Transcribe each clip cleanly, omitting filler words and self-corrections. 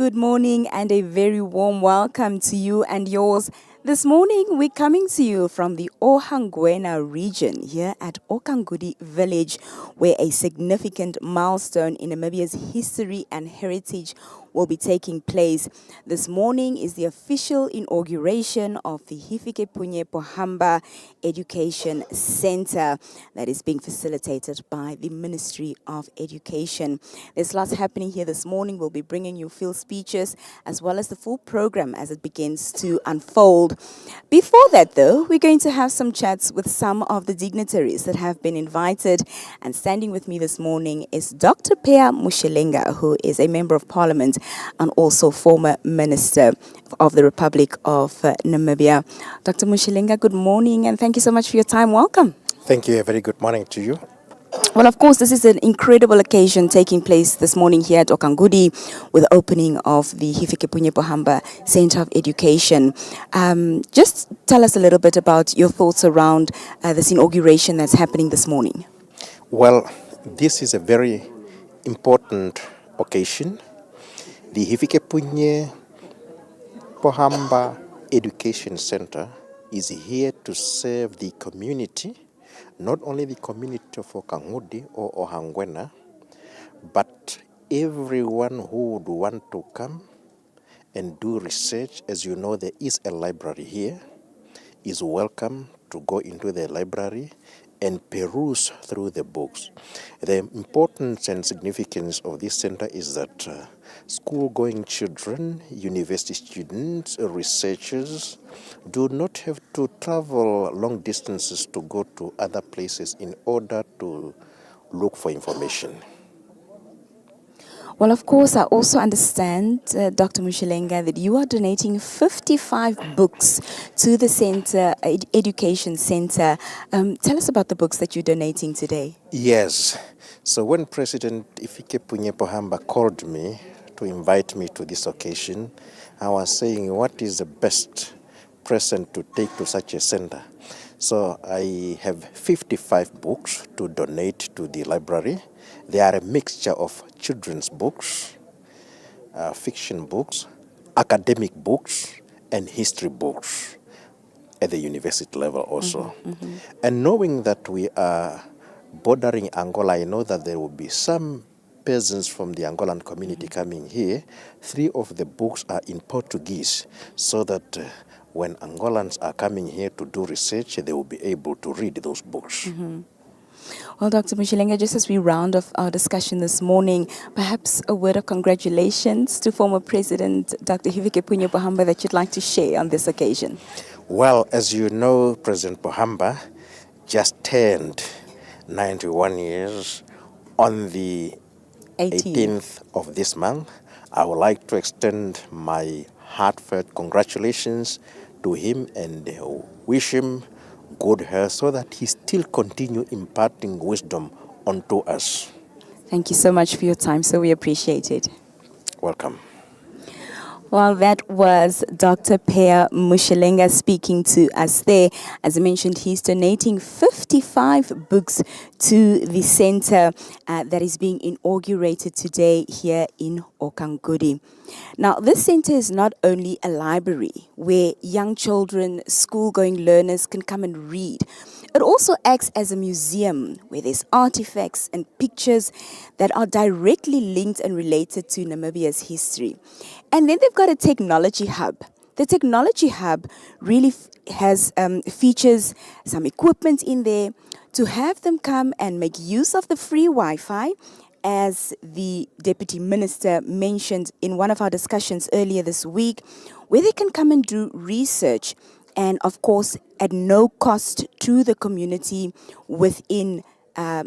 good morning and a very warm welcome to you and yours. This morning, we're coming to you from the Ohangwena Region here at Okanghudi village, where a significant milestone in Namibia's history and heritage will be taking place. This morning is the official inauguration of the Hifikepunye Pohamba Education Centre that is being facilitated by the Ministry of Education. There's lots happening here this morning. We'll be bringing you field speeches as well as the full program as it begins to unfold. Before that, though, we're going to have some chats with some of the dignitaries that have been invited. And standing with me this morning is Dr. Pea Mushelenga, who is a Member of Parliament and also former Minister of the Republic of Namibia. Dr. Mushelenga, good morning and thank you so much for your time. Welcome. Thank you. A very good morning to you. Well, of course, this is an incredible occasion taking place this morning here at Okanghudi with the opening of the Hifikepunye Pohamba Centre of Education. Just tell us a little bit about your thoughts around this inauguration that's happening this morning. Well, this is a very important occasion. The Hifikepunye Pohamba Education Centre is here to serve the community, not only the community of Okanghudi or Ohangwena, but everyone who would want to come and do research. As you know, there is a library here, is welcome to go into the library and peruse through the books. The importance and significance of this center is that school-going children, university students, researchers do not have to travel long distances to go to other places in order to look for information. Well, of course, I also understand, Dr. Mushelenga, that you are donating 55 books to the center, Education Centre. Tell us about the books that you're donating today. Yes. So when President Hifikepunye Pohamba called me to invite me to this occasion, I was saying, what is the best present to take to such a center? So I have 55 books to donate to the library. They are a mixture of children's books, fiction books, academic books, and history books at the university level also. And knowing that we are bordering Angola, I know that there will be some persons from the Angolan community coming here. 3 of the books are in Portuguese, so that when Angolans are coming here to do research, they will be able to read those books. Well, Dr. Mushelenga, just as we round off our discussion this morning, perhaps a word of congratulations to former President Dr. Hifikepunye Pohamba that you'd like to share on this occasion. Well, as you know, President Pohamba just turned 91 years on the 18th of this month. I would like to extend my heartfelt congratulations to him and wish him good health so that he still continue imparting wisdom onto us. Thank you so much for your time, so we appreciate it. Welcome. Well, that was Dr. Pea Mushelenga speaking to us there. As I mentioned, he's donating 55 books to the center that is being inaugurated today here in Okanghudi. Now, this center is not only a library where young children, school-going learners can come and read. It also acts as a museum where there's artifacts and pictures that are directly linked and related to Namibia's history. And then they've got a technology hub. The technology hub really has features some equipment in there to have them come and make use of the free Wi-Fi, as the Deputy Minister mentioned in one of our discussions earlier this week, where they can come and do research and, of course, at no cost to the community within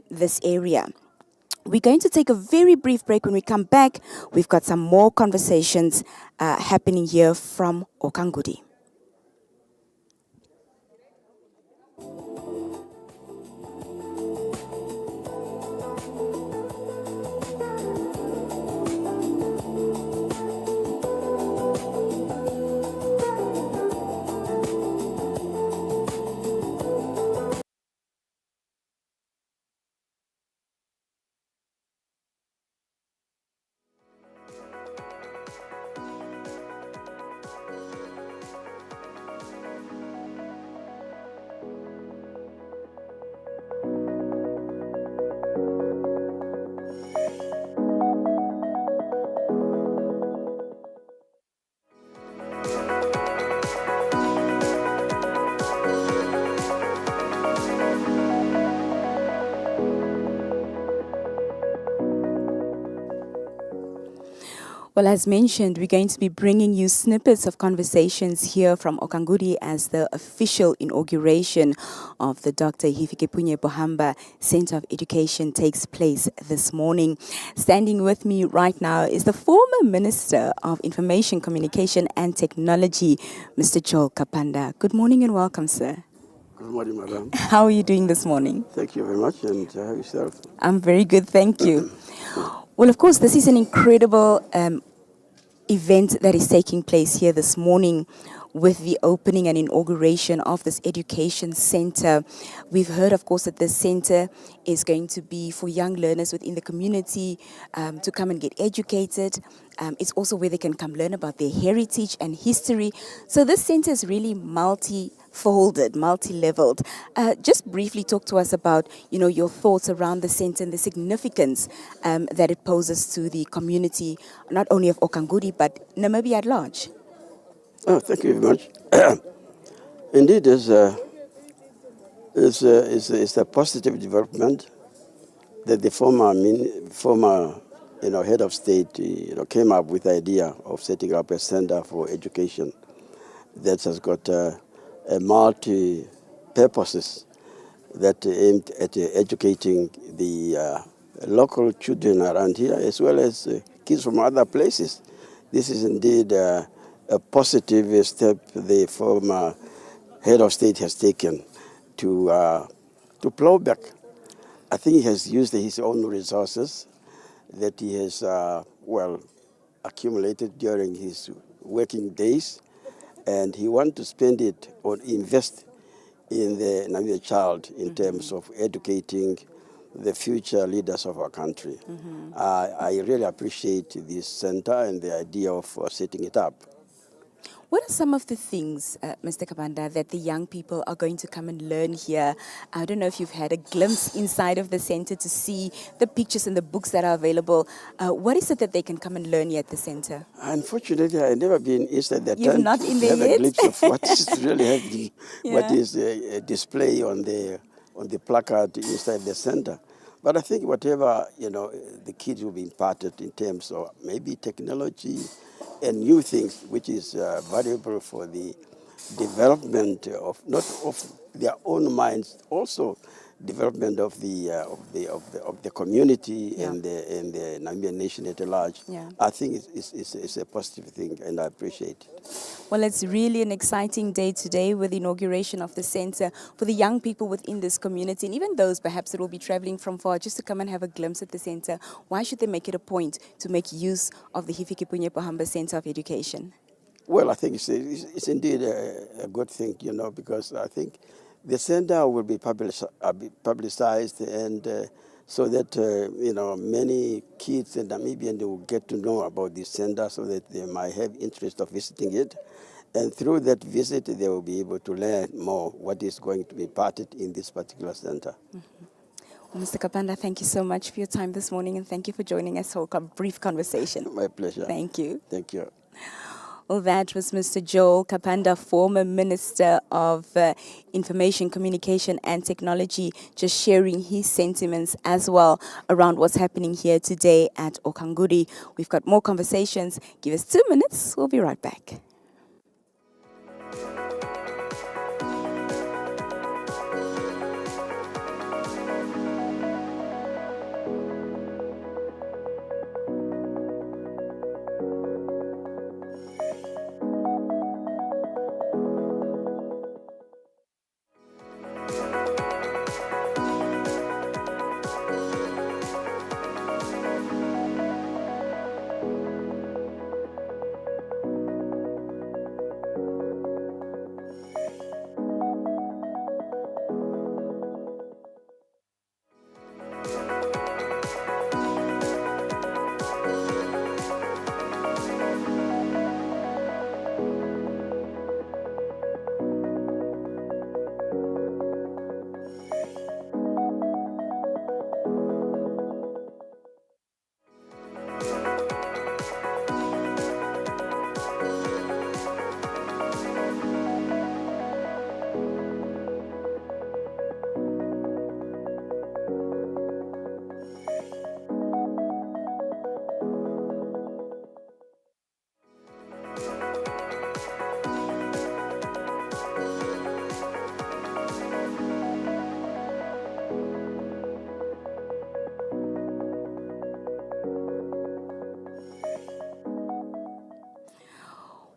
this area. We're going to take a very brief break. When we come back, we've got some more conversations happening here from Okanghudi. Well, as mentioned, we're going to be bringing you snippets of conversations here from Okanghudi as the official inauguration of the Dr. Hifikepunye Pohamba Centre of Education takes place this morning. Standing with me right now is the former Minister of Information, Communication and Technology, Mr. Joel Kapanda. Good morning and welcome, sir. Good morning, madam. How are you doing this morning? Thank you very much, and yourself? I'm very good, thank you. Well, of course, this is an incredible event that is taking place here this morning with the opening and inauguration of this education center. We've heard, of course, that this center is going to be for young learners within the community to come and get educated. It's also where they can come learn about their heritage and history. So this center is really multi-folded, multi-leveled. Just briefly talk to us about, your thoughts around the center and the significance that it poses to the community, not only of Okanghudi, but Namibia at large. Oh, thank you very much. Indeed, it's a positive development that the former head of state came up with the idea of setting up a center for education that has got a multi-purposes that aimed at educating the local children around here as well as kids from other places. This is indeed a positive step the former head of state has taken to plow back. I think he has used his own resources that he has, accumulated during his working days, and he wants to spend it or invest in the Namibia child in terms of educating the future leaders of our country. I really appreciate this center and the idea of setting it up. What are some of the things, Mr. Kapanda, that the young people are going to come and learn here? I don't know if you've had a glimpse inside of the center to see the pictures and the books that are available. What is it that they can come and learn here at the center? Unfortunately, I've never been inside the You've tent not in to there have yet? a glimpse of what is really happening, what Yeah. is a display on the placard inside the center. But I think whatever, the kids will be imparted in terms of maybe technology and new things, which is valuable for the development of not of their own minds, also development of the community Yeah. and the Namibian nation at large. Yeah. I think it's a positive thing, and I appreciate it. Well, it's really an exciting day today with the inauguration of the center for the young people within this community, and even those perhaps that will be traveling from far just to come and have a glimpse at the center. Why should they make it a point to make use of the Hifikepunye Pohamba Centre of Education? Well, I think it's indeed a good thing, because I think the center will be publicized, and so that many kids in Namibia will get to know about this center, so that they might have interest of visiting it, and through that visit they will be able to learn more what is going to be imparted in this particular center. Well, Mr. Kapanda, thank you so much for your time this morning, and thank you for joining us for a brief conversation. My pleasure. Thank you. Thank you. Well, that was Mr. Joel Kapanda, former Minister of Information, Communication and Technology, just sharing his sentiments as well around what's happening here today at Okanghudi. We've got more conversations. Give us 2 minutes. We'll be right back.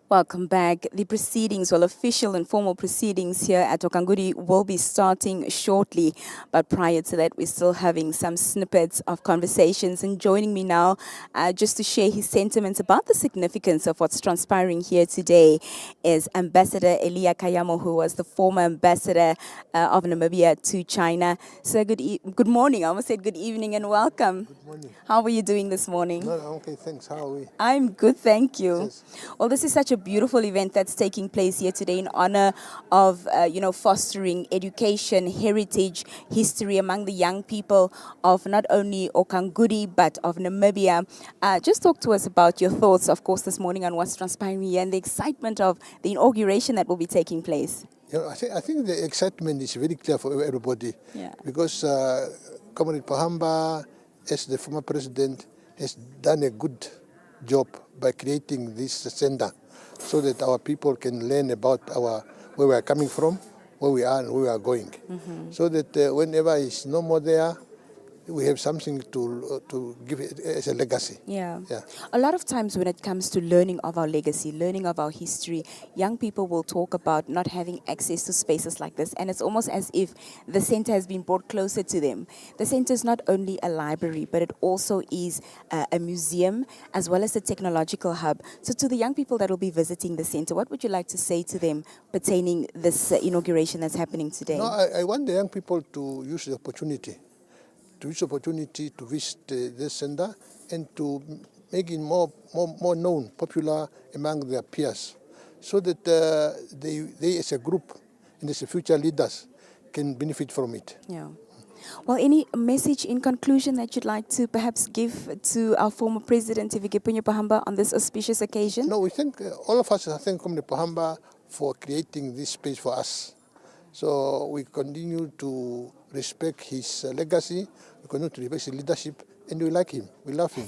Welcome back. The proceedings, well, official and formal proceedings here at Okanghudi will be starting shortly. But prior to that, we're still having some snippets of conversations. And joining me now, just to share his sentiments about the significance of what's transpiring here today, is Ambassador Elia Kayamo, who was the former ambassador of Namibia to China. So good morning. I almost said good evening and welcome. Good morning. How are you doing this morning? No, okay, thanks. How are we? I'm good, thank you. Yes. Well, this is such a beautiful event that's taking place here today in honor of, fostering education, heritage, history among the young people of not only Okanghudi, but of Namibia. Just talk to us about your thoughts, of course, this morning on what's transpiring here and the excitement of the inauguration that will be taking place. You know, I think the excitement is very clear for everybody. Yeah. Because Comrade Pohamba, as the former president, has done a good job by creating this center so that our people can learn about where we are coming from, where we are and where we are going. Mm-hmm. So that whenever he's no more there, we have something to give it as a legacy. Yeah. Yeah. A lot of times when it comes to learning of our legacy, learning of our history, young people will talk about not having access to spaces like this. And it's almost as if the center has been brought closer to them. The center is not only a library, but it also is a museum as well as a technological hub. So to the young people that will be visiting the center, what would you like to say to them pertaining this inauguration that's happening today? No, I want the young people to use the opportunity. To visit this center and to make it more known, popular among their peers, so that they as a group and as a future leaders can benefit from it. Yeah. Well, any message in conclusion that you'd like to perhaps give to our former President Hifikepunye Pohamba on this auspicious occasion? No, we thank all of us thank Comrade Pohamba for creating this space for us. So we continue to respect his legacy, we continue to respect his leadership, and we like him, we love him.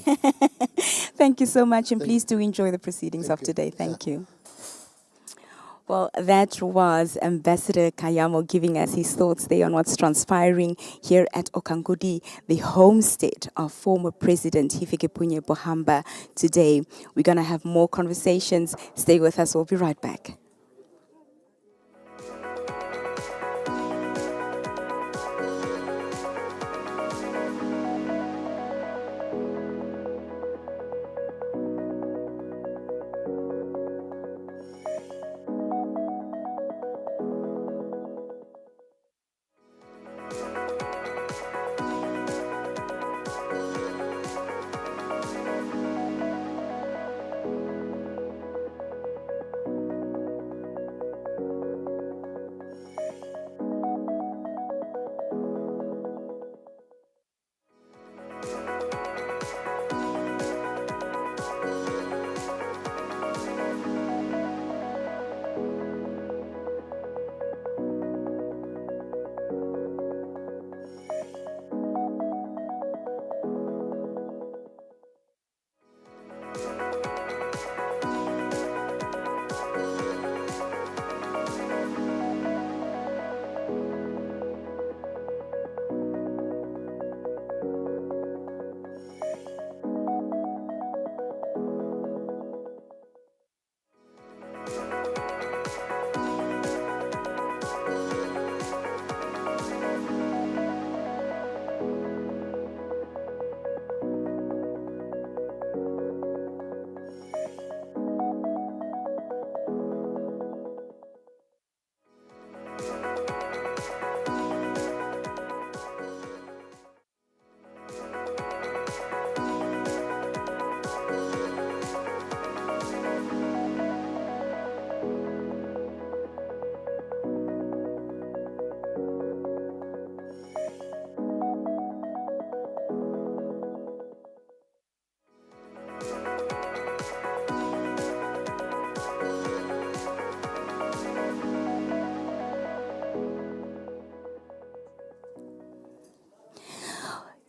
Thank you so much, and please do enjoy the proceedings of today. Thank you. Well, that was Ambassador Kayamo giving us his thoughts there on what's transpiring here at Okanghudi, the homestead of former President Hifikepunye Pohamba today. We're going to have more conversations. Stay with us. We'll be right back.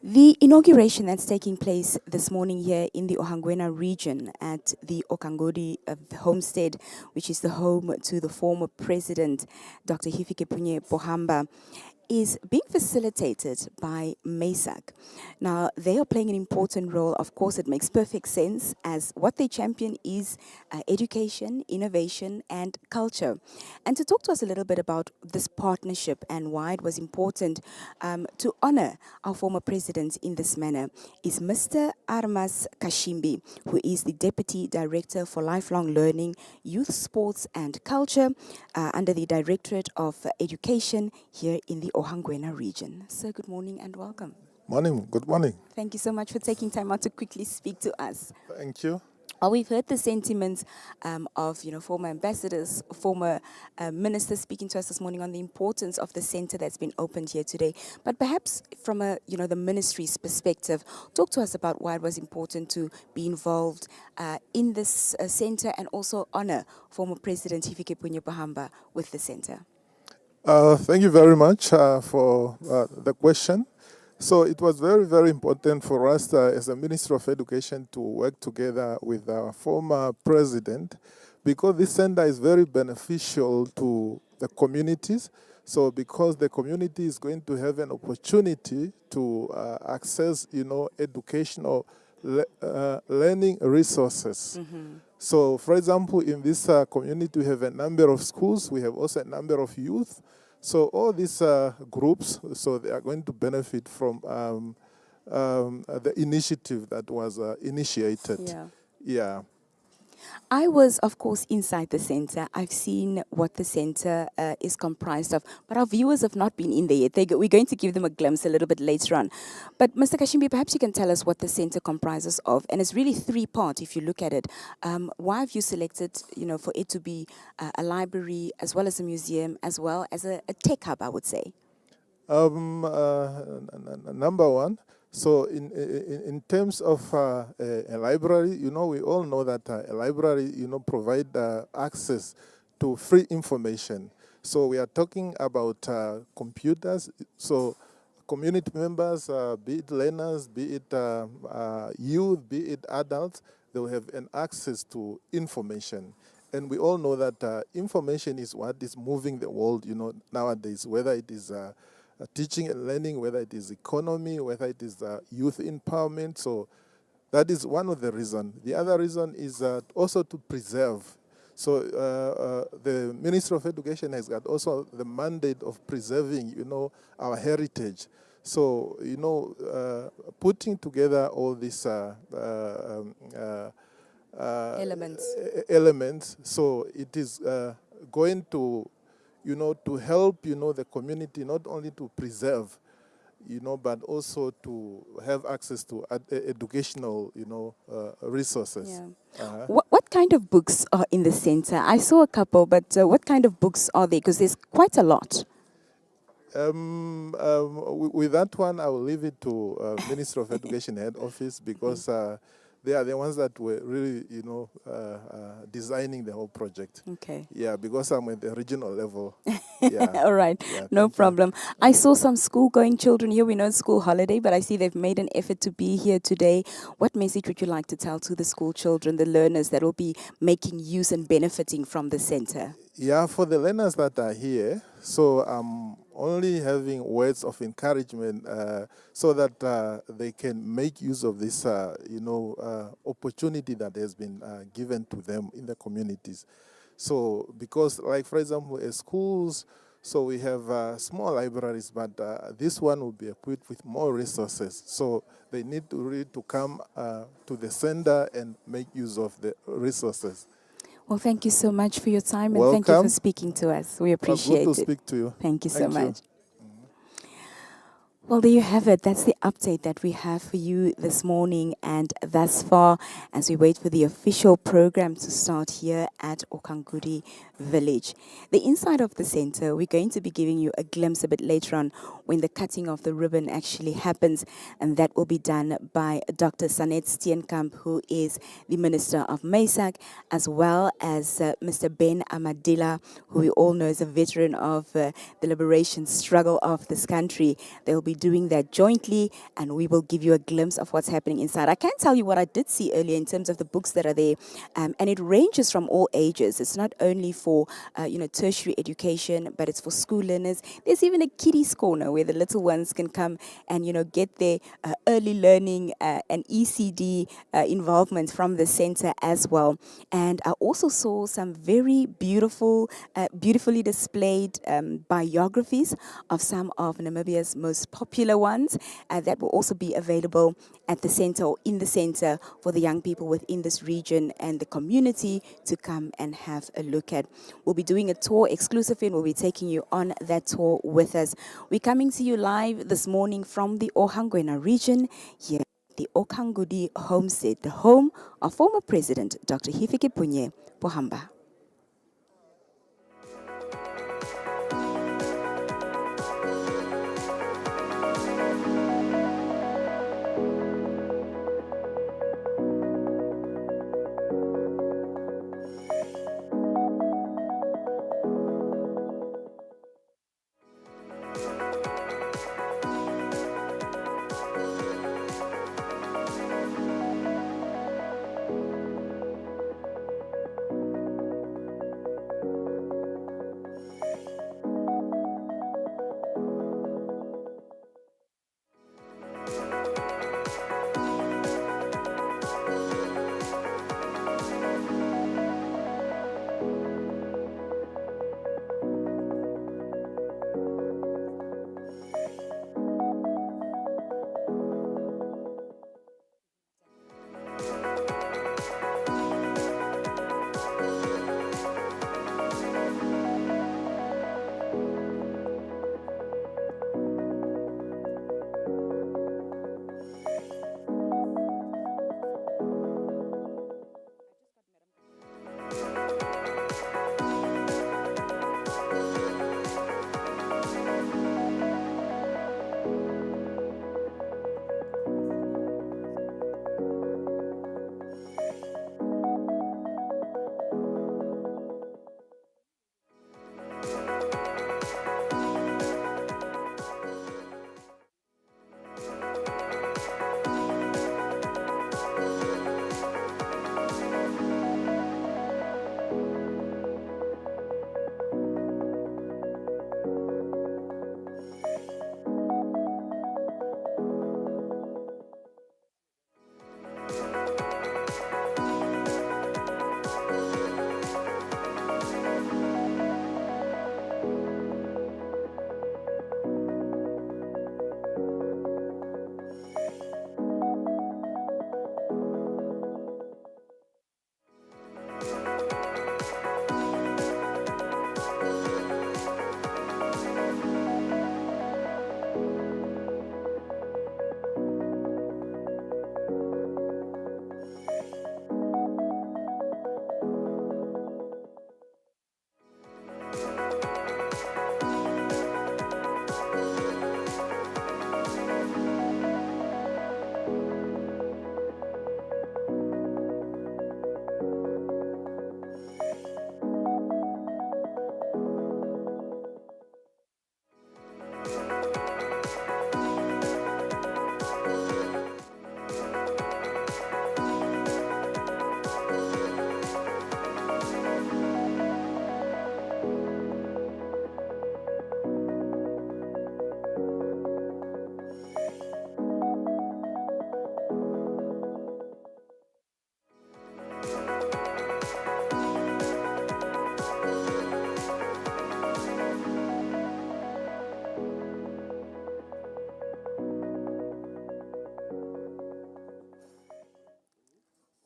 The inauguration that's taking place this morning here in the Ohangwena region at the Okanghudi homestead, which is the home to the former president, Dr. Hifikepunye Pohamba, is being facilitated by MESAC. Now, they are playing an important role. Of course, it makes perfect sense as what they champion is education, innovation, and culture. And to talk to us a little bit about this partnership and why it was important to honor our former president in this manner is Mr. Armas Kashimbi, who is the Deputy Director for Lifelong Learning, Youth Sports and Culture under the Directorate of Education here in the Ohangwena region. So good morning and welcome. Morning, good morning. Thank you so much for taking time out to quickly speak to us. Thank you. Well, we've heard the sentiments of former ambassadors, former ministers speaking to us this morning on the importance of the centre that's been opened here today. But perhaps from the ministry's perspective, talk to us about why it was important to be involved in this centre and also honour former President Hifikepunye Pohamba with the centre. Thank you very much for the question. So it was very, very important for us as a Ministry of Education to work together with our former president because this center is very beneficial to the communities. So because the community is going to have an opportunity to access, educational learning resources. Mm-hmm. So for example, in this community, we have a number of schools. We have also a number of youth. So all these groups, so they are going to benefit from the initiative that was initiated. Yeah. I was, of course, inside the centre. I've seen what the centre is comprised of, but our viewers have not been in there yet. We're going to give them a glimpse a little bit later on. But Mr. Kashimbi, perhaps you can tell us what the centre comprises of. And it's really three-part if you look at it. Why have you selected, for it to be a library as well as a museum as well as a tech hub, I would say? Number one, so in terms of a library, we all know that a library, provide access to free information. So we are talking about computers. So community members, be it learners, be it youth, be it adults, they will have an access to information. And we all know that information is what is moving the world, nowadays, whether it is teaching and learning, whether it is economy, whether it is youth empowerment. So that is one of the reasons. The other reason is also to preserve. So the Ministry of Education has got also the mandate of preserving, our heritage. So, putting together all these elements, so it is going to to help, the community not only to preserve, but also to have access to educational, resources. Yeah. What kind of books are in the centre? I saw a couple, but what kind of books are there? Because there's quite a lot. With that one, I will leave it to Minister of Education Head Office because they are the ones that were really, designing the whole project. Okay. Yeah, because I'm at the regional level. Yeah. All right. Yeah, no problem. I saw some school-going children here. We know it's school holiday, but I see they've made an effort to be here today. What message would you like to tell to the school children, the learners that will be making use and benefiting from the centre? Yeah, for the learners that are here, so I'm only having words of encouragement so that they can make use of this, opportunity that has been given to them in the communities. So, because, like, for example, at schools, so we have small libraries, but this one will be equipped with more resources. So they need to really to come to the center and make use of the resources. Well, thank you so much for your time and Welcome. Thank you for speaking to us. We appreciate it. Good to speak to you. Thank you so much. Well, there you have it. That's the update that we have for you this morning and thus far as we wait for the official program to start here at Okanghudi Village. The inside of the centre, we're going to be giving you a glimpse a bit later on when the cutting of the ribbon actually happens, and that will be done by Dr. Sanet Steenkamp, who is the Minister of MESAC, as well as Mr. Ben Amadila, who we all know is a veteran of the liberation struggle of this country. They'll be doing that jointly, and we will give you a glimpse of what's happening inside. I can tell you what I did see earlier in terms of the books that are there, and it ranges from all ages. It's not only for for, tertiary education, but it's for school learners. There's even a kiddies corner where the little ones can come and, get their early learning and ECD involvement from the center as well. And I also saw some very beautifully displayed biographies of some of Namibia's most popular ones that will also be available at the center or in the center for the young people within this region and the community to come and have a look at. We'll be doing a tour exclusively and we'll be taking you on that tour with us. We're coming to you live this morning from the Ohangwena region here at the Okanghudi homestead, the home of former President Dr. Hifikepunye Pohamba.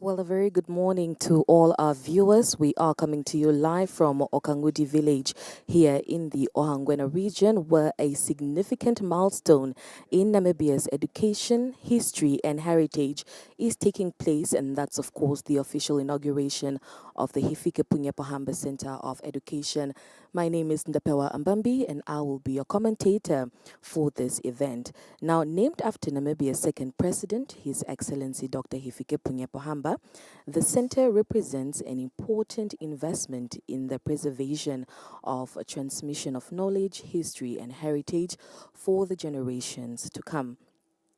Well, a very good morning to all our viewers. We are coming to you live from Okanghudi village here in the Ohangwena region, where a significant milestone in Namibia's education, history and heritage is taking place, and that's of course the official inauguration of the Hifikepunye Pohamba Centre of Education. My name is Ndapewa Ambambi and I will be your commentator for this event. Now, named after Namibia's second president, His Excellency Dr. Hifikepunye Pohamba, the center represents an important investment in the preservation of a transmission of knowledge, history and heritage for the generations to come.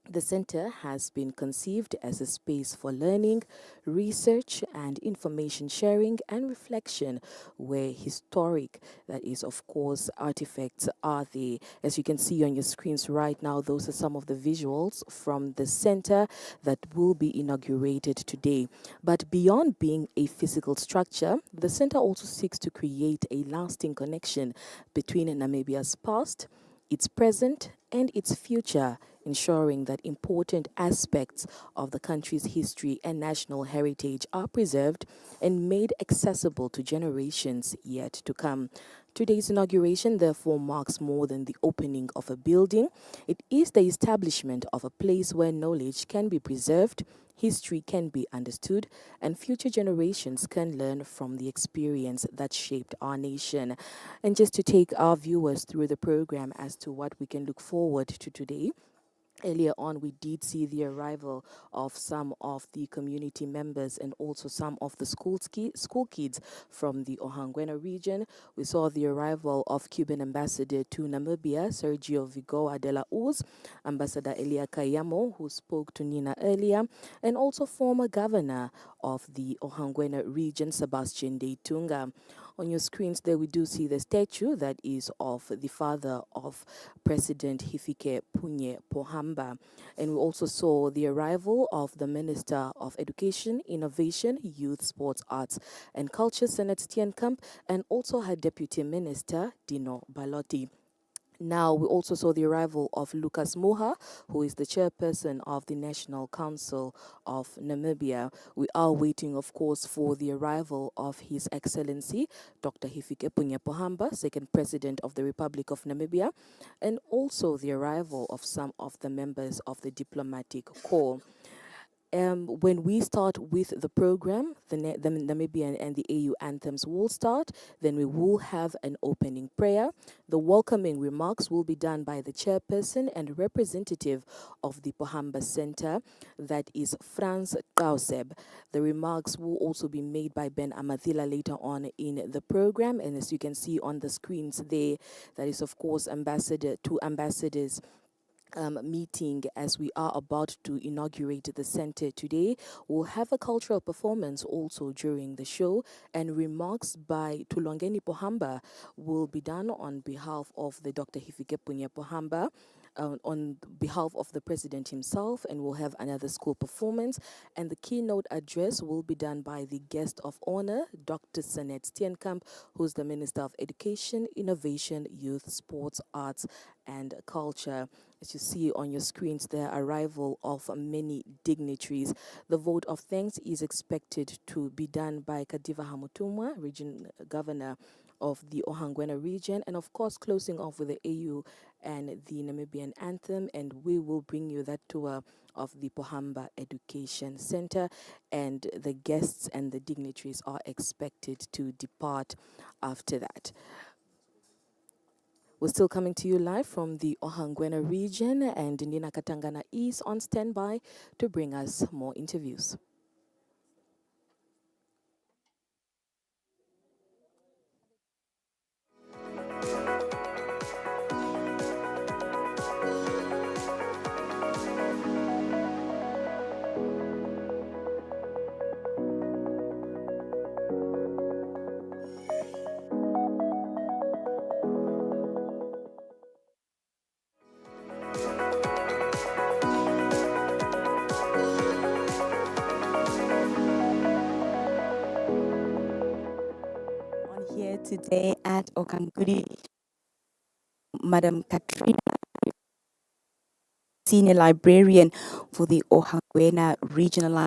The center has been conceived as a space for learning, research, and information sharing and reflection, where historic, that is, of course, artifacts are there. As you can see on your screens right now, those are some of the visuals from the center that will be inaugurated today. But beyond being a physical structure, the center also seeks to create a lasting connection between Namibia's past, its present, and its future, ensuring that important aspects of the country's history and national heritage are preserved and made accessible to generations yet to come. Today's inauguration, therefore, marks more than the opening of a building. It is the establishment of a place where knowledge can be preserved, history can be understood, and future generations can learn from the experience that shaped our nation. And just to take our viewers through the program as to what we can look forward to today, earlier on, we did see the arrival of some of the community members and also some of the school kids from the Ohangwena region. We saw the arrival of Cuban ambassador to Namibia, Sergio Vigoa de la Uz, Ambassador Elia Kayamo, who spoke to Nina earlier, and also former governor of the Ohangwena region, Sebastian De Tunga. On your screens there, we do see the statue that is of the father of President Hifikepunye Pohamba. And we also saw the arrival of the Minister of Education, Innovation, Youth, Sports, Arts and Culture, Sanet Steenkamp, and also her Deputy Minister, Dino Balotti. Now, we also saw the arrival of Lucas Moha, who is the chairperson of the National Council of Namibia. We are waiting, of course, for the arrival of His Excellency, Dr. Hifikepunye Pohamba, second president of the Republic of Namibia, and also the arrival of some of the members of the diplomatic corps. When we start with the program, the Namibian and the AU anthems will start. Then we will have an opening prayer. The welcoming remarks will be done by the chairperson and representative of the Pohamba Center, that is Franz Kauseb. The remarks will also be made by Ben Amathila later on in the program. And as you can see on the screens there, that is, of course, two ambassadors meeting as we are about to inaugurate the center today. We'll have a cultural performance also during the show, and remarks by Tulongeni Pohamba will be done on behalf of the Dr. Hifikepunye Pohamba, on behalf of the president himself, and we'll have another school performance. And the keynote address will be done by the guest of honor, Dr. Sanet Steenkamp, who's the Minister of Education, Innovation, Youth, Sports, Arts, and Culture. As you see on your screens, the arrival of many dignitaries. The vote of thanks is expected to be done by Kadiva Hamutumwa, Region Governor of the Ohangwena region, and of course closing off with the AU and the Namibian anthem. And we will bring you that tour of the Pohamba Education Centre, and the guests and the dignitaries are expected to depart after that. We're still coming to you live from the Ohangwena region, and Nina Katangana is on standby to bring us more interviews. Here today at Okanghudi, Madam Katrina, Senior Librarian for the Ohangwena Regional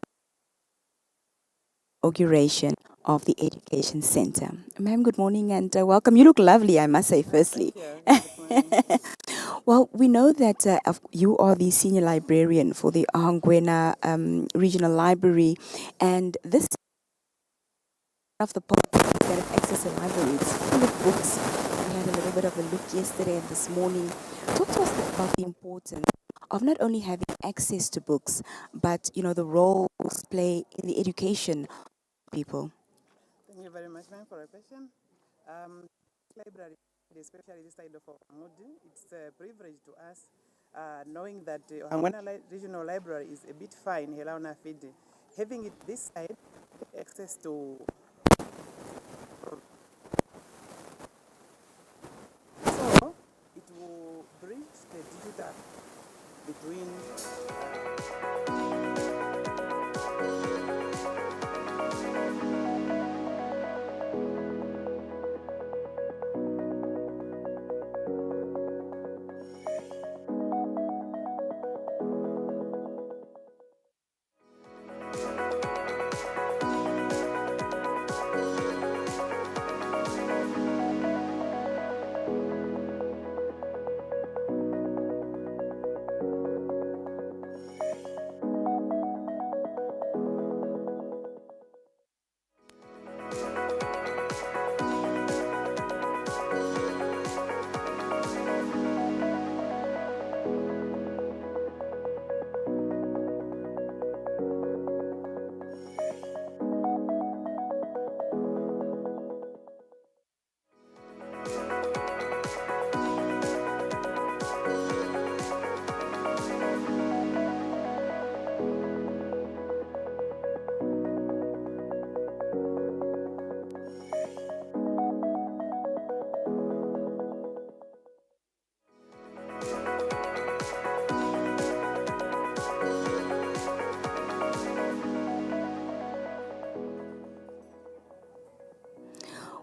Inauguration of the Education Centre. Ma'am, good morning and welcome. You look lovely, I must say, firstly. Well, we know that you are the Senior Librarian for the Ohangwena Regional Library, and this is one of the parts that have access to library. It's full of books. We had a little bit of a look yesterday and this morning. Talk to us about the importance of not only having access to books, but the role books play in the education of people. Thank you very much, ma'am, for a question. Library, especially this side of Okanghudi, it's a privilege to us knowing that the Ohangwena Regional Library is a bit far in Helauna Fidi, having it this side, access to so it will bridge the digital between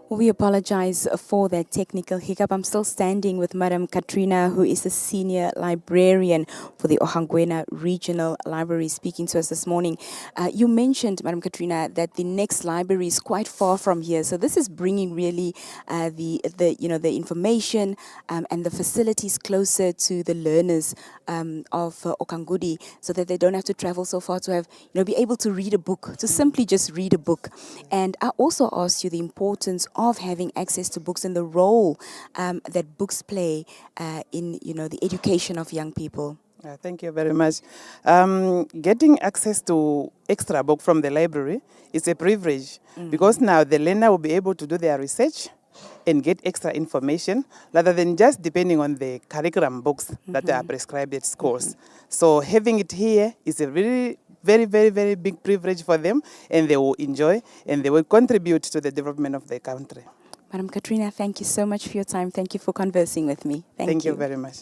We apologize for that technical hiccup. I'm still standing with Madam Katrina, who is a senior librarian for the Ohangwena Regional Library, speaking to us this morning. You mentioned, Madam Katrina, that the next library is quite far from here. So this is bringing really the information and the facilities closer to the learners of Okanghudi, so that they don't have to travel so far to have, be able to read a book, to simply just read a book. And I also asked you the importance of having access to books and the role that books play in, the education of young people. Thank you very much. Getting access to extra book from the library is a privilege because now the learner will be able to do their research and get extra information rather than just depending on the curriculum books that are prescribed at schools. So having it here is a really very, very, very big privilege for them, and they will enjoy and they will contribute to the development of the country. Madam Katrina, thank you so much for your time. Thank you for conversing with me. Thank you very much.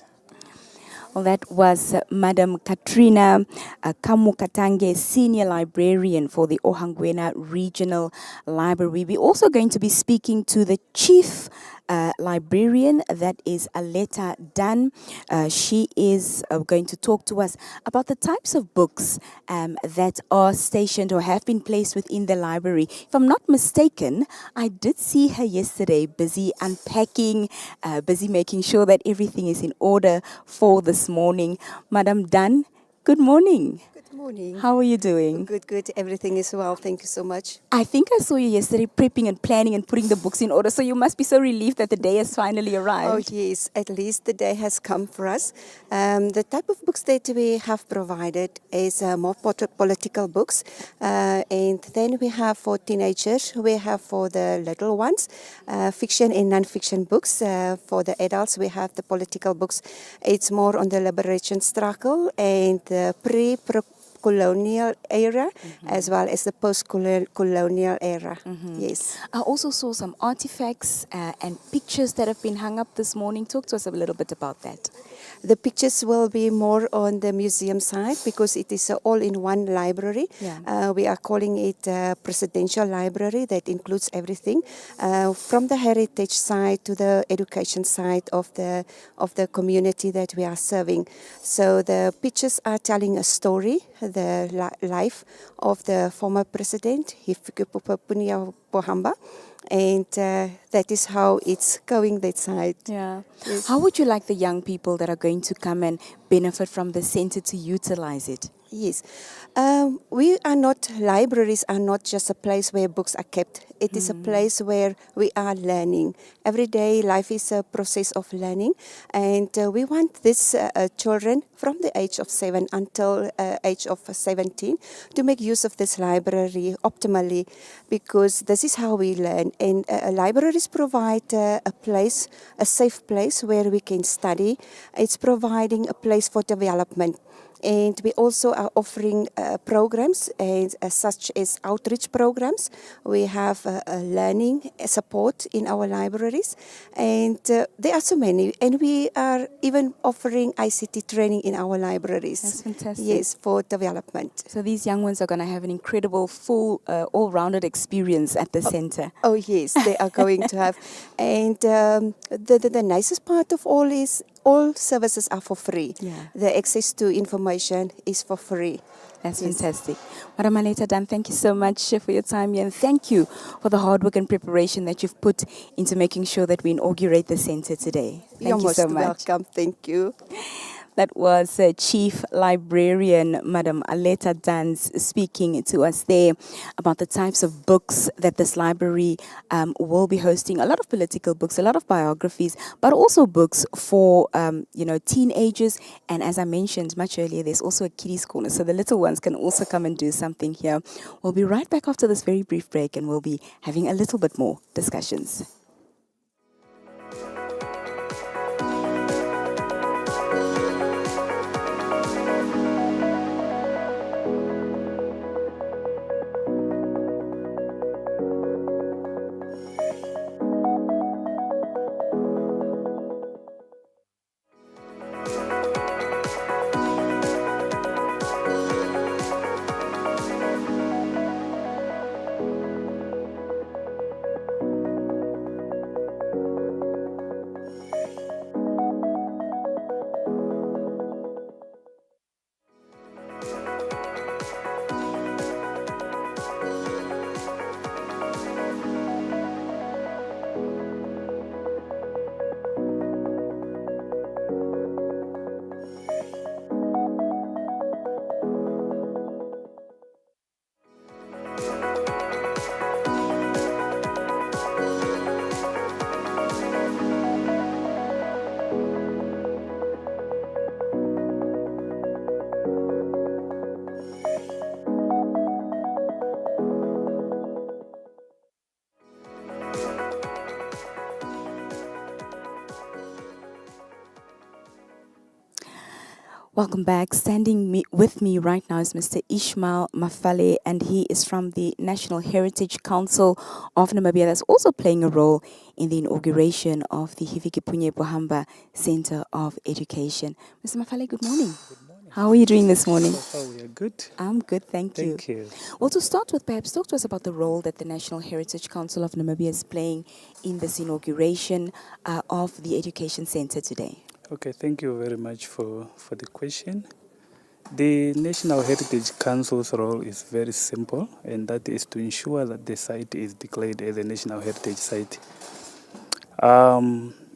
Well, that was Madam Katrina Kamukatange, Senior Librarian for the Ohangwena Regional Library. We're also going to be speaking to the Chief Librarian, that is Aleta Dunn. She is going to talk to us about the types of books that are stationed or have been placed within the library. If I'm not mistaken, I did see her yesterday busy unpacking, busy making sure that everything is in order for this morning. Madam Dunn, good morning. Good morning. How are you doing? Good, good. Everything is well. Thank you so much. I think I saw you yesterday prepping and planning and putting the books in order. So you must be so relieved that the day has finally arrived. Oh, yes. At least the day has come for us. The type of books that we have provided is more political books. And then we have for teenagers, we have for the little ones, fiction and non-fiction books. For the adults, we have the political books. It's more on the liberation struggle and the pre-colonial era, as well as the post-colonial era. Yes. I also saw some artifacts and pictures that have been hung up this morning. Talk to us a little bit about that. The pictures will be more on the museum side because it is all-in-one library. Yeah. We are calling it a presidential library that includes everything from the heritage side to the education side of the community that we are serving. So the pictures are telling a story, the life of the former president, Hifikepunye Pohamba. And that is how it's going that side. Yeah. Yes. How would you like the young people that are going to come and benefit from the center to utilize it? Yes. Libraries are not just a place where books are kept. It is a place where we are learning. Every day life is a process of learning, and we want these children from the age of 7 until age of 17 to make use of this library optimally, because this is how we learn. And libraries provide a place, a safe place where we can study. It's providing a place for development. And we also are offering programs such as outreach programs. We have learning support in our libraries, and there are so many. And we are even offering ICT training in our libraries. That's fantastic. Yes, for development. So these young ones are going to have an incredible, full, all-rounded experience at the center. Oh yes, they are going to have. And the nicest part of all is all services are for free. Yeah. The access to information is for free. That's fantastic. Madam Aleta Dan, thank you so much for your time here, and thank you for the hard work and preparation that you've put into making sure that we inaugurate the center today. You're Thank you most so much. welcome. Thank you. That was Chief Librarian Madam Aleta Dans speaking to us there about the types of books that this library will be hosting. A lot of political books, a lot of biographies, but also books for teenagers. And as I mentioned much earlier, there's also a kiddies corner, so the little ones can also come and do something here. We'll be right back after this very brief break, and we'll be having a little bit more discussions. Welcome back. Standing with me right now is Mr. Ishmael Mafale, and he is from the National Heritage Council of Namibia. That's also playing a role in the inauguration of the Hifikepunye Pohamba Centre of Education. Mr. Mafale, good morning. Good morning. How are you doing this morning? So far we are good. I'm good, thank you. Thank you. Well, to start with, perhaps talk to us about the role that the National Heritage Council of Namibia is playing in this inauguration of the Education Centre today. Okay, thank you very much for the question. The National Heritage Council's role is very simple, and that is to ensure that the site is declared as a National Heritage Site.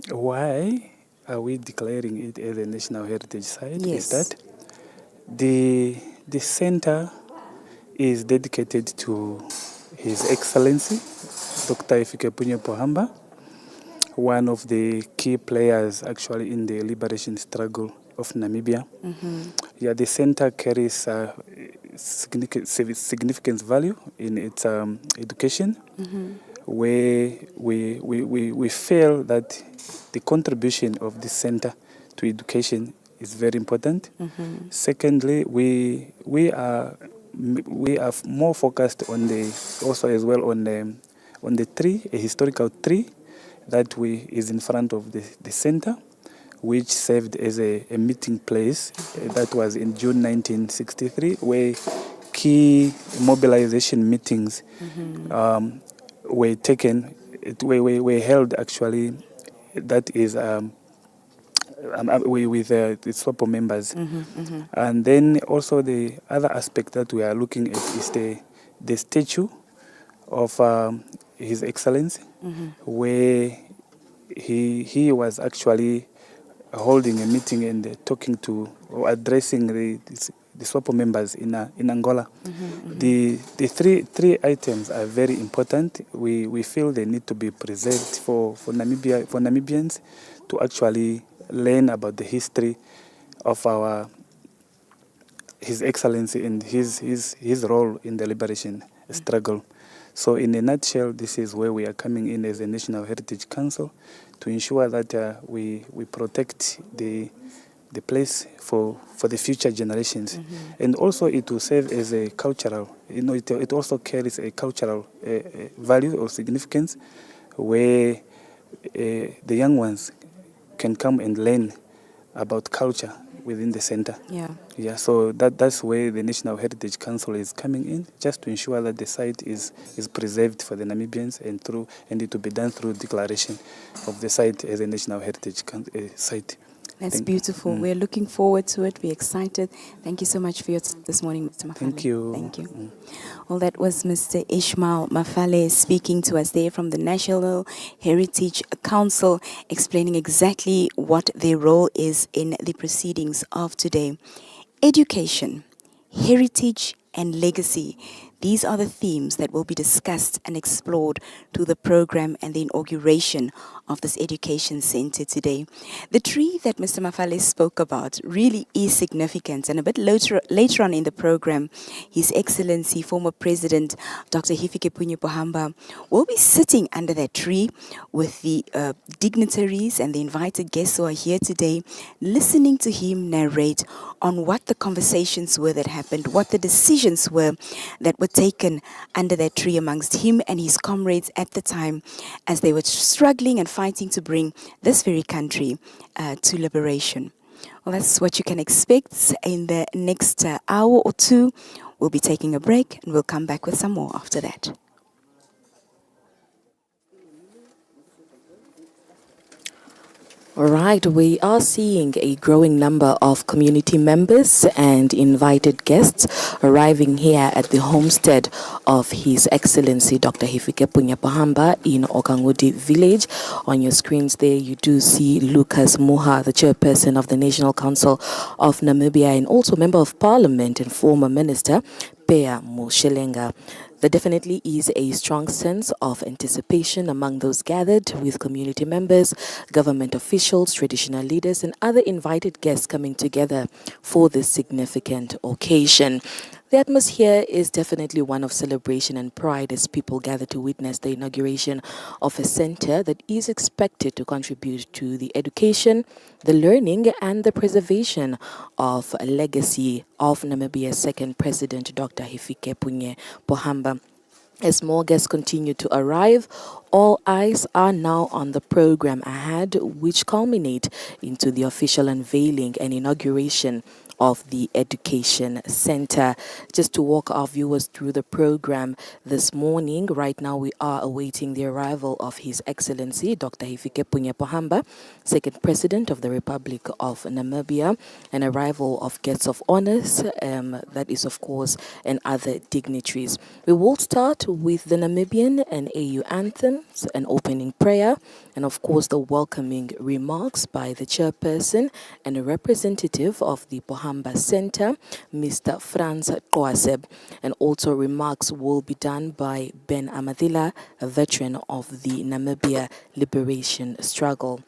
Why are we declaring it as a National Heritage Site? Yes. Is that the center is dedicated to His Excellency, Dr. Hifikepunye Pohamba, one of the key players actually in the liberation struggle of Namibia. Mm-hmm. Yeah, the center carries significant value in its education, Mm-hmm. where we feel that the contribution of this center to education is very important. Mm-hmm. Secondly, we are more focused on the tree, a historical tree that is in front of the center, which served as a meeting place. That was in June 1963, where key mobilization meetings were taken, were held actually, that is with the SWAPO members. Mm-hmm. Mm-hmm. And then also the other aspect that we are looking at is the statue of His Excellency, Mm-hmm. where he was actually holding a meeting and talking to or addressing SWAPO members in Angola. The three items are very important. We feel they need to be preserved for Namibians to actually learn about the history of His Excellency and his role in the liberation struggle. So in a nutshell, this is where we are coming in as a National Heritage Council to ensure that we protect the place for the future generations. And also it will serve as a cultural, it also carries a cultural value or significance where the young ones can come and learn about culture within the center. Yeah, so that's where the National Heritage Council is coming in, just to ensure that the site is preserved for the Namibians and it will be done through declaration of the site as a National Heritage site. That's beautiful. We're looking forward to it. We're excited. Thank you so much for your time this morning, Mr. Mafale. Thank you. Thank you. Well, that was Mr. Ishmael Mafale speaking to us there from the National Heritage Council, explaining exactly what their role is in the proceedings of today. Education, heritage, and legacy. These are the themes that will be discussed and explored through the program and the inauguration of this education center today. The tree that Mr. Mafale spoke about really is significant, and a bit later on in the program, His Excellency, former President Dr. Hifikepunye Pohamba, will be sitting under that tree with the dignitaries and the invited guests who are here today, listening to him narrate on what the conversations were that happened, what the decisions were that were taken under that tree amongst him and his comrades at the time as they were struggling and fighting to bring this very country to liberation. Well, that's what you can expect in the next hour or two. We'll be taking a break and we'll come back with some more after that. All right, we are seeing a growing number of community members and invited guests arriving here at the homestead of His Excellency Dr. Hifikepunye Pohamba in Okanghudi village. On your screens there, you do see Lucas Muha, the chairperson of the National Council of Namibia and also Member of Parliament and former Minister Peya Mushelenga. There definitely is a strong sense of anticipation among those gathered, with community members, government officials, traditional leaders, and other invited guests coming together for this significant occasion. The atmosphere is definitely one of celebration and pride as people gather to witness the inauguration of a center that is expected to contribute to the education, the learning, and the preservation of a legacy of Namibia's second president, Dr. Hifikepunye Pohamba. As more guests continue to arrive, all eyes are now on the program ahead, which culminate into the official unveiling and inauguration of the Education Center. Just to walk our viewers through the program this morning, right now we are awaiting the arrival of His Excellency Dr. Hifikepunye Pohamba, second President of the Republic of Namibia, an arrival of guests of honors, that is of course, and other dignitaries. We will start with the Namibian and AU anthems, an opening prayer, and of course the welcoming remarks by the chairperson and a representative of the Pohamba Center, Mr. Franz Koaseb, and also remarks will be done by Ben Amadila, a veteran of the Namibia liberation struggle.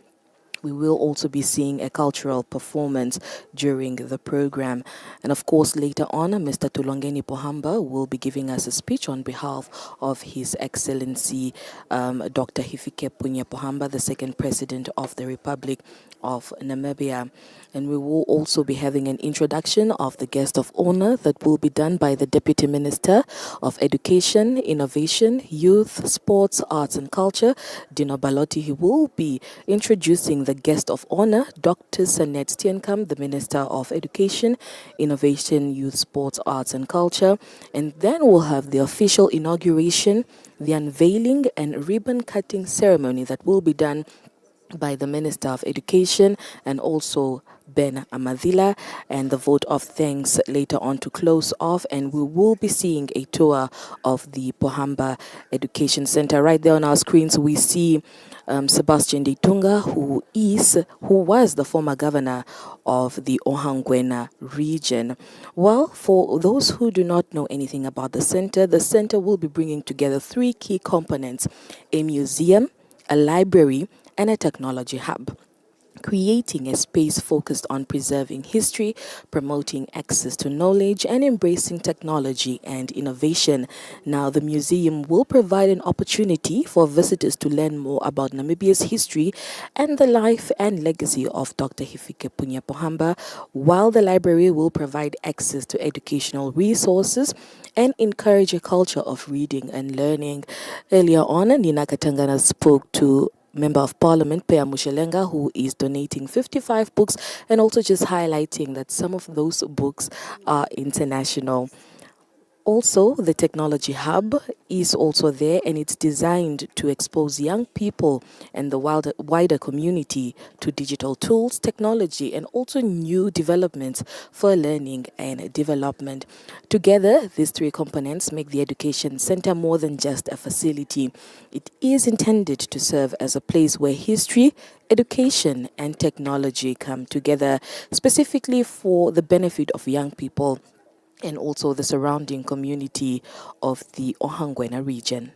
We will also be seeing a cultural performance during the program. And of course, later on, Mr. Tulongeni Pohamba will be giving us a speech on behalf of His Excellency Dr. Hifikepunye Pohamba, the second President of the Republic of Namibia. And we will also be having an introduction of the guest of honor that will be done by the Deputy Minister of Education, Innovation, Youth, Sports, Arts and Culture, Dino Balotti. He will be introducing the guest of honor, Dr. Sanet Steenkamp, the Minister of Education, Innovation, Youth, Sports, Arts and Culture. And then we'll have the official inauguration, the unveiling and ribbon cutting ceremony that will be done by the Minister of Education and also Ben Amadila, and the vote of thanks later on to close off, and we will be seeing a tour of the Pohamba Education Centre. Right there on our screens we see Sebastian Ditunga, who was the former governor of the Ohangwena region. Well, for those who do not know anything about the centre will be bringing together three key components: a museum, a library, and a technology hub, creating a space focused on preserving history, promoting access to knowledge, and embracing technology and innovation. Now, the museum will provide an opportunity for visitors to learn more about Namibia's history and the life and legacy of Dr. Hifikepunye Pohamba, while the library will provide access to educational resources and encourage a culture of reading and learning. Earlier on, Nina Katangana spoke to Member of Parliament Peya Mushelenga, who is donating 55 books, and also just highlighting that some of those books are international. Also, the Technology Hub is also there, and it's designed to expose young people and the wider community to digital tools, technology, and also new developments for learning and development. Together, these three components make the Education Centre more than just a facility. It is intended to serve as a place where history, education, and technology come together, specifically for the benefit of young people and also the surrounding community of the Ohangwena region.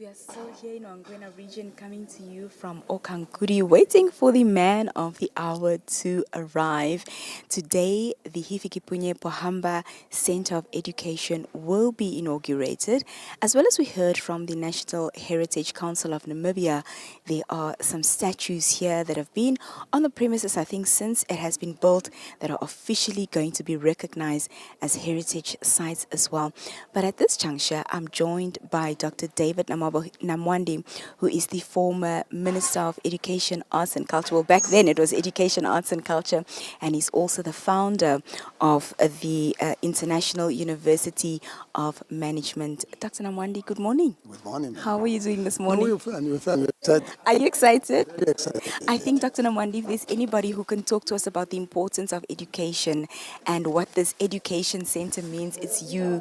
We are still here in Ohangwena Region, coming to you from Okanghudi, waiting for the man of the hour to arrive. Today, the Hifikepunye Pohamba Centre of Education will be inaugurated. As well as we heard from the National Heritage Council of Namibia, there are some statues here that have been on the premises, I think, since it has been built, that are officially going to be recognized as heritage sites as well. But at this juncture, I'm joined by Dr. David Namwandi, who is the former Minister of Education, Arts and Culture. Well, back then it was Education, Arts and Culture, and he's also the founder of the International University of Management. Dr. Namwandi, good morning. Good morning. How are you doing this morning? We're fine. We're excited. Are you excited? Very excited. I think, Dr. Namwandi, if there's anybody who can talk to us about the importance of education and what this education center means, it's you.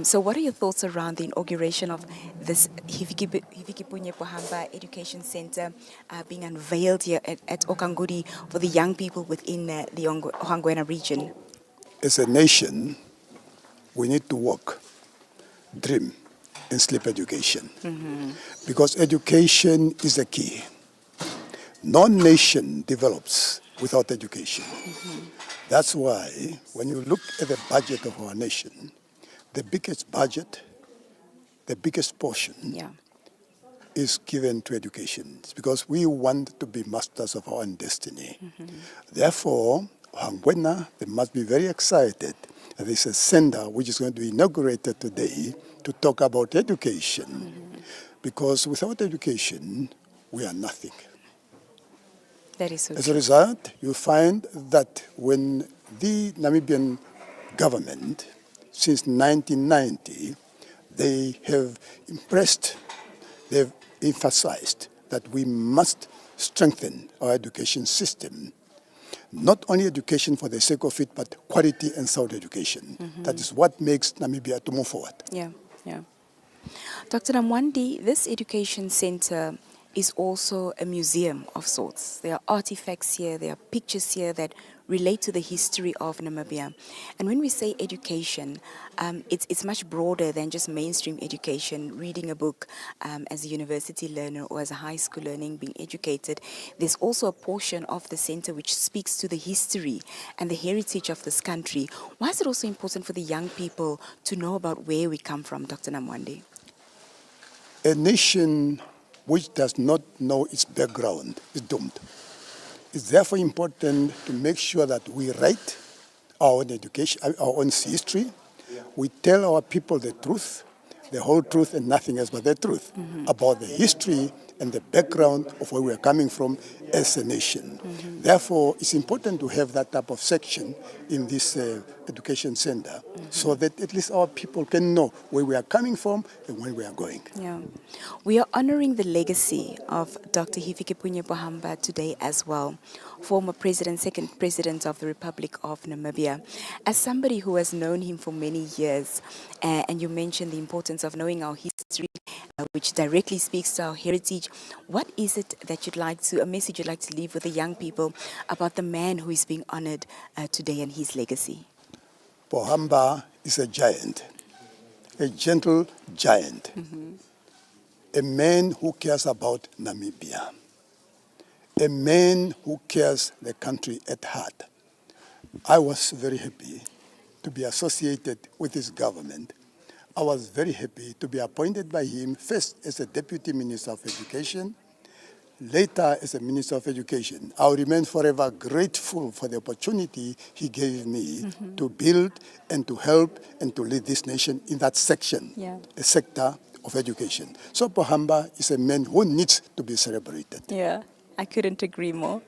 So what are your thoughts around the inauguration of this Hifikepunye Pohamba Education Centre being unveiled here at Okanghudi for the young people within the Ohangwena region? As a nation, we need to work, dream, and sleep education. Because education is the key. No nation develops without education. That's why when you look at the budget of our nation, the biggest budget, the biggest portion is given to education. It's because we want to be masters of our own destiny. Therefore, Ohangwena, they must be very excited. There's a center which is going to be inaugurated today to talk about education. Because without education, we are nothing. That is so As true. a result, you find that when the Namibian government, since 1990, they have they've emphasized that we must strengthen our education system. Not only education for the sake of it, but quality and sound education. That is what makes Namibia to move forward. Yeah. Dr. Namwandi, this education center is also a museum of sorts. There are artifacts here, there are pictures here that relate to the history of Namibia. And when we say education, it's much broader than just mainstream education, reading a book as a university learner or as a high school learning, being educated. There's also a portion of the center which speaks to the history and the heritage of this country. Why is it also important for the young people to know about where we come from, Dr. Namwandi? A nation which does not know its background is doomed. It's therefore important to make sure that we write our own education, our own history. We tell our people the truth, the whole truth and nothing else but the truth about the history and the background of where we are coming from as a nation. Therefore, it's important to have that type of section in this education center so that at least our people can know where we are coming from and where we are going. Yeah. We are honoring the legacy of Dr. Hifikepunye Pohamba today as well, former president, second president of the Republic of Namibia. As somebody who has known him for many years, and you mentioned the importance of knowing our history, which directly speaks to our heritage, what is it that a message you'd like to leave with the young people about the man who is being honored today and his legacy? Pohamba is a giant, a gentle giant, a man who cares about Namibia, a man who cares the country at heart. I was very happy to be associated with his government. I was very happy to be appointed by him first as a Deputy Minister of Education, later as a Minister of Education. I will remain forever grateful for the opportunity he gave me to build and to help and to lead this nation in that section, a sector of education. So Pohamba is a man who needs to be celebrated. Yeah, I couldn't agree more.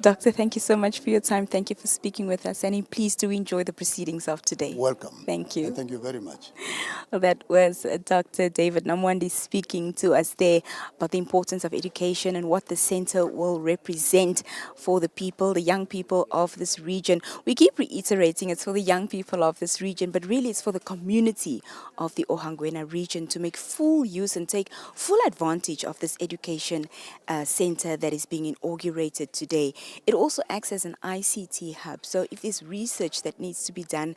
Doctor, thank you so much for your time. Thank you for speaking with us. And please do enjoy the proceedings of today. Welcome. Thank you. And thank you very much. Well, that was Dr. David Namwandi speaking to us there about the importance of education and what the center will represent for the people, the young people of this region. We keep reiterating it's for the young people of this region, but really it's for the community of the Ohangwena region to make full use and take full advantage of this education center that that is being inaugurated today. It also acts as an ICT hub. So if there's research that needs to be done,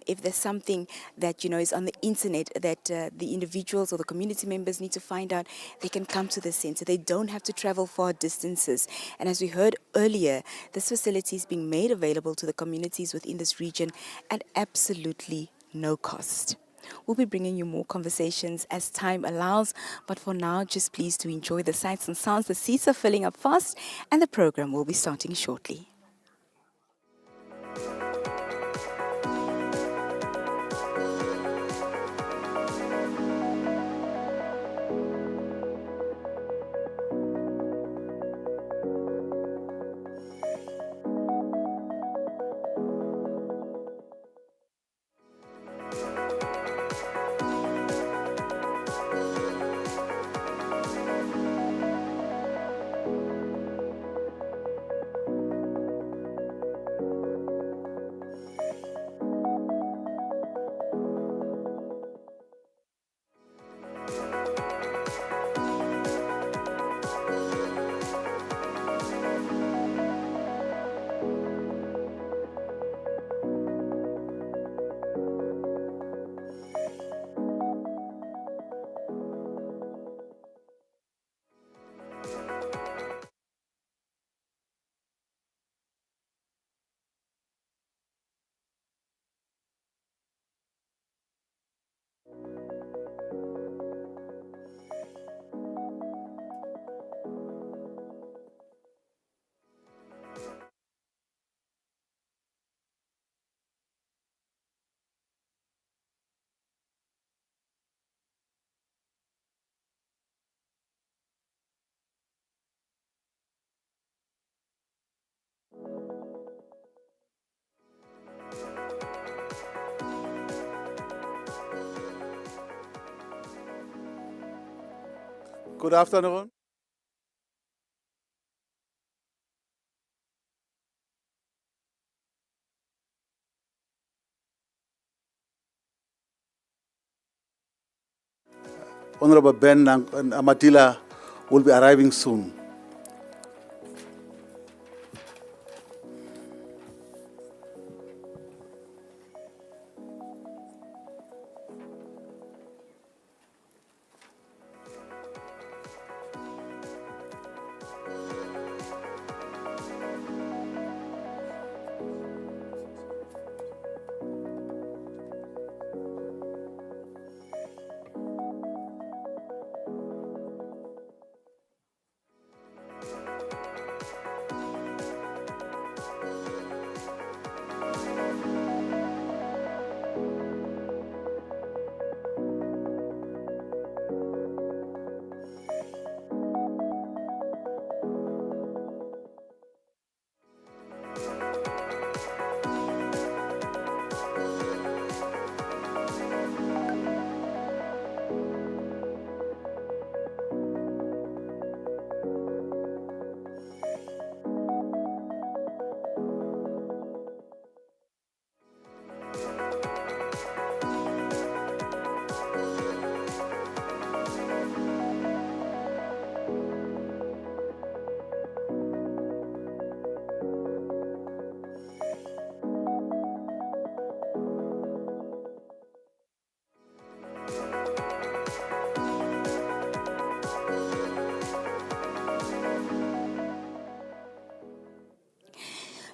if there's something that is on the internet that the individuals or the community members need to find out, they can come to the center. They don't have to travel far distances. And as we heard earlier, this facility is being made available to the communities within this region at absolutely no cost. We'll be bringing you more conversations as time allows, but for now, just please to enjoy the sights and sounds. The seats are filling up fast, and the program will be starting shortly. Good afternoon. Honorable Ben and Amadila will be arriving soon.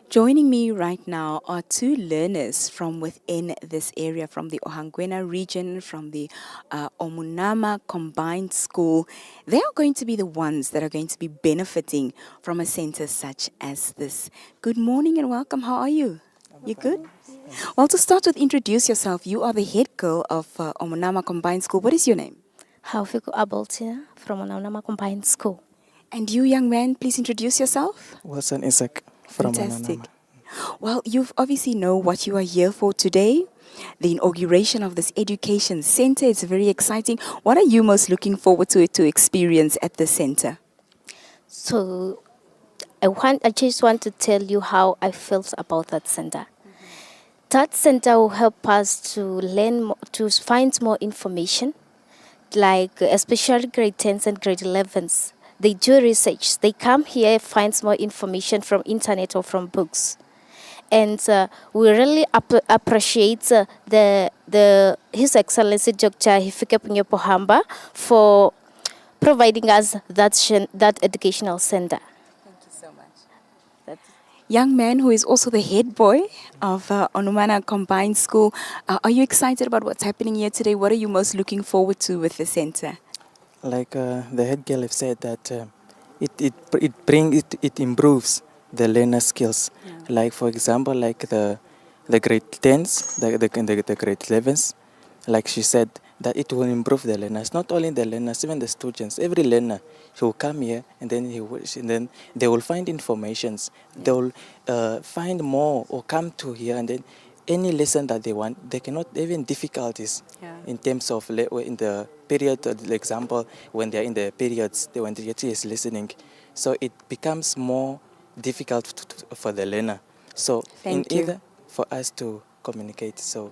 Joining me right now are two learners from within this area, from the Ohangwena region, from the Omunama Combined School. They are going to be the ones that are going to be benefiting from a center such as this. Good morning and welcome. How are you? You good? Well, to start with, introduce yourself. You are the head girl of Omunama Combined School. What is your name? Hifikepunye from Ondobe Combined School. And you, young man, please introduce yourself. Wilson Isaac from Fantastic. Ondobe. Well, you obviously know what you are here for today. The inauguration of this education center. It's very exciting. What are you most looking forward to experience at the center? So I just want to tell you how I felt about that center. That center will help us to learn, to find more information, like especially grade 10s and grade 11s. they do research. They come here, finds more information from internet or from books. And we really appreciate His Excellency Dr. Hifikepunye Pohamba for providing us that educational center. Thank you so much. Young man who is also the head boy of Ondobe Combined School. Are you excited about what's happening here today? What are you most looking forward to with the center? Like the head girl have said that it improves the learner skills. Yeah. Like for example, like the grade 10s, the grade 11s, like she said, that it will improve the learners. Not only the learners, even the students. Every learner, he will come here and then they will find informations. Yeah. They will find more or come to here, and then any lesson that they want, they cannot, even difficulties. Yeah. In terms of in the period, the example, when they're in the periods, when the teacher is listening, so it becomes more difficult for the learner. So either for us to communicate. So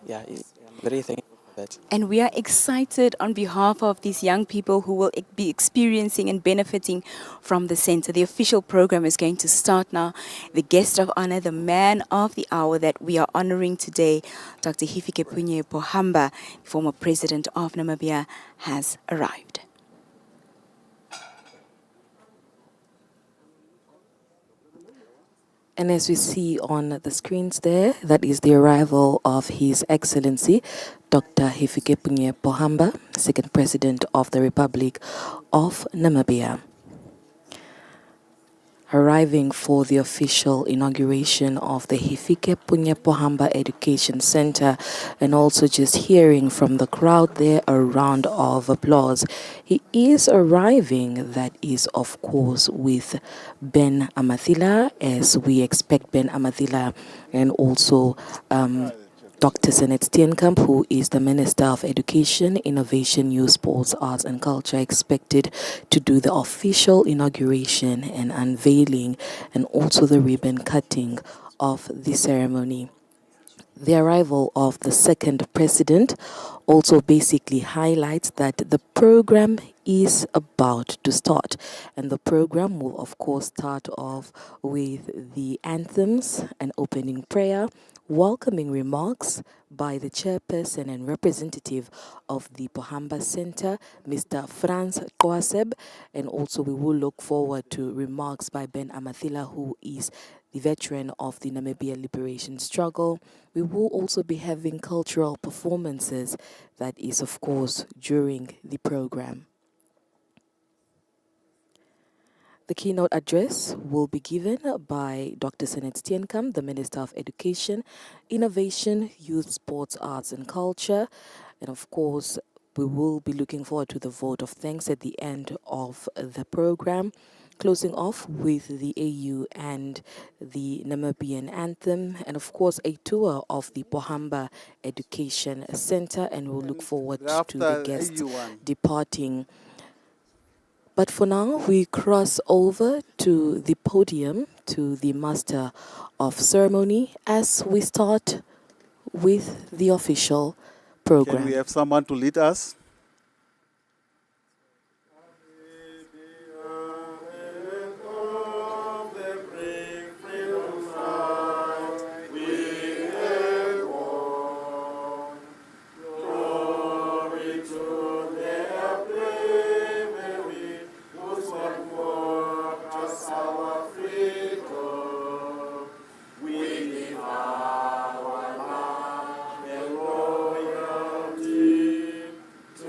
yeah, I'm very thankful for that. And we are excited on behalf of these young people who will be experiencing and benefiting from the center. The official program is going to start now. The guest of honor, the man of the hour that we are honoring today, Dr. Hifikepunye Pohamba, former president of Namibia, has arrived. And as we see on the screens there, that is the arrival of His Excellency, Dr. Hifikepunye Pohamba, second President of the Republic of Namibia, arriving for the official inauguration of the Hifikepunye Pohamba Education Centre, and also just hearing from the crowd there a round of applause. He is arriving, that is of course with Ben Amathila, as we expect Ben Amathila, and also Dr. Sanet Steenkamp, who is the Minister of Education, Innovation, Youth, Sports, Arts and Culture, expected to do the official inauguration and unveiling and also the ribbon cutting of the ceremony. The arrival of the second president also basically highlights that the program is about to start. And the program will of course start off with the anthems and opening prayer, welcoming remarks by the chairperson and representative of the Pohamba Center, Mr. Franz Kwaseb, and also we will look forward to remarks by Ben Amathila, who is the veteran of the Namibia liberation struggle. We will also be having cultural performances, that is of course during the program. The keynote address will be given by Dr. Sanet Steenkamp, the Minister of Education, Innovation, Youth, Sports, Arts and Culture. And of course, we will be looking forward to the vote of thanks at the end of the program, closing off with the AU and the Namibian anthem, and of course a tour of the Pohamba Education Centre, and we'll look forward to the guests departing. But for now, we cross over to the podium, to the Master of Ceremony, as we start with the official program. Can we have someone to lead us? To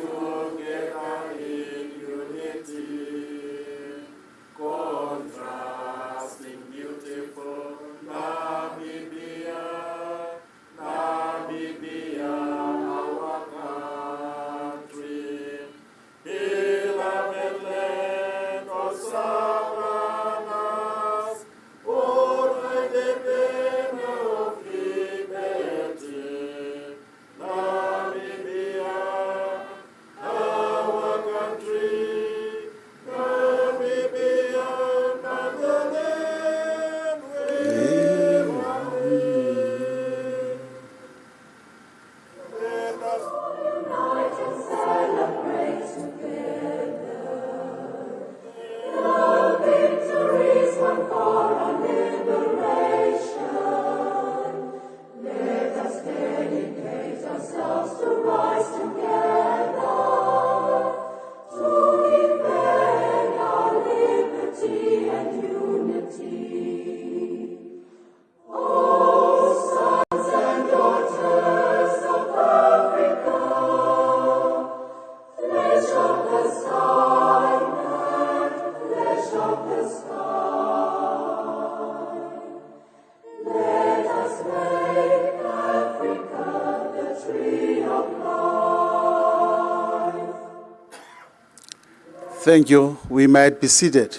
Thank you. We might be seated.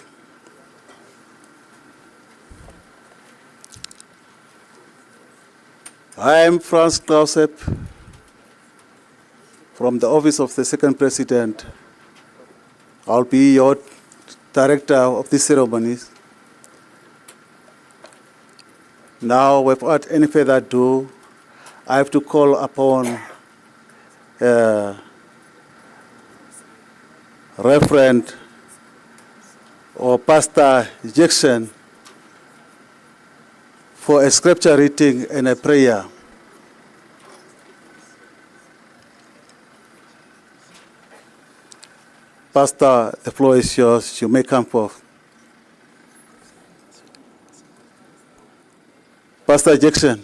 I am Franz Clausep from the Office of the Second President. I'll be your director of these ceremonies. Now, without any further ado, I have to call upon Reverend or Pastor Jackson for a scripture reading and a prayer. Pastor, the floor is yours. You may come forth. Pastor Jackson.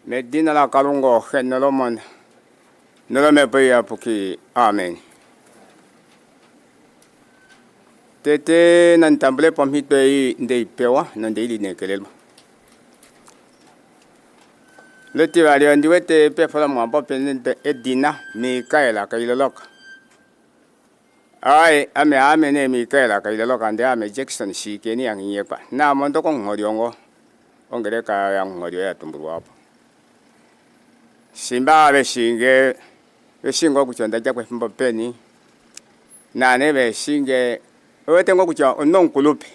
Medina la kalungo khenolomon nolome baya puki amen. Tete nantamble pomhitei ndei pewa nandei line kelelma. Leti vali andiwete pe fala mwambo penende edina mi kaela kailoloka. Ai ame ne mi kaela kailoloka ande ame Jackson si keni yang yepa. Na mondo ko ngoriongo. Ongere ka yang ngorio ya tumbuwapo. Simba beshinge beshingo kuchonda jakwe fimbo peni nane beshinge wetengo kucha ononkulupe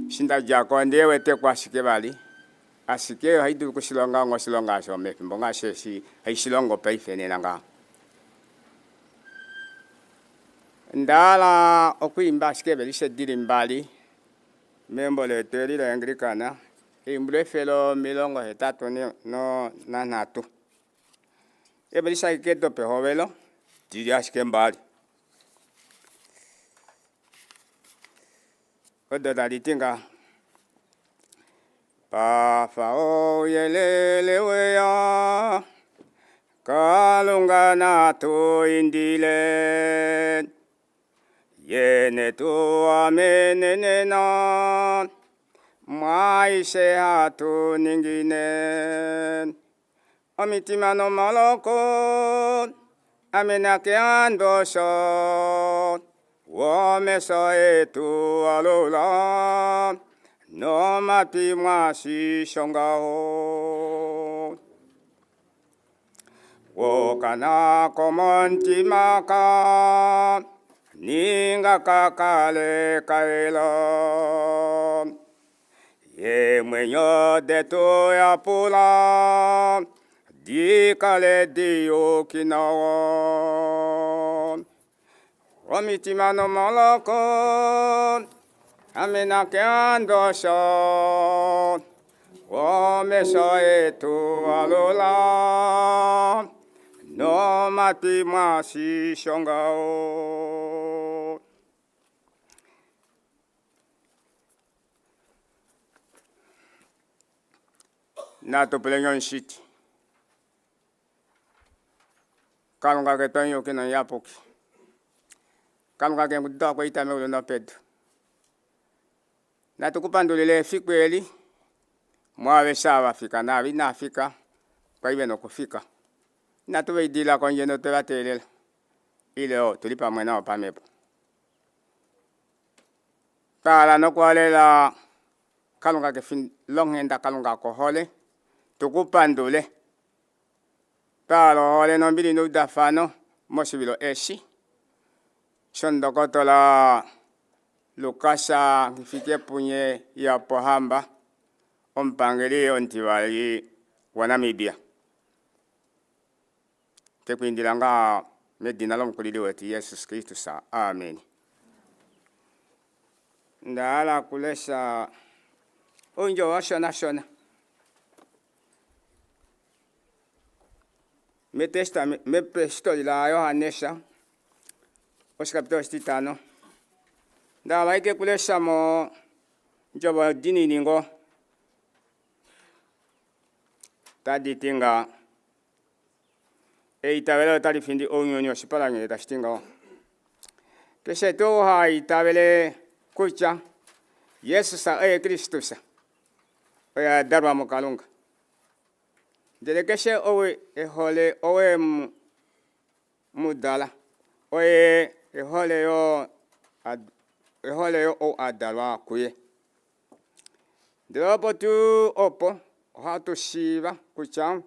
shinda jako ndewe te kwa shike bali asike haidu kushilonga ngosilonga shome fimbo ngashesi haishilongo peifene nanga ndala okuimba shike belishe diri mbali membo le teri la anglikana imbule felo milongo hetatu no nanatu. Ebelisa iketo pehovelo diriash kembali. Kodo dalitinga. Pa fao yelele weya kalunga natu indile yene tu amenene na Maishe hatu ningine Amitima no maloko Amenake andosho Womeso etu alola No mati mwasi shongao Wokana komonti maka Ninga kakale kaelo Ye mwenyo de to ya pula di kale di okinawa Omitima no malako amena kando sho Omeso etu alola no mati masi shongao Nato pelenyon shit. Kalunga ke tonyo ke no yapoki. Kalunga ke mudda kwa itame ulo na pedu. Nato kupandulile fikweli. Mwawe sawa fika na vina fika. Kwa iwe no kufika. Nato we idila konje no tela telela. Ile o tulipa mwena opamepo. Kala no kwa lela. Kalunga ke fin longhenda kalunga ko hole. Tukupandule. Talo hole no mbili no dafano. Mosibilo eshi. Shondokotola Lukasa Hifikepunye ya Pohamba. Ompangeli ontiwali wanamibia. Tekwindilanga medina lomkulili weti Yesus Kristus sa. Amen. Ndala kulesa unjo washona shona. me presto la Yohanesa, os capitões titano. Da vai que kulesamo joba dini ningo. Tadi tinga. Itavela tadi findi onyonyo sipalange da stinga. Pese to ha itavele kucha. Yesus sa Kristus. Oya darwa mokalunga. Delegation owe ehole owe mudala. Oye ehole yo o adalwa kuye. Delopo tu opo hatu shiva kucham.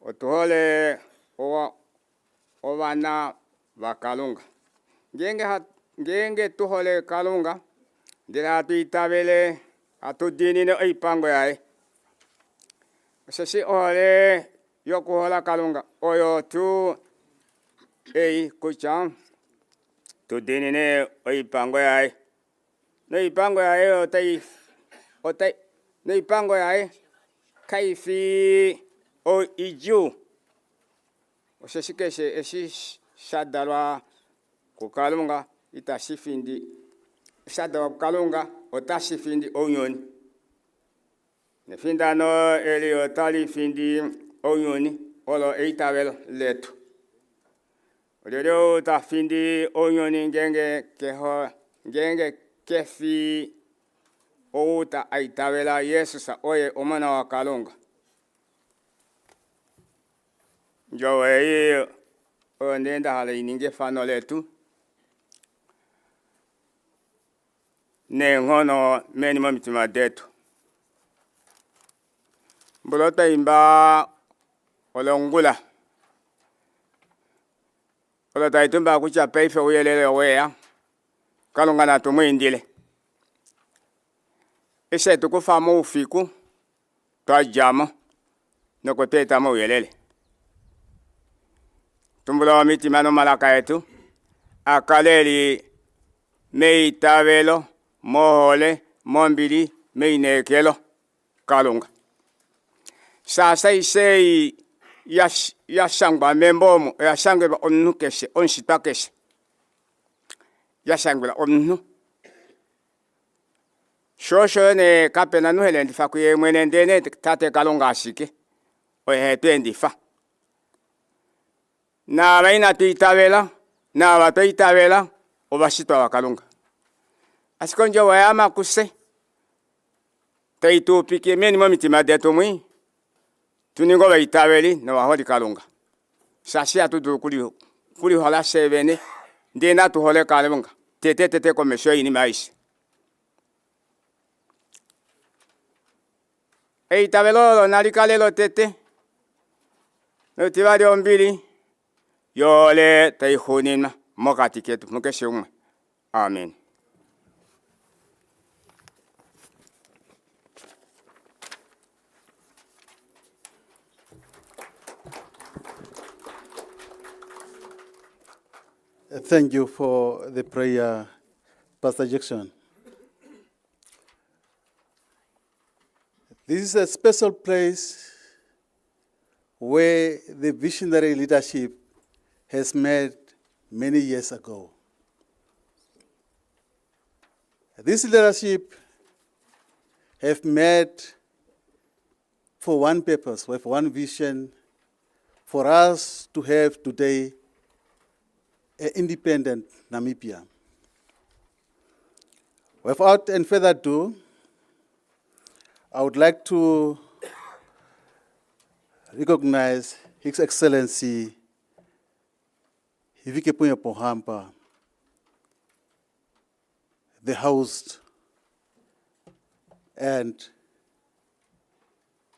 Otuhole owana wakalunga. Genge tuhole kalunga. Dila tu itabele atu dini no ipango yae. Sesi ole yokuhola kalunga. Oyo tu kucham. Tu dini ne ipango yae. No ipango yae otai. No ipango yae. Kaifi o iju. Sesi kese esi shadalwa kukalunga itasifindi. Shadalwa kukalunga otasifindi onyoni. Nefinda no eli otali findi onyoni olo eitawelo letu. Olero ta findi onyoni ngenge kefi outa aitawela Yesusa oye omana wa kalunga. Jowe ondenda hale ininge fano letu. Ne ngono meni mamitima detu. Bulota imba olongula. Olota itumba kucha peife uyelele wea. Kalunga na tumu indile. Ise tukufamu ufiku. Twa jama. Noko teta mu uyelele. Tumbula wa miti mano malaka yetu. Akaleli meitavelo, mohole, mombili, meinekelo. Kalunga. Sasa isei yashangba membomo yashangba onnu kese onshita kese yashangba onnu shosho ne kapena no helendi fa kuye mwenende ne tate kalunga ashike ohetu endifa na baina tuitavela na batuitavela obashitwa wakalunga asikonjo wayama kuse taitu pike meni momitima detu mwi tuningo baitaveli na waholi kalunga. Sashi atudu kuli hola sevene. Ndena tu hole kalunga. Tete komesho ini maisi. Eitavelo nalikalelo tete. Notivali ombili. Yole taihunina. Mokatiketu. Mukeshumwe. Amen. Thank you for the prayer, Pastor Jackson. This is a special place where the visionary leadership has met many years ago. This leadership have met for one purpose, with one vision, for us to have today an independent Namibia. Without any further ado, I would like to recognize His Excellency Hifikepunye Pohamba, the host, and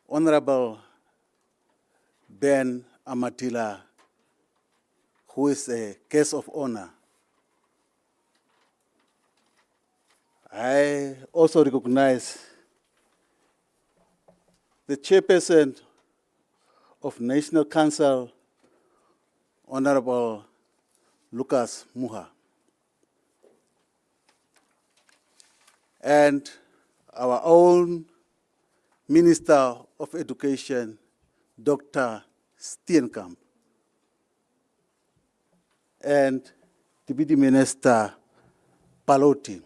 Honorable Ben Amatila, who is a guest of honor. I also recognize the chairperson of National Council, Honorable Lucas Muha, and our own Minister of Education, Dr. Steenkamp, and Deputy Minister Paloti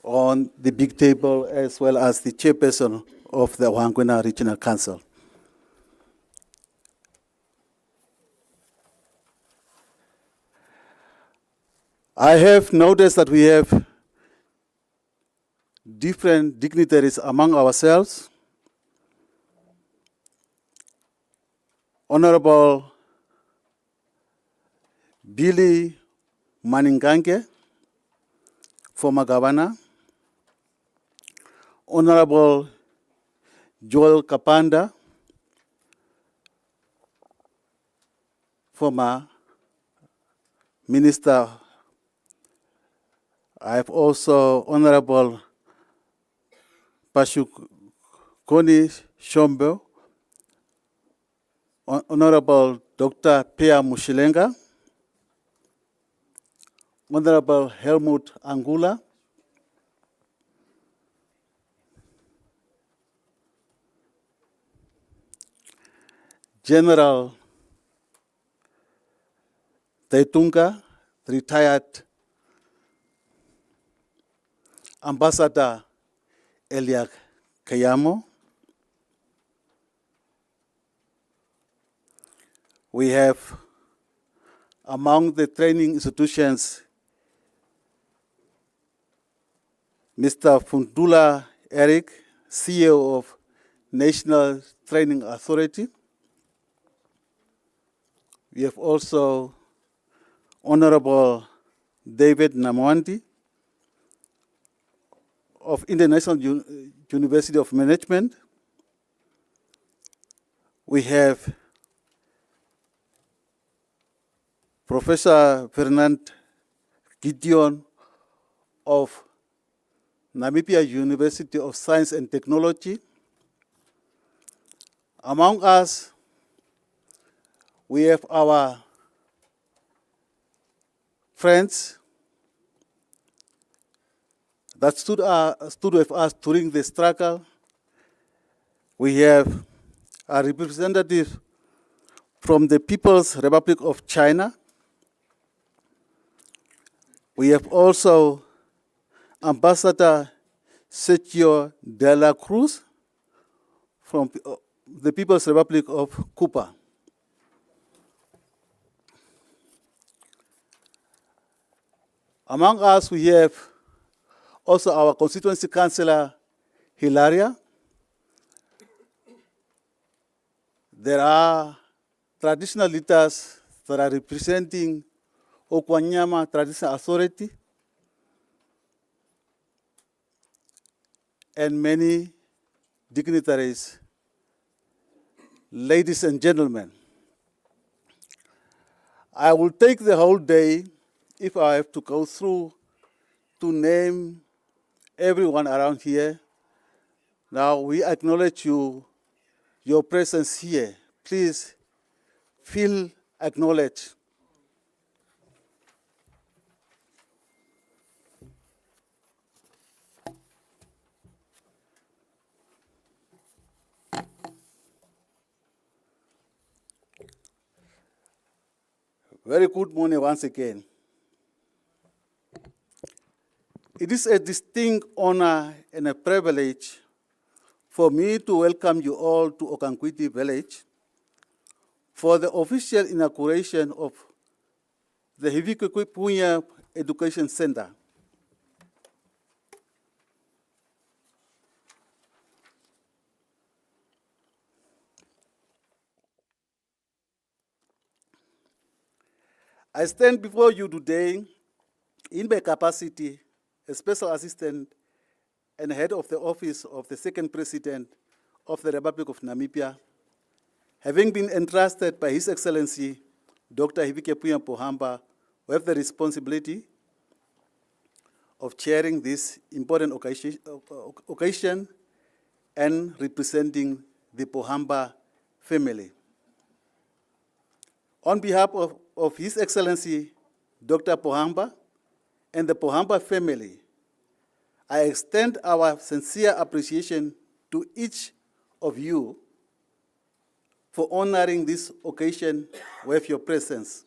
on the big table, as well as the chairperson of the Ohangwena Regional Council. I have noticed that we have different dignitaries among ourselves. Honorable Billy Maningange, former governor. Honorable Joel Kapanda, former minister. I have also Honorable Pashukoni Shombo, Honorable Dr. Pea Mushilenga, Honorable Helmut Angula, General Taitunga, retired Ambassador Elia Kayamo. We have among the training institutions Mr. Fundula Eric, CEO of National Training Authority. We have also Honorable David Namwandi of International University of Management. We have Professor Fernand Gideon of Namibia University of Science and Technology. Among us, we have our friends that stood with us during the struggle. We have a representative from the People's Republic of China. We have also Ambassador Sergio de la Cruz from the People's Republic of Cuba. Among us, we have also our constituency councillor, Hilaria. There are traditional leaders that are representing Okanghudi Traditional Authority and many dignitaries. Ladies and gentlemen, I will take the whole day if I have to go through to name everyone around here. Now we acknowledge your presence here. Please feel acknowledged. Very good morning once again. It is a distinct honor and a privilege for me to welcome you all to Okanghudi village for the official inauguration of the Hifikepunye Education Centre. I stand before you today in my capacity as Special Assistant and Head of the Office of the Second President of the Republic of Namibia, having been entrusted by His Excellency Dr. Hifikepunye Pohamba with the responsibility of chairing this important occasion and representing the Pohamba family. On behalf of His Excellency Dr. Pohamba and the Pohamba family, I extend our sincere appreciation to each of you for honoring this occasion with your presence.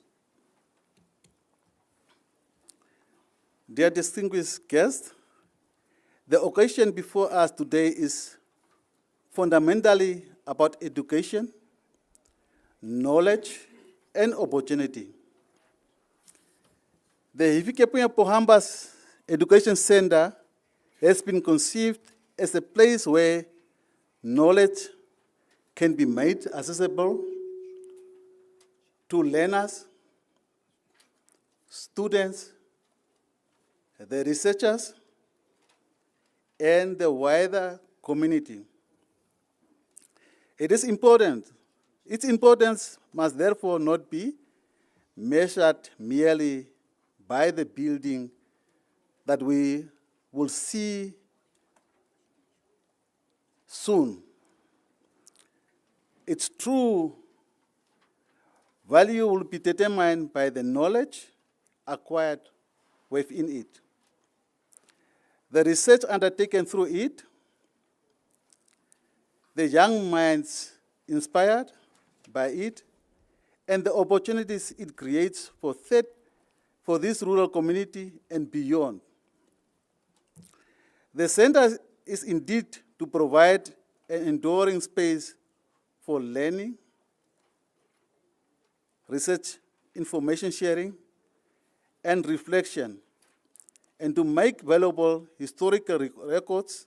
Dear distinguished guests, the occasion before us today is fundamentally about education, knowledge, and opportunity. The Hifikepunye Pohamba Education Centre has been conceived as a place where knowledge can be made accessible to learners, students, the researchers, and the wider community. It is important. Its importance must therefore not be measured merely by the building that we will see soon. Its true value will be determined by the knowledge acquired within it, the research undertaken through it, the young minds inspired by it, and the opportunities it creates for this rural community and beyond. The center is indeed to provide an enduring space for learning, research, information sharing, and reflection, and to make valuable historical records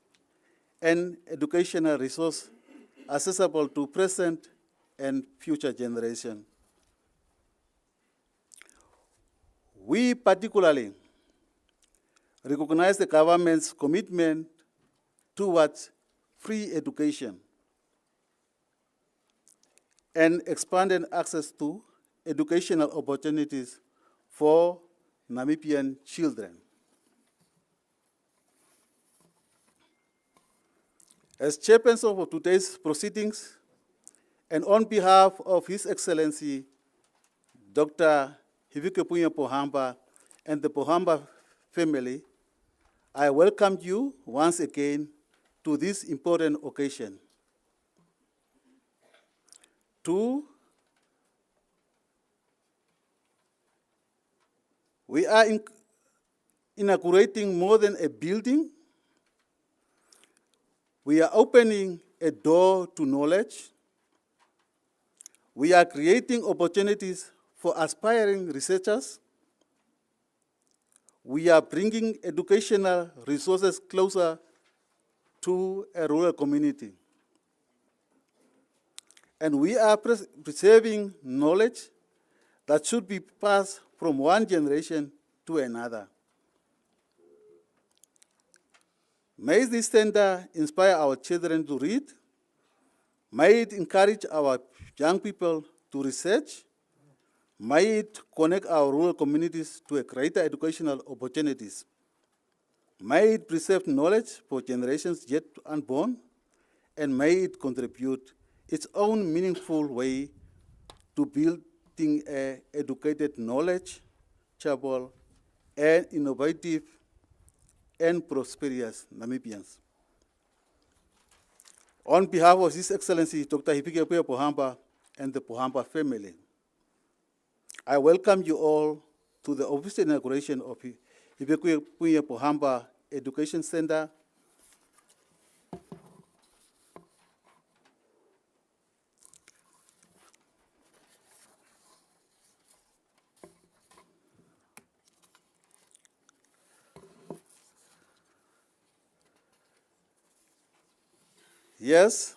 and educational resources accessible to present and future generations. We particularly recognize the government's commitment towards free education and expanded access to educational opportunities for Namibian children. As chairperson of today's proceedings, and on behalf of His Excellency Dr. Hifikepunye Pohamba and the Pohamba family, I welcome you once again to this important occasion. We are inaugurating more than a building. We are opening a door to knowledge. We are creating opportunities for aspiring researchers. We are bringing educational resources closer to a rural community. And we are preserving knowledge that should be passed from one generation to another. May this center inspire our children to read. May it encourage our young people to research. May it connect our rural communities to a greater educational opportunities. May it preserve knowledge for generations yet unborn, and may it contribute its own meaningful way to building an educated, knowledgeable, and innovative and prosperous Namibians. On behalf of His Excellency Dr. Hifikepunye Pohamba and the Pohamba family, I welcome you all to the official inauguration of Hifikepunye Pohamba Education Centre. Yes,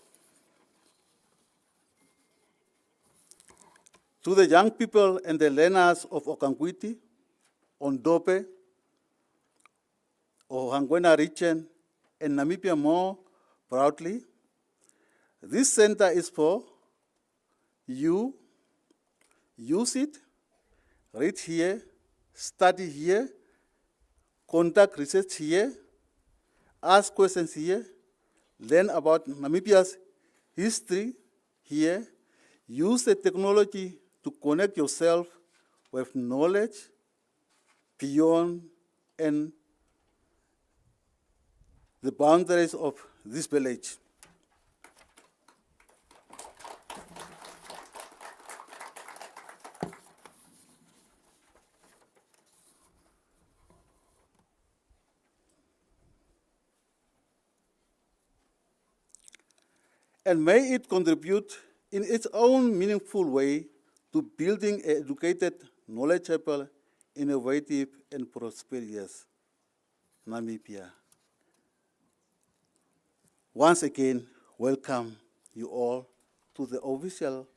to the young people and the learners of Okanghudi, Ondobe, Ohangwena Region, and Namibia more proudly, this center is for you. Use it, read here, study here, conduct research here, ask questions here, learn about Namibia's history here, use the technology to connect yourself with knowledge beyond and the boundaries of this village. and may it contribute in its own meaningful way to building an educated, knowledgeable, innovative, and prosperous Namibia. Once again, welcome you all to the official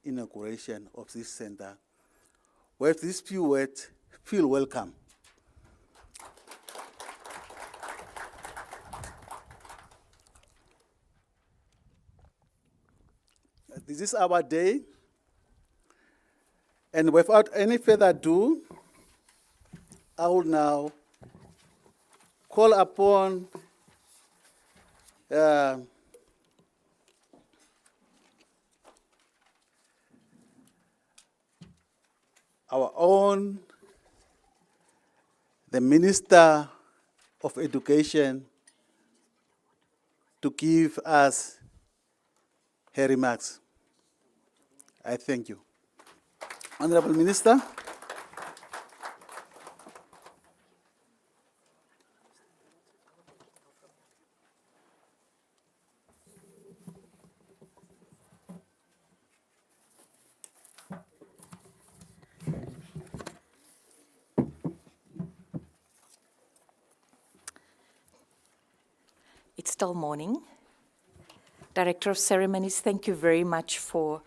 inauguration of this center. With these few words, feel welcome. This is our day, and without any further ado, I will now call upon our own, the Minister of Education, to give us her remarks. I thank you. Honorable Minister. It's still morning. Director of Ceremonies, thank you very much for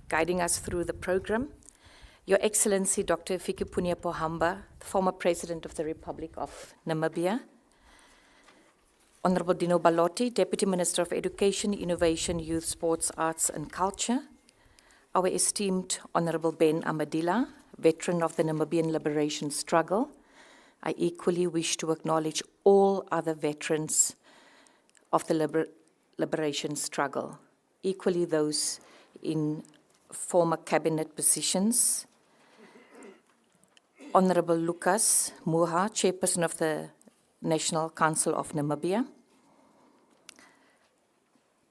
guiding us through the program. Your Excellency, Dr. Hifikepunye Pohamba, the former President of the Republic of Namibia. Honorable Dino Balotti, Deputy Minister of Education, Innovation, Youth, Sports, Arts and Culture. Our esteemed Honorable Ben Amadila, veteran of the Namibian liberation struggle. I equally wish to acknowledge all other veterans of the liberation struggle, equally those in former cabinet positions. Honorable Lucas Muha, Chairperson of the National Council of Namibia.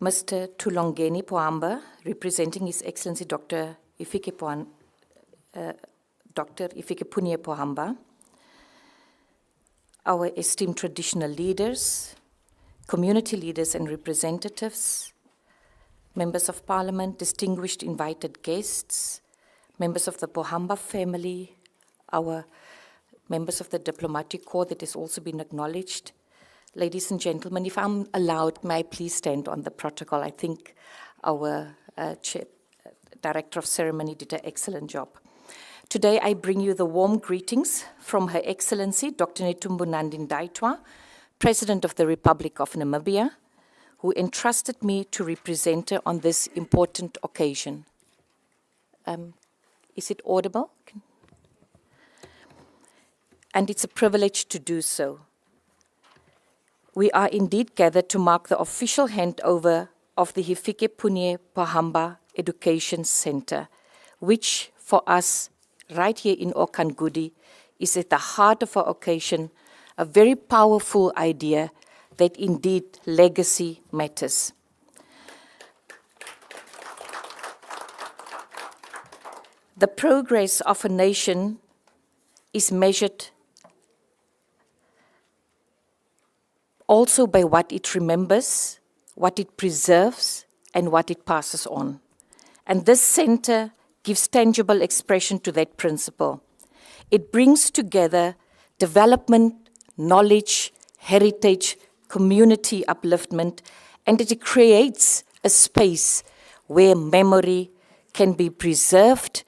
Mr. Tulongeni Pohamba, representing His Excellency Dr. Hifikepunye Pohamba. Our esteemed traditional leaders, community leaders and representatives, members of parliament, distinguished invited guests, members of the Pohamba family, our members of the diplomatic corps that has also been acknowledged. Ladies and gentlemen, if I'm allowed, may I please stand on the protocol? I think our Director of Ceremony did an excellent job. Today, I bring you the warm greetings from Her Excellency, Dr. Netumbo Nandi-Ndaitwah, President of the Republic of Namibia, who entrusted me to represent her on this important occasion. Is it audible? And it's a privilege to do so. We are indeed gathered to mark the official handover of the Hifikepunye Pohamba Education Centre, which for us right here in Okanghudi is at the heart of our occasion, a very powerful idea that indeed legacy matters. The progress of a nation is measured also by what it remembers, what it preserves, and what it passes on. And this center gives tangible expression to that principle. It brings together development, knowledge, heritage, community upliftment, and it creates a space where memory can be preserved,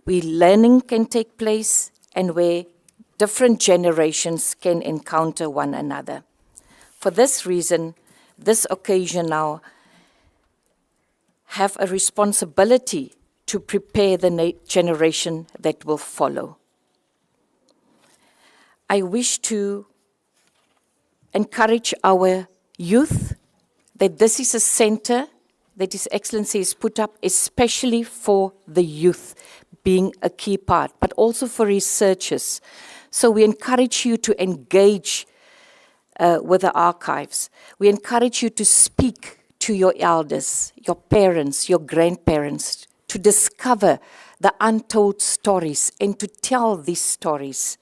where learning can take place, and where different generations can encounter one another. For this reason, this occasion now have a responsibility to prepare the generation that will follow. I wish to encourage our youth that this is a center that His Excellency has put up especially for the youth, being a key part, but also for researchers. So we encourage you to engage with the archives. We encourage you to speak to your elders, your parents, your grandparents, to discover the untold stories and to tell these stories.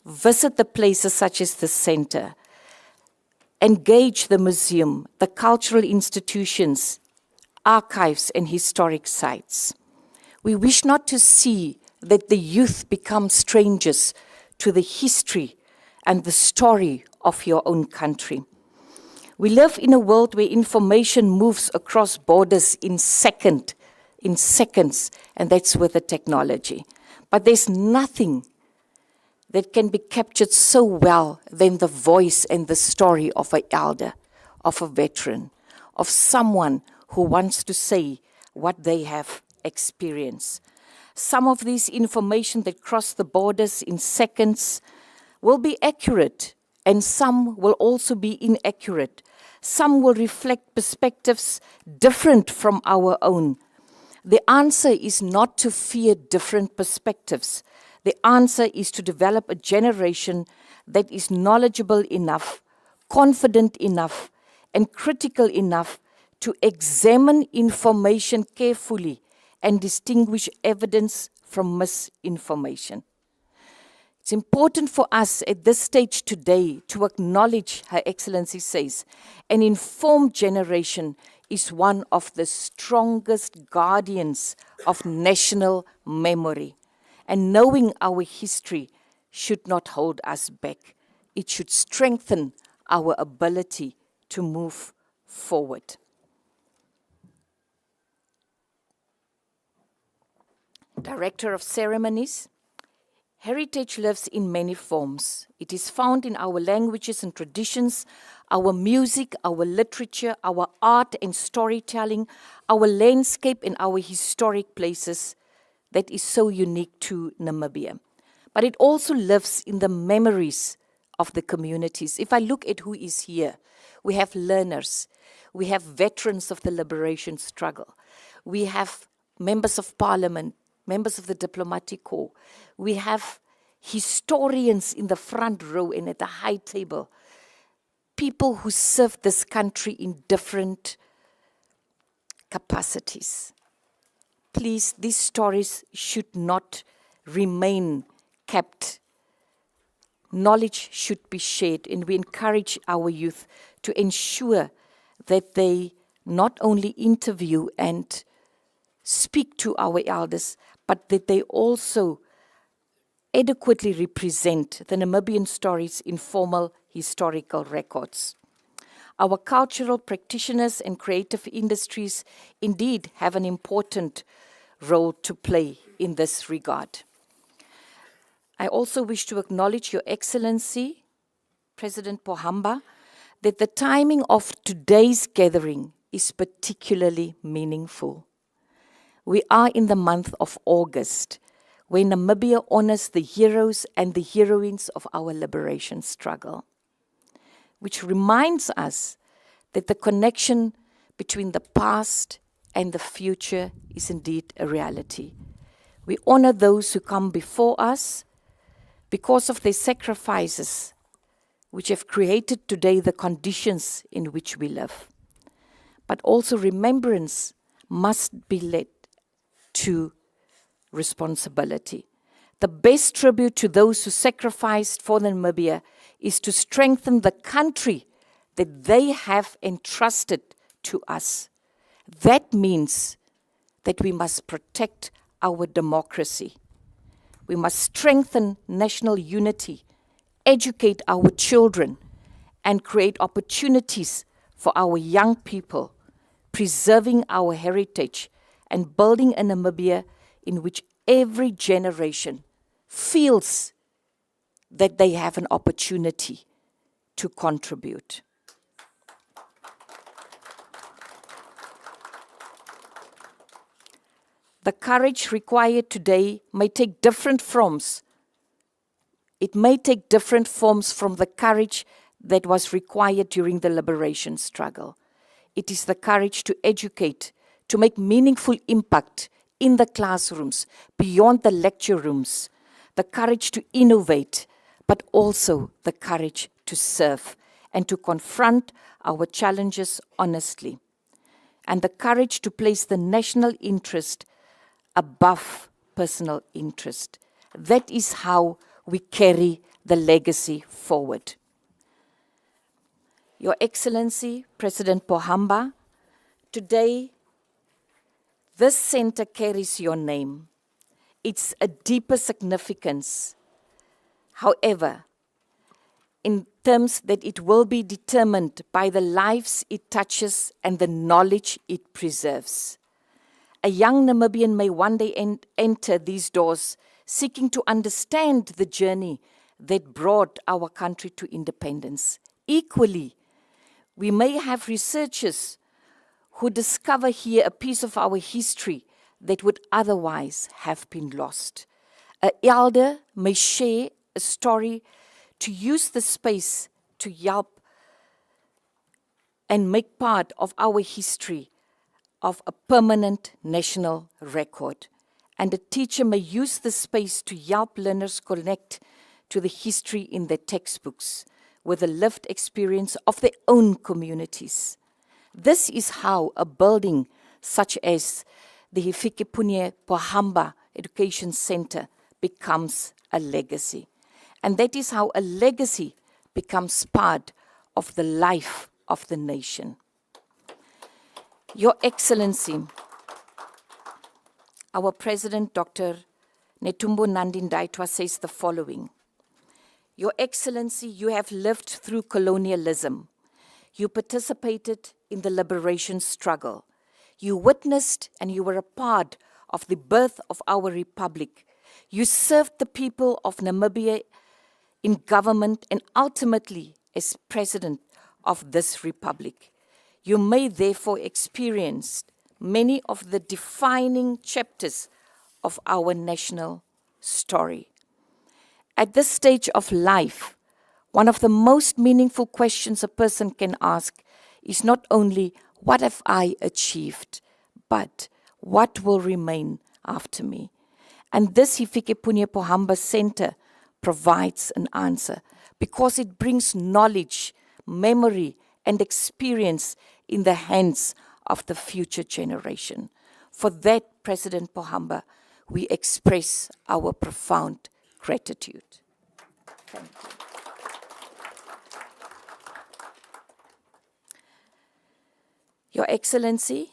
Visit the places such as the center engage the museum, the cultural institutions, archives and historic sites. We wish not to see that the youth become strangers to the history and the story of your own country. We live in a world where information moves across borders in seconds, and that's with the technology. But there's nothing that can be captured so well than the voice and the story of an elder, of a veteran, of someone who wants to say what they have experienced. Some of these information that cross the borders in seconds will be accurate, and some will also be inaccurate. Some will reflect perspectives different from our own. The answer is not to fear different perspectives. The answer is to develop a generation that is knowledgeable enough, confident enough, and critical enough to examine information carefully and distinguish evidence from misinformation. It's important for us at this stage today to acknowledge, Her Excellency says, an informed generation is one of the strongest guardians of national memory. And knowing our history should not hold us back. It should strengthen our ability to move forward. Director of Ceremonies, heritage lives in many forms. It is found in our languages and traditions, our music, our literature, our art and storytelling, our landscape and our historic places that is so unique to Namibia. But it also lives in the memories of the communities. If I look at who is here, we have learners, we have veterans of the liberation struggle, we have members of parliament, members of the diplomatic corps, we have historians in the front row and at the high table, people who served this country in different capacities. Please, these stories should not remain kept. Knowledge should be shared, and we encourage our youth to ensure that they not only interview and speak to our elders, but that they also adequately represent the Namibian stories in formal historical records. Our cultural practitioners and creative industries indeed have an important role to play in this regard. I also wish to acknowledge Your Excellency, President Pohamba, that the timing of today's gathering is particularly meaningful. We are in the month of August, where Namibia honors the heroes and the heroines of our liberation struggle, which reminds us that the connection between the past and the future is indeed a reality. We honor those who come before us because of their sacrifices, which have created today the conditions in which we live. But also remembrance must be led to responsibility. The best tribute to those who sacrificed for Namibia is to strengthen the country that they have entrusted to us. That means that we must protect our democracy. We must strengthen national unity, educate our children, and create opportunities for our young people, preserving our heritage and building a Namibia in which every generation feels that they have an opportunity to contribute. The courage required today may take different forms. It may take different forms from the courage that was required during the liberation struggle. It is the courage to educate, to make meaningful impact in the classrooms, beyond the lecture rooms, the courage to innovate, but also the courage to serve and to confront our challenges honestly, and the courage to place the national interest above personal interest. That is how we carry the legacy forward. Your Excellency, President Pohamba, today this center carries your name. It's a deeper significance. However, in terms that it will be determined by the lives it touches and the knowledge it preserves. A young Namibian may one day enter these doors seeking to understand the journey that brought our country to independence. Equally, we may have researchers who discover here a piece of our history that would otherwise have been lost. An elder may share a story to use the space to help and make part of our history of a permanent national record. And a teacher may use the space to help learners connect to the history in their textbooks with the lived experience of their own communities. This is how a building such as the Hifikepunye Pohamba Education Centre becomes a legacy. And that is how a legacy becomes part of the life of the nation. Your Excellency, our President, Dr. Netumbo Nandi-Ndaitwah, says the following. Your Excellency, you have lived through colonialism. You participated in the liberation struggle. You witnessed and you were a part of the birth of our republic. You served the people of Namibia in government and ultimately as president of this republic. You may therefore experience many of the defining chapters of our national story. At this stage of life, one of the most meaningful questions a person can ask is not only, what have I achieved, but what will remain after me? And this Hifikepunye Pohamba Centre provides an answer because it brings knowledge, memory, and experience in the hands of the future generation. For that, President Pohamba, we express our profound gratitude. Thank you. Your Excellency,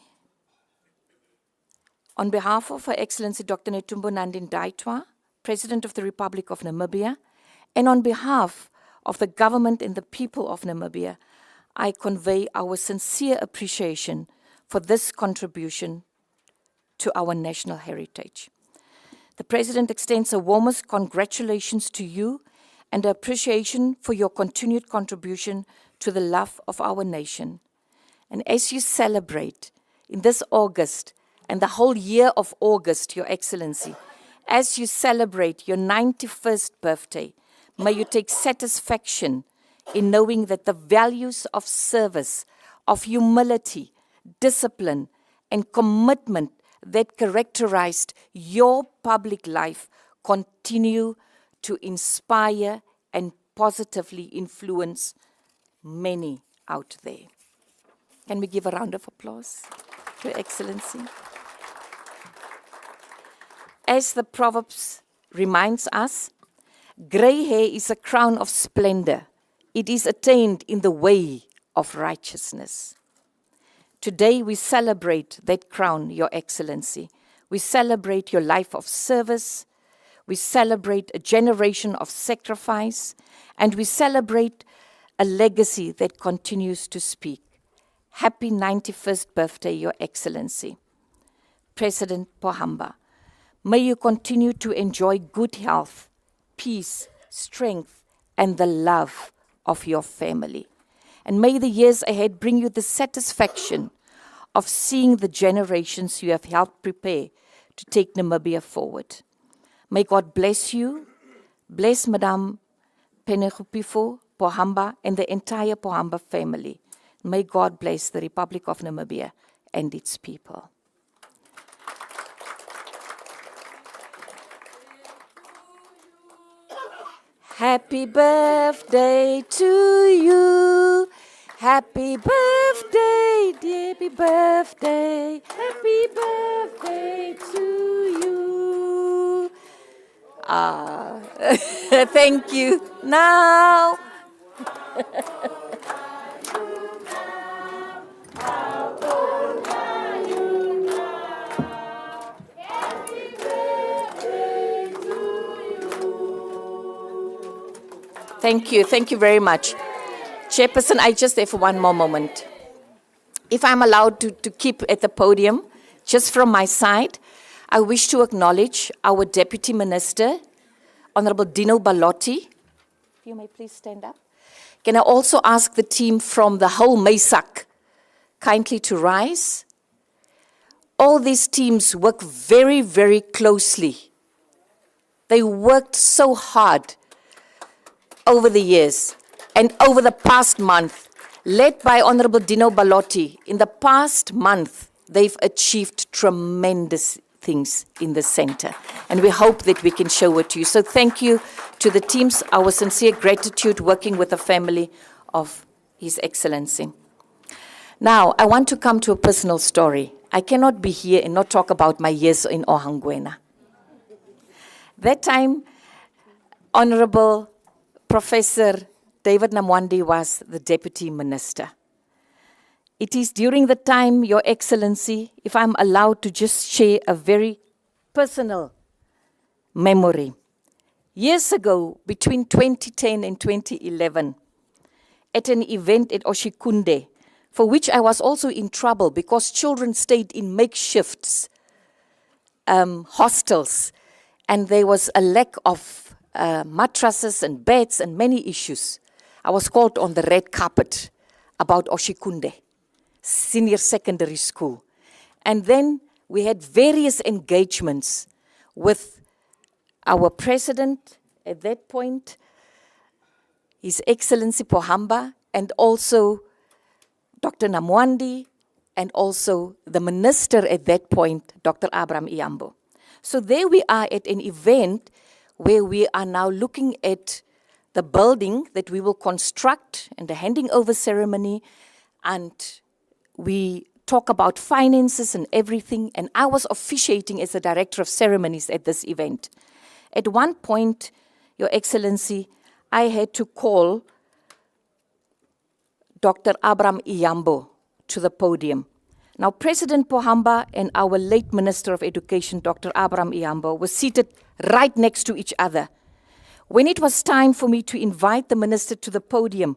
on behalf of Her Excellency Dr. Netumbo Nandi-Ndaitwah, President of the Republic of Namibia, and on behalf of the government and the people of Namibia, I convey our sincere appreciation for this contribution to our national heritage. The President extends the warmest congratulations to you and appreciation for your continued contribution to the love of our nation. And as you celebrate in this August and the whole year of August, Your Excellency, as you celebrate your 91st birthday, may you take satisfaction in knowing that the values of service, of humility, discipline, and commitment that characterized your public life continue to inspire and positively influence many out there. Can we give a round of applause to Your Excellency? As the Proverbs reminds us, gray hair is a crown of splendor. It is attained in the way of righteousness. Today we celebrate that crown, Your Excellency. We celebrate your life of service. We celebrate a generation of sacrifice. And we celebrate a legacy that continues to speak. Happy 91st birthday, Your Excellency. President Pohamba, may you continue to enjoy good health, peace, strength, and the love of your family. And may the years ahead bring you the satisfaction of seeing the generations you have helped prepare to take Namibia forward. May God bless you, bless Madame Hifikepunye Pohamba and the entire Pohamba family. May God bless the Republic of Namibia and its people. Happy birthday to you. Happy birthday, dear, happy birthday. Happy birthday to you. Thank you. Now. Thank you very much. Chairperson, I just have one more moment. If I'm allowed to keep at the podium, just from my side, I wish to acknowledge our Deputy Minister, Honorable Dino Balotti. If you may please stand up. Can I also ask the team from the whole MESAC kindly to rise? All these teams work very, very closely. They worked so hard over the years and over the past month, led by Honorable Dino Balotti. In the past month, they've achieved tremendous things in the center, and we hope that we can show it to you. So thank you to the teams, our sincere gratitude working with the family of His Excellency. Now, I want to come to a personal story. I cannot be here and not talk about my years in Ohangwena. That time, Honorable Professor David Namwandi was the Deputy Minister. It is during the time, Your Excellency, if I'm allowed to just share a very personal memory. Years ago, between 2010 and 2011, at an event at Oshikunde, for which I was also in trouble because children stayed in makeshifts, hostels, and there was a lack of mattresses and beds and many issues. I was called on the red carpet about Oshikunde Senior Secondary School. And then we had various engagements with our president at that point, His Excellency Pohamba, and also Dr. Namwandi, and also the minister at that point, Dr. Abraham Iyambo. So there we are at an event where we are now looking at the building that we will construct and the handing over ceremony, and we talk about finances and everything, and I was officiating as the director of ceremonies at this event. At one point, Your Excellency, I had to call Dr. Abraham Iyambo to the podium. Now, President Pohamba and our late Minister of Education, Dr. Abraham Iyambo, were seated right next to each other. When it was time for me to invite the minister to the podium,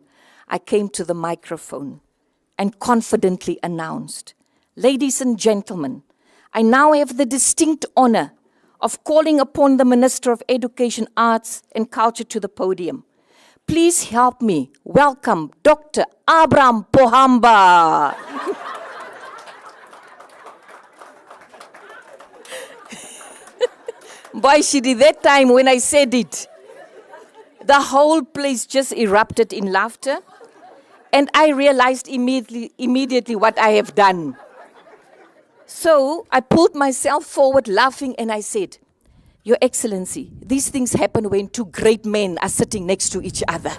I came to the microphone and confidently announced, "Ladies and gentlemen, I now have the distinct honor of calling upon the Minister of Education, Arts and Culture to the podium. Please help me welcome Dr. Abraham Pohamba." Boy, Shidi, that time when I said it, the whole place just erupted in laughter. And I realized immediately what I have done. So I pulled myself forward laughing and I said, "Your Excellency, these things happen when two great men are sitting next to each other."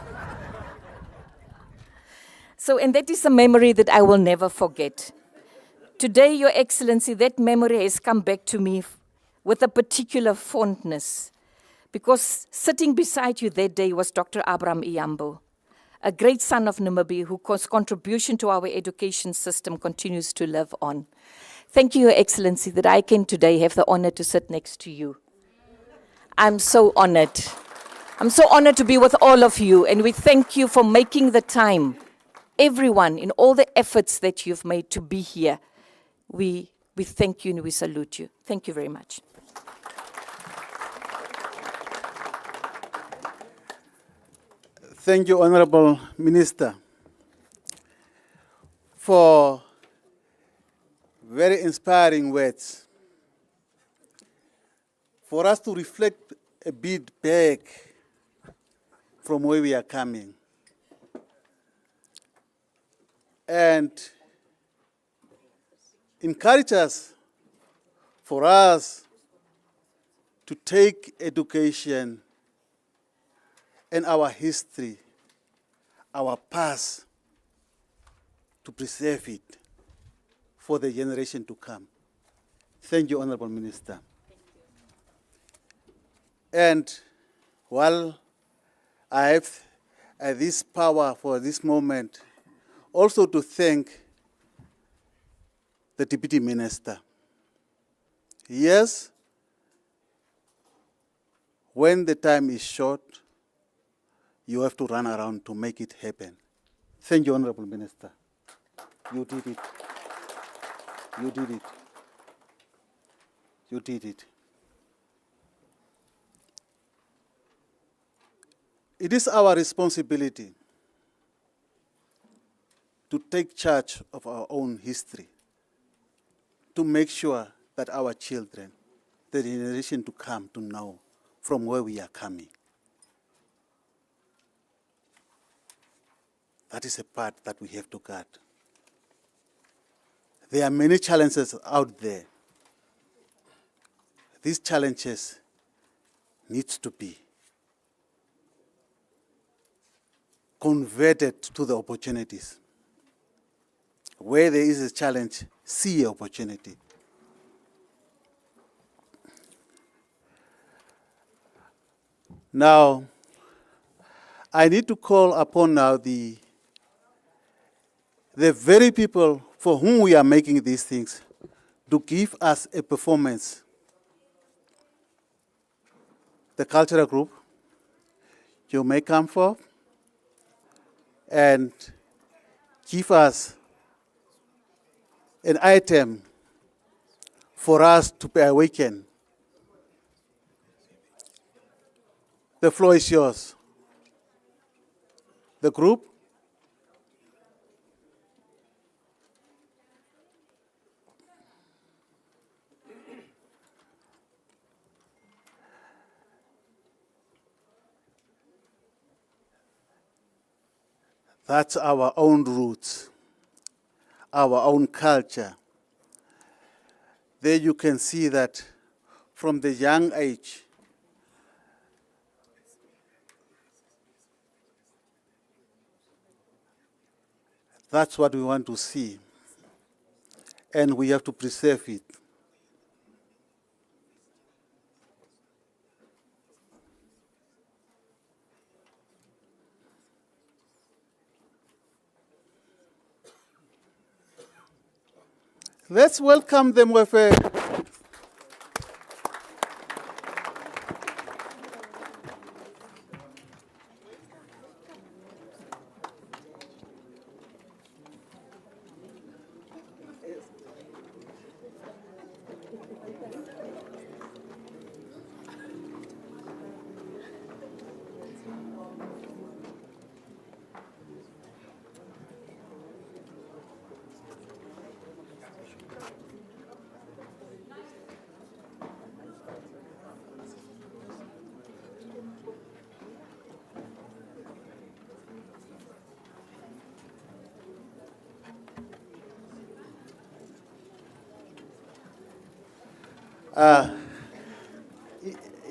So, and that is a memory that I will never forget. Today, Your Excellency, that memory has come back to me with a particular fondness, because sitting beside you that day was Dr. Abraham Iyambo, a great son of Namibia whose contribution to our education system continues to live on. Thank you, Your Excellency, that I can today have the honor to sit next to you. I'm so honored. I'm so honored to be with all of you, and we thank you for making the time, everyone, in all the efforts that you've made to be here. We thank you and we salute you. Thank you very much. Thank you, Honorable Minister, for very inspiring words. For us to reflect a bit back from where we are coming. And encourage us, for us to take education and our history, our past, to preserve it for the generation to come. Thank you, Honorable Minister. And while I have this power for this moment, also to thank the Deputy Minister. Yes, when the time is short, you have to run around to make it happen. Thank you, Honorable Minister. You did it. You did it. You did it. It is our responsibility to take charge of our own history, to make sure that our children, the generation to come, to know from where we are coming. That is a part that we have to guard. There are many challenges out there. These challenges need to be converted to the opportunities. Where there is a challenge, see an opportunity. Now, I need to call upon now the very people for whom we are making these things to give us a performance. The cultural group, you may come forth and give us an item for us to be awakened. The floor is yours. The group. That's our own roots, our own culture. There you can see that from the young age, that's what we want to see, and we have to preserve it. Let's welcome them with a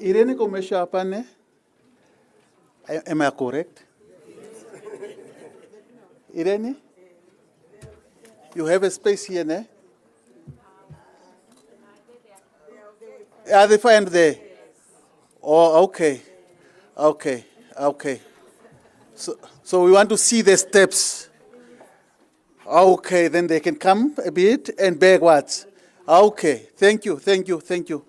Irene Komesha Apane, am I correct? Irene, you have a space here, ne? Are they fine there? Oh, okay, okay, okay. So we want to see the steps. Okay, then they can come a bit and backwards. Okay, thank you, thank you, thank you.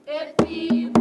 Epi,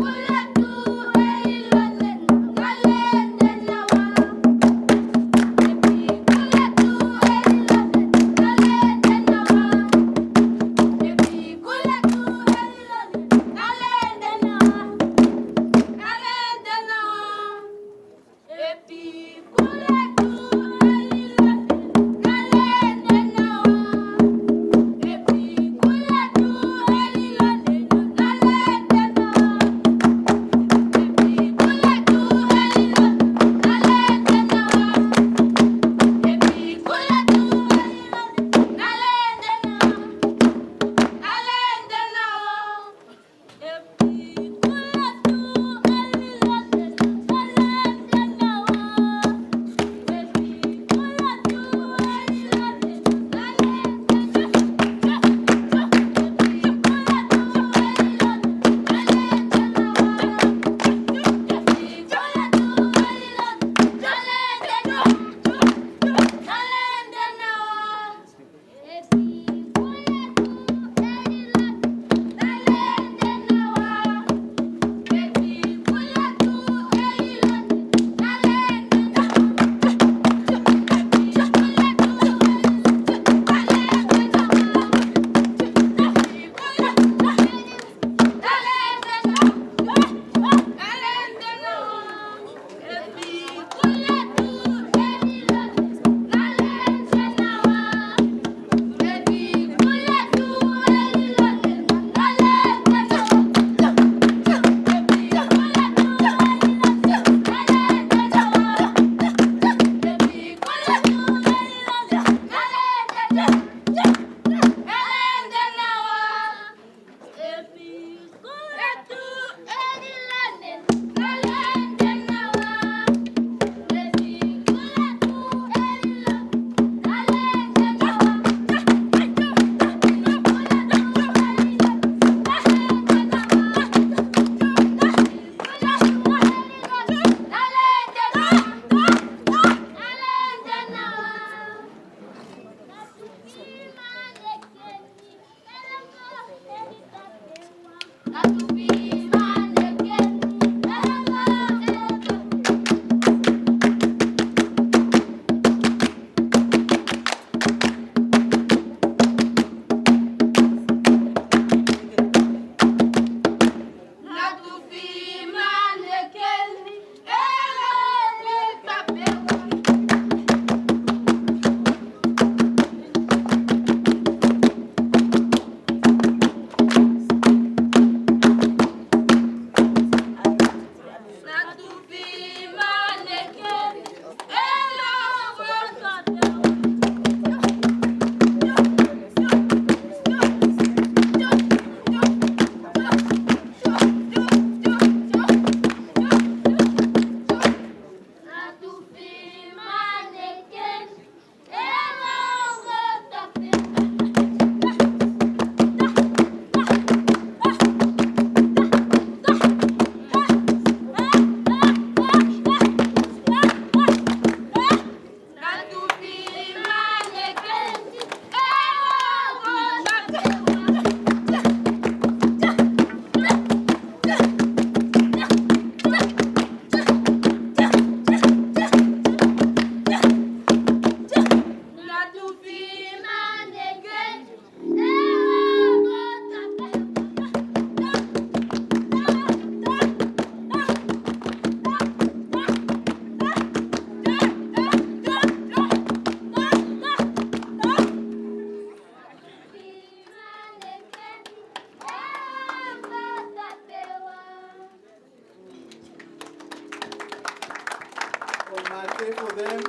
Mate for them.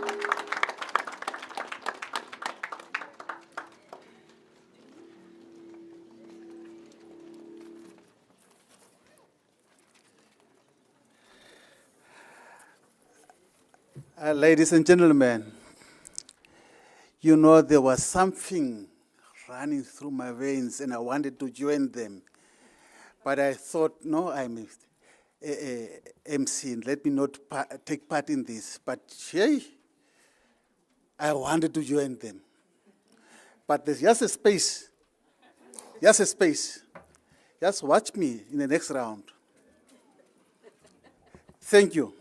Ladies and gentlemen, you know there was something running through my veins and I wanted to join them. But I thought, no, I'm MC, let me not take part in this. But hey, I wanted to join them. But there's just a space. Just a space. Just watch me in the next round. Thank you.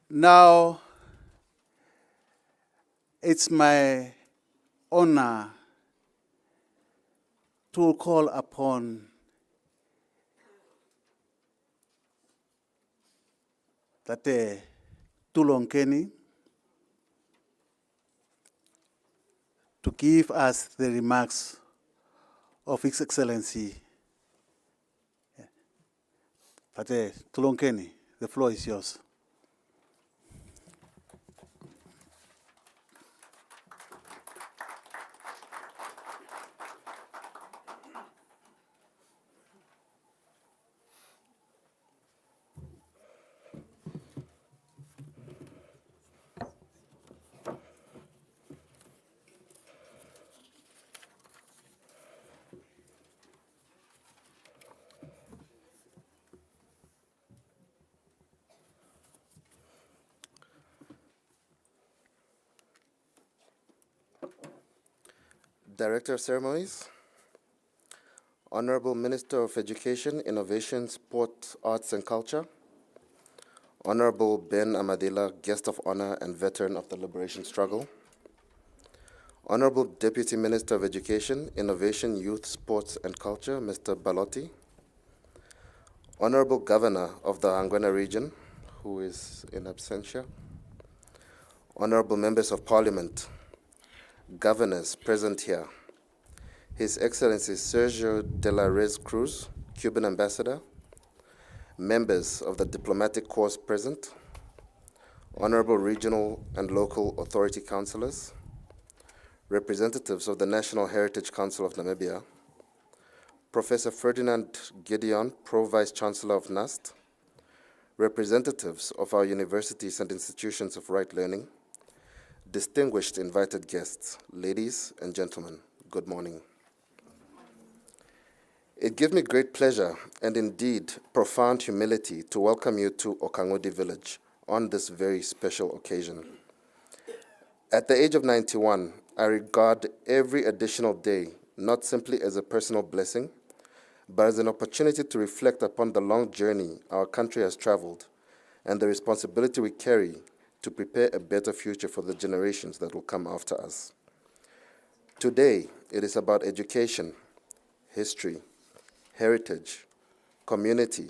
Now, it's my honor to call upon Tate Tulonkeni to give us the remarks of His Excellency. Tate Tulonkeni, the floor is yours. Director of Ceremonies, Honorable Minister of Education, Innovation, Sport, Arts and Culture, Honorable Ben Amadila, Guest of Honor and Veteran of the Liberation Struggle, Honorable Deputy Minister of Education, Innovation, Youth, Sports and Culture, Mr. Balotti, Honorable Governor of the Ohangwena Region, who is in absentia, Honorable Members of Parliament, Governors present here, His Excellency Sergio de la Rez Cruz, Cuban Ambassador, members of the diplomatic corps present, Honorable Regional and Local Authority Councillors, representatives of the National Heritage Council of Namibia, Professor Ferdinand Gideon, Pro-Vice Chancellor of NAST, representatives of our universities and institutions of right learning, distinguished invited guests, ladies and gentlemen, good morning. It gives me great pleasure and indeed profound humility to welcome you to Okanghudi village on this very special occasion. At the age of 91, I regard every additional day not simply as a personal blessing, but as an opportunity to reflect upon the long journey our country has traveled and the responsibility we carry to prepare a better future for the generations that will come after us. Today, it is about education, history, heritage, community,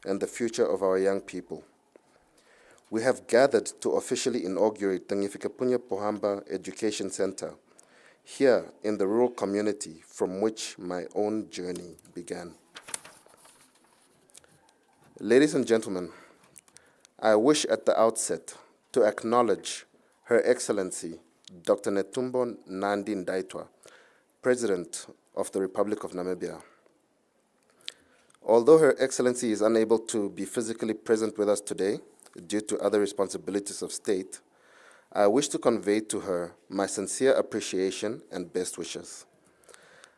and the future of our young people. We have gathered to officially inaugurate the Hifikepunye Pohamba Education Centre here in the rural community from which my own journey began. Ladies and gentlemen, I wish at the outset to acknowledge Her Excellency, Dr. Netumbo Nandi Ndaitwah, President of the Republic of Namibia. Although Her Excellency is unable to be physically present with us today due to other responsibilities of state, I wish to convey to her my sincere appreciation and best wishes.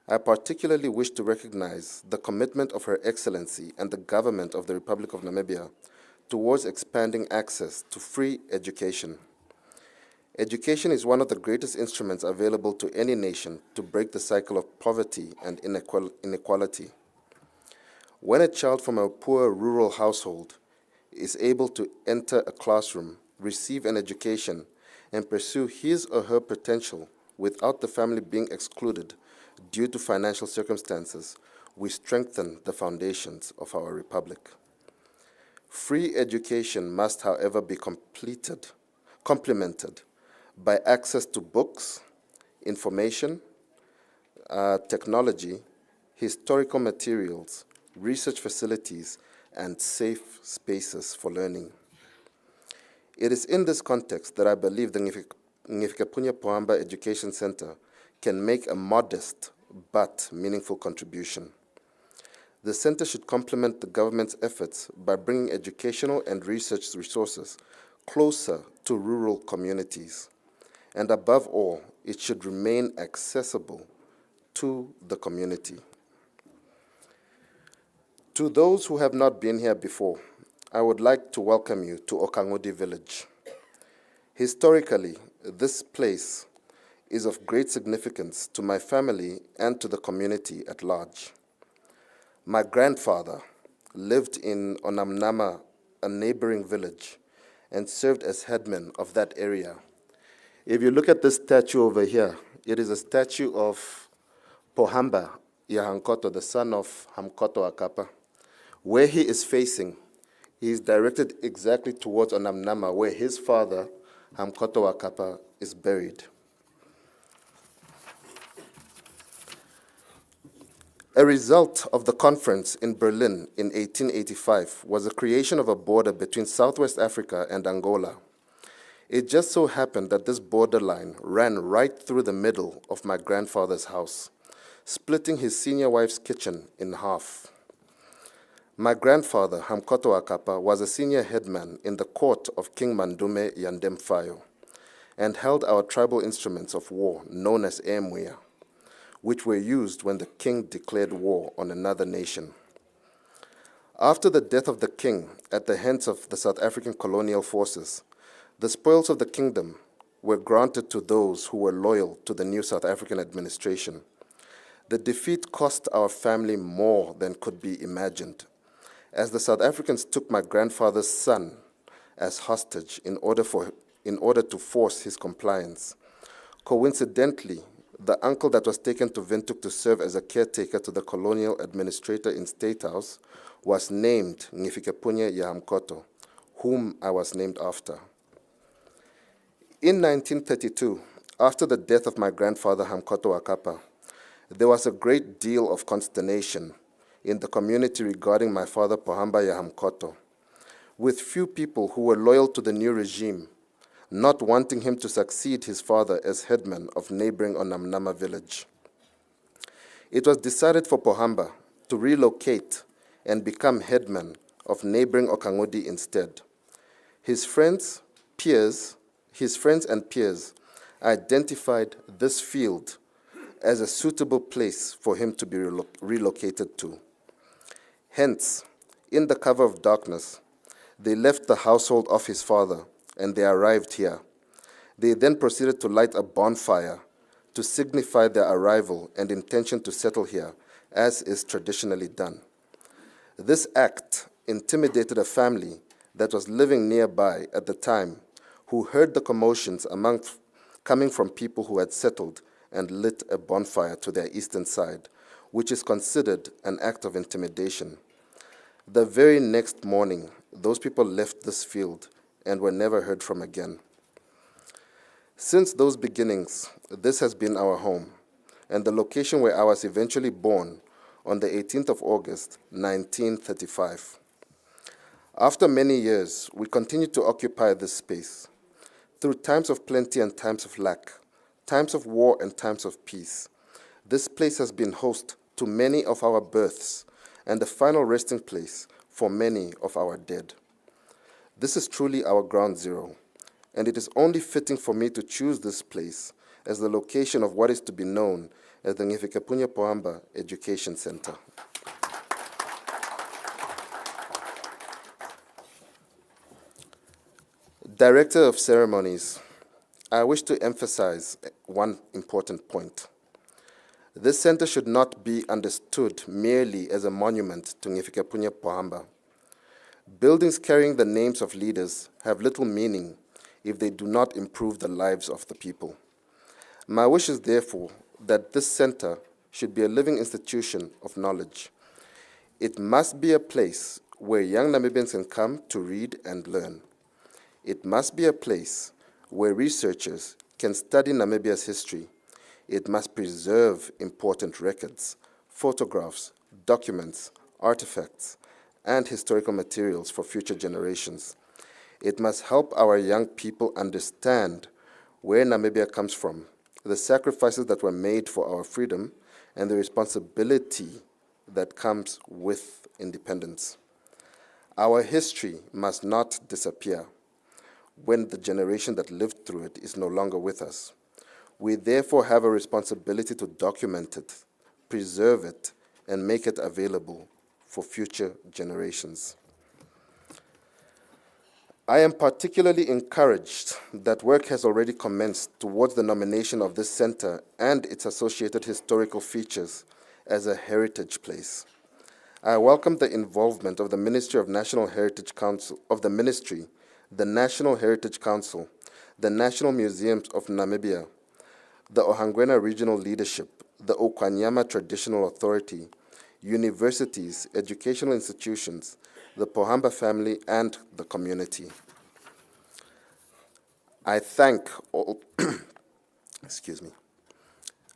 I particularly wish to recognize the commitment of Her Excellency and the government of the Republic of Namibia towards expanding access to free education. Education is one of the greatest instruments available to any nation to break the cycle of poverty and inequality. When a child from a poor rural household is able to enter a classroom, receive an education, and pursue his or her potential without the family being excluded due to financial circumstances, we strengthen the foundations of our republic. Free education must, however, be complemented by access to books, information, technology, historical materials, research facilities, and safe spaces for learning. It is in this context that I believe the Hifikepunye Pohamba Education Centre can make a modest but meaningful contribution. The centre should complement the government's efforts by bringing educational and research resources closer to rural communities. And above all, it should remain accessible to the community. To those who have not been here before, I would like to welcome you to Okanghudi village. Historically, this place is of great significance to my family and to the community at large. My grandfather lived in Onamnama, a neighboring village, and served as headman of that area. If you look at this statue over here, it is a statue of Pohamba Yahankoto, the son of Hamkoto Akapa. Where he is facing, he is directed exactly towards Onamnama, where his father, Hamkoto Akapa, is buried. A result of the conference in Berlin in 1885 was the creation of a border between Southwest Africa and Angola. It just so happened that this borderline ran right through the middle of my grandfather's house, splitting his senior wife's kitchen in half. My grandfather, Hamkoto Akapa, was a senior headman in the court of King Mandume Yandemfayo and held our tribal instruments of war known as emweya, which were used when the king declared war on another nation. After the death of the king at the hands of the South African colonial forces, the spoils of the kingdom were granted to those who were loyal to the new South African administration. The defeat cost our family more than could be imagined, as the South Africans took my grandfather's son as hostage in order to force his compliance. Coincidentally, the uncle that was taken to Windhoek to serve as a caretaker to the colonial administrator in State House was named Hifikepunye Yahamkoto, whom I was named after. In 1932, after the death of my grandfather Hamkoto Akapa, there was a great deal of consternation in the community regarding my father Pohamba Yahamkoto, with few people who were loyal to the new regime not wanting him to succeed his father as headman of neighboring Onamnama village. It was decided for Pohamba to relocate and become headman of neighboring Okanghudi instead. His friends and peers identified this field as a suitable place for him to be relocated to. Hence, in the cover of darkness, they left the household of his father and they arrived here. They then proceeded to light a bonfire to signify their arrival and intention to settle here, as is traditionally done. This act intimidated a family that was living nearby at the time, who heard the commotions coming from people who had settled and lit a bonfire to their eastern side, which is considered an act of intimidation. The very next morning, those people left this field and were never heard from again. Since those beginnings, this has been our home, and the location where I was eventually born on the 18th of August, 1935. After many years, we continued to occupy this space. Through times of plenty and times of lack, times of war and times of peace, this place has been host to many of our births and the final resting place for many of our dead. This is truly our ground zero, and it is only fitting for me to choose this place as the location of what is to be known as the Hifikepunye Pohamba Education Centre. Director of Ceremonies, I wish to emphasize one important point. This center should not be understood merely as a monument to Hifikepunye Pohamba. Buildings carrying the names of leaders have little meaning if they do not improve the lives of the people. My wish is therefore that this center should be a living institution of knowledge. It must be a place where young Namibians can come to read and learn. It must be a place where researchers can study Namibia's history. It must preserve important records, photographs, documents, artifacts, and historical materials for future generations. It must help our young people understand where Namibia comes from, the sacrifices that were made for our freedom, and the responsibility that comes with independence. Our history must not disappear when the generation that lived through it is no longer with us. We therefore have a responsibility to document it, preserve it, and make it available for future generations. I am particularly encouraged that work has already commenced towards the nomination of this center and its associated historical features as a heritage place. I welcome the involvement of the Ministry of National Heritage Council, the National Heritage Council, the National Museums of Namibia, the Ohangwena Regional Leadership, the Okanghudi Traditional Authority, universities, educational institutions, the Pohamba family, and the community. I thank all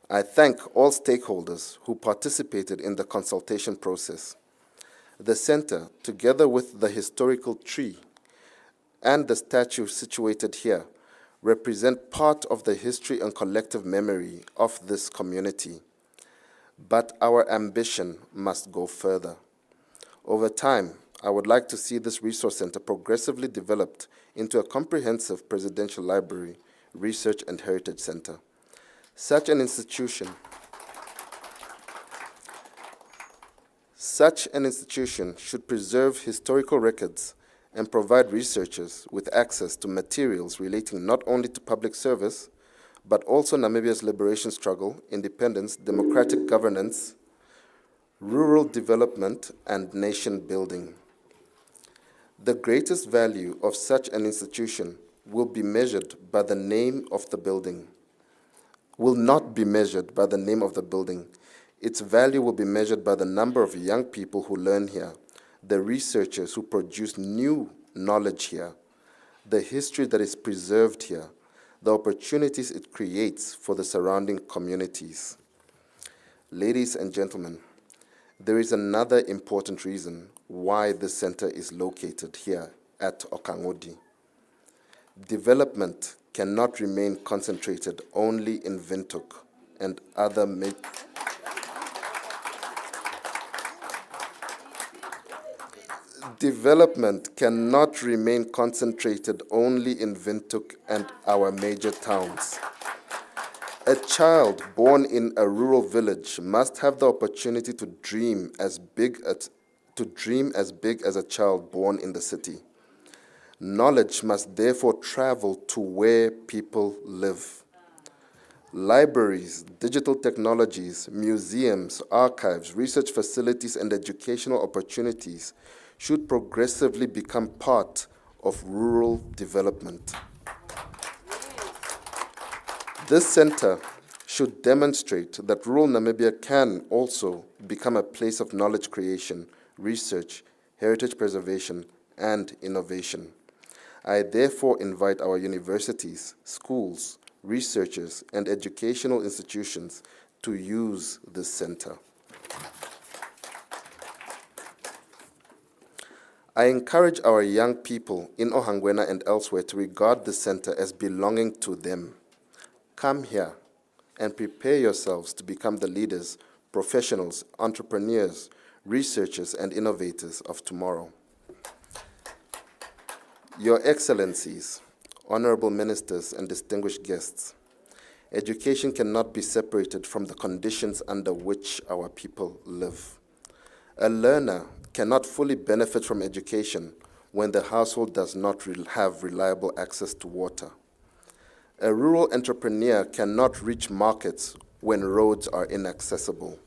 I thank all stakeholders who participated in the consultation process. The center, together with the historical tree and the statue situated here, represent part of the history and collective memory of this community. But our ambition must go further. Over time, I would like to see this resource center progressively developed into a comprehensive presidential library, research, and heritage center. Such an institution should preserve historical records and provide researchers with access to materials relating not only to public service, but also Namibia's liberation struggle, independence, democratic governance, rural development, and nation building. The greatest value of such an institution will be measured by the name of the building. Will not be measured by the name of the building. Its value will be measured by the number of young people who learn here, the researchers who produce new knowledge here, the history that is preserved here, the opportunities it creates for the surrounding communities. Ladies and gentlemen, there is another important reason why this center is located here at Okanghudi. Development cannot remain concentrated only in Windhoek and other Development cannot remain concentrated only in Windhoek and our major towns. A child born in a rural village must have the opportunity to dream as big as a child born in the city. Knowledge must therefore travel to where people live. Libraries, digital technologies, museums, archives, research facilities, and educational opportunities should progressively become part of rural development. This center should demonstrate that rural Namibia can also become a place of knowledge creation, research, heritage preservation, and innovation. I therefore invite our universities, schools, researchers, and educational institutions to use this center. I encourage our young people in Ohangwena and elsewhere to regard this center as belonging to them. Come here and prepare yourselves to become the leaders, professionals, entrepreneurs, researchers, and innovators of tomorrow. Your Excellencies, honorable ministers, and distinguished guests, education cannot be separated from the conditions under which our people live. A learner cannot fully benefit from education when the household does not have reliable access to water. A rural entrepreneur cannot reach markets when roads are inaccessible.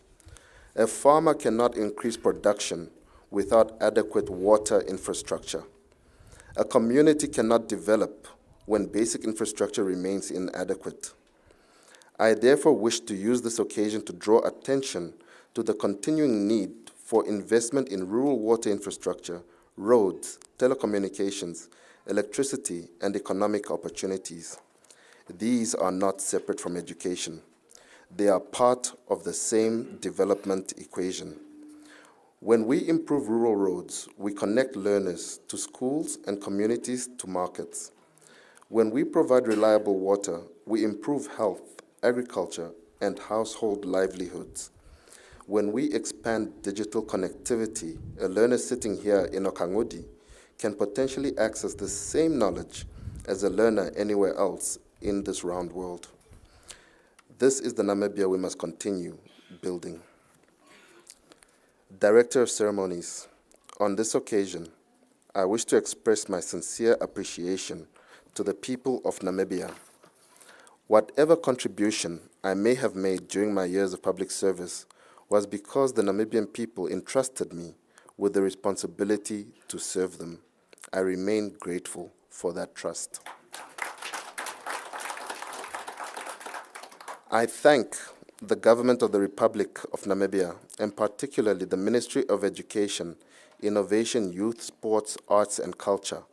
A farmer cannot increase production without adequate water infrastructure. A community cannot develop when basic infrastructure remains inadequate. I therefore wish to use this occasion to draw attention to the continuing need for investment in rural water infrastructure, roads, telecommunications, electricity, and economic opportunities. These are not separate from education. They are part of the same development equation. When we improve rural roads, we connect learners to schools and communities to markets. When we provide reliable water, we improve health, agriculture, and household livelihoods. When we expand digital connectivity, a learner sitting here in Okanghudi can potentially access the same knowledge as a learner anywhere else in this round world. This is the Namibia we must continue building. Director of Ceremonies, on this occasion, I wish to express my sincere appreciation to the people of Namibia. Whatever contribution I may have made during my years of public service was because the Namibian people entrusted me with the responsibility to serve them. I remain grateful for that trust. I thank the Government of the Republic of Namibia, and particularly the Ministry of Education, Innovation, Youth, Sports, Arts and Culture,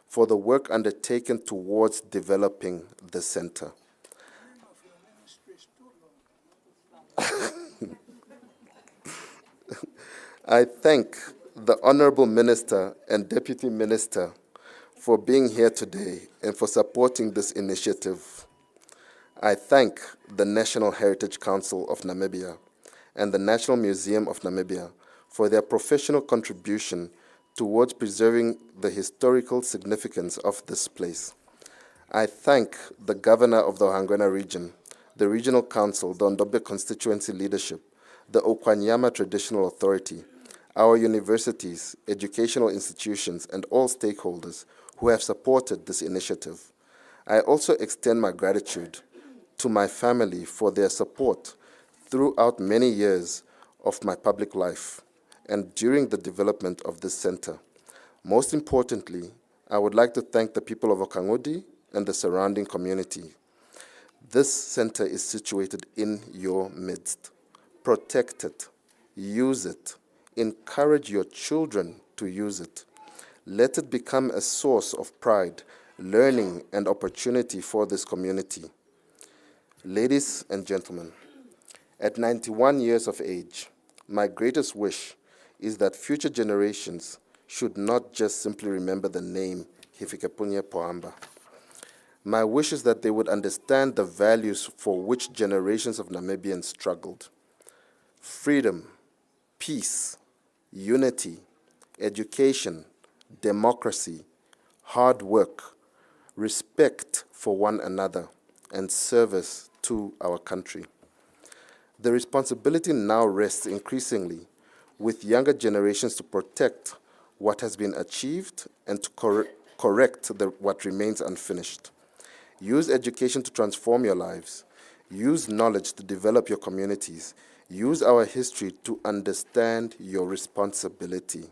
for the work undertaken towards developing the center. I thank the Honorable Minister and Deputy Minister for being here today and for supporting this initiative. I thank the National Heritage Council of Namibia and the National Museum of Namibia for their professional contribution towards preserving the historical significance of this place. I thank the Governor of the Ohangwena Region, the Regional Council, the Ondobe constituency leadership, the Okanghudi Traditional Authority, our universities, educational institutions, and all stakeholders who have supported this initiative. I also extend my gratitude to my family for their support throughout many years of my public life and during the development of this center. Most importantly, I would like to thank the people of Okanghudi and the surrounding community. This center is situated in your midst. Protect it, use it, encourage your children to use it. Let it become a source of pride, learning, and opportunity for this community. Ladies and gentlemen, at 91 years of age, my greatest wish is that future generations should not just simply remember the name Hifikepunye Pohamba. My wish is that they would understand the values for which generations of Namibians struggled. Freedom, peace, unity, education, democracy, hard work, respect for one another, and service to our country. The responsibility now rests increasingly with younger generations to protect what has been achieved and to correct what remains unfinished. Use education to transform your lives. Use knowledge to develop your communities. Use our history to understand your responsibility.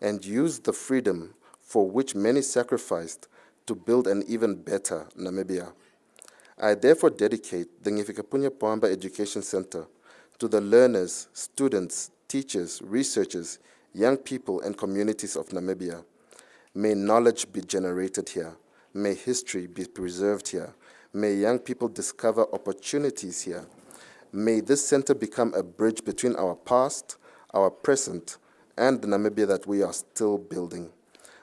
And use the freedom for which many sacrificed to build an even better Namibia. I therefore dedicate the Hifikepunye Pohamba Education Centre to the learners, students, teachers, researchers, young people, and communities of Namibia. May knowledge be generated here. May history be preserved here. May young people discover opportunities here. May this center become a bridge between our past, our present, and the Namibia that we are still building.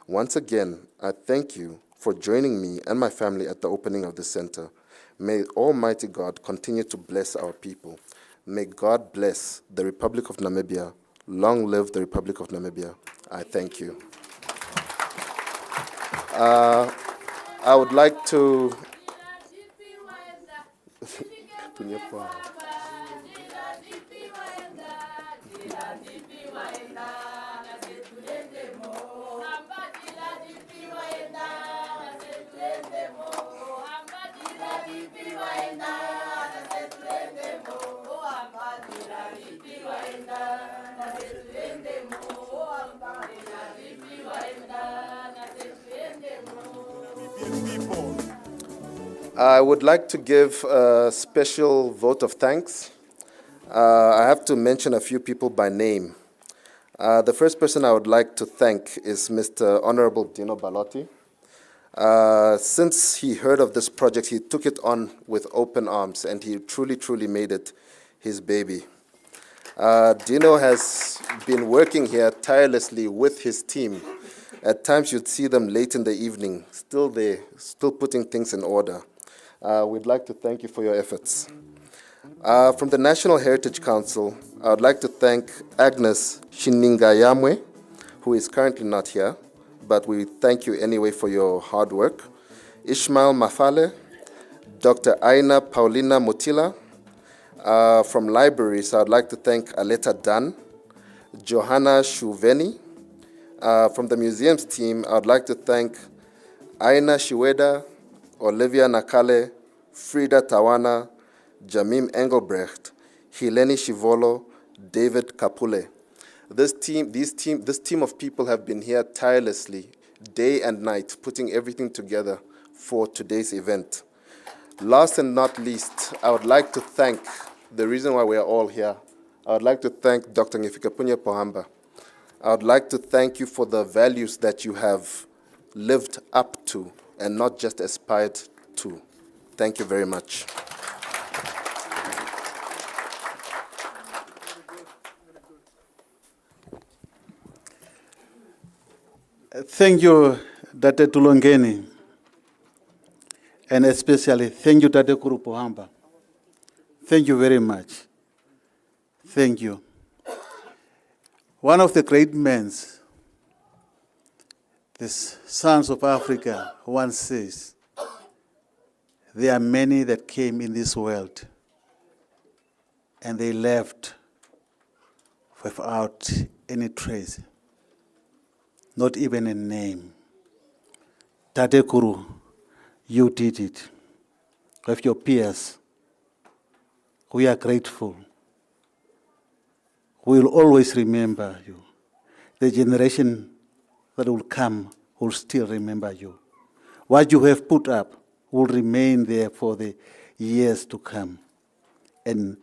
Once again, I thank you for joining me and my family at the opening of the center. May Almighty God continue to bless our people. May God bless the Republic of Namibia. Long live the Republic of Namibia. I thank you. I would like to... I would like to give a special vote of thanks. I have to mention a few people by name. The first person I would like to thank is Mr. Honorable Dino Balotti. Since he heard of this project, he took it on with open arms, and he truly, truly made it his baby. Dino has been working here tirelessly with his team. At times you'd see them late in the evening, still there, still putting things in order. We'd like to thank you for your efforts. From the National Heritage Council, I would like to thank Agnes Shiningayamwe, who is currently not here, but we thank you anyway for your hard work. Ishmael Mafale, Dr. Aina Paulina Mutila. From libraries, I would like to thank Aleta Dan, Johanna Shuveni. From the museums team, I would like to thank Aina Shiweda, Olivia Nakale, Frida Tawana, Jamim Engelbrecht, Heleni Shivolo, David Kapule. This team of people have been here tirelessly, day and night, putting everything together for today's event. Last and not least, I would like to thank the reason why we are all here. I would like to thank Dr. Hifikepunye Pohamba. I would like to thank you for the values that you have lived up to and not just aspired to. Thank you very much. Thank you, Date Tulongeni, and especially thank you, Date Kuru Pohamba. Thank you very much. Thank you. One of the great men, the sons of Africa, once says, there are many that came in this world and they left without any trace, not even a name. Tate Kuru, you did it with your peers. We are grateful. We will always remember you. The generation that will come will still remember you. What you have put up will remain there for the years to come. And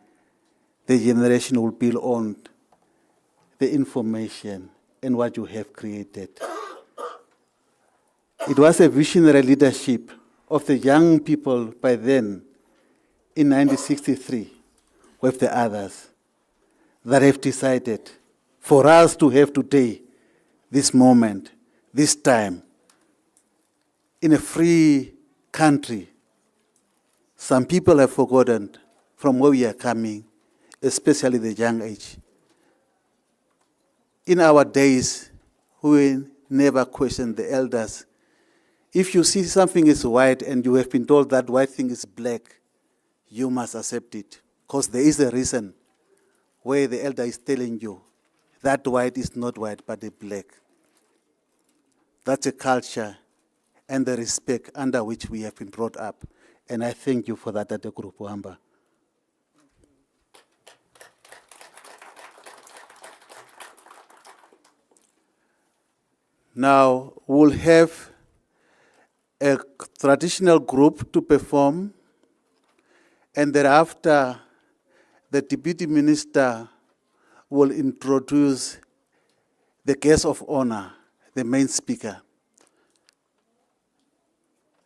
the generation will build on the information and what you have created. It was a visionary leadership of the young people by then in 1963 with the others that have decided for us to have today, this moment, this time, in a free country. Some people have forgotten from where we are coming, especially the young age. In our days, we never questioned the elders. If you see something is white and you have been told that white thing is black, you must accept it, because there is a reason where the elder is telling you that white is not white but a black. That's a culture and the respect under which we have been brought up. And I thank you for that, Tate Kuru Pohamba. Now we'll have a traditional group to perform, and thereafter the Deputy Minister will introduce the guest of honor, the main speaker.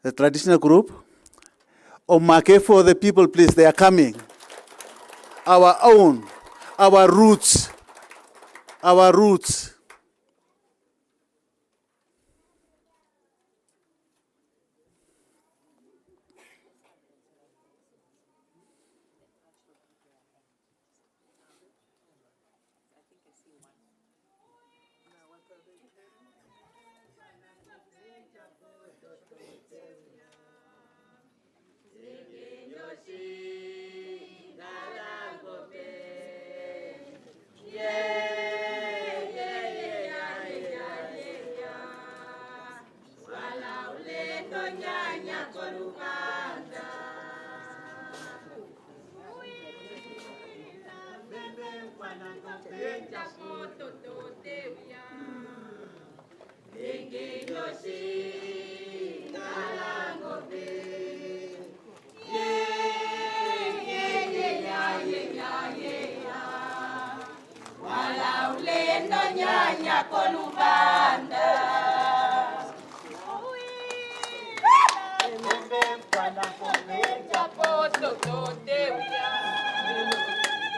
The traditional group, Omake for the people, please, they are coming. Our own, our roots, our roots.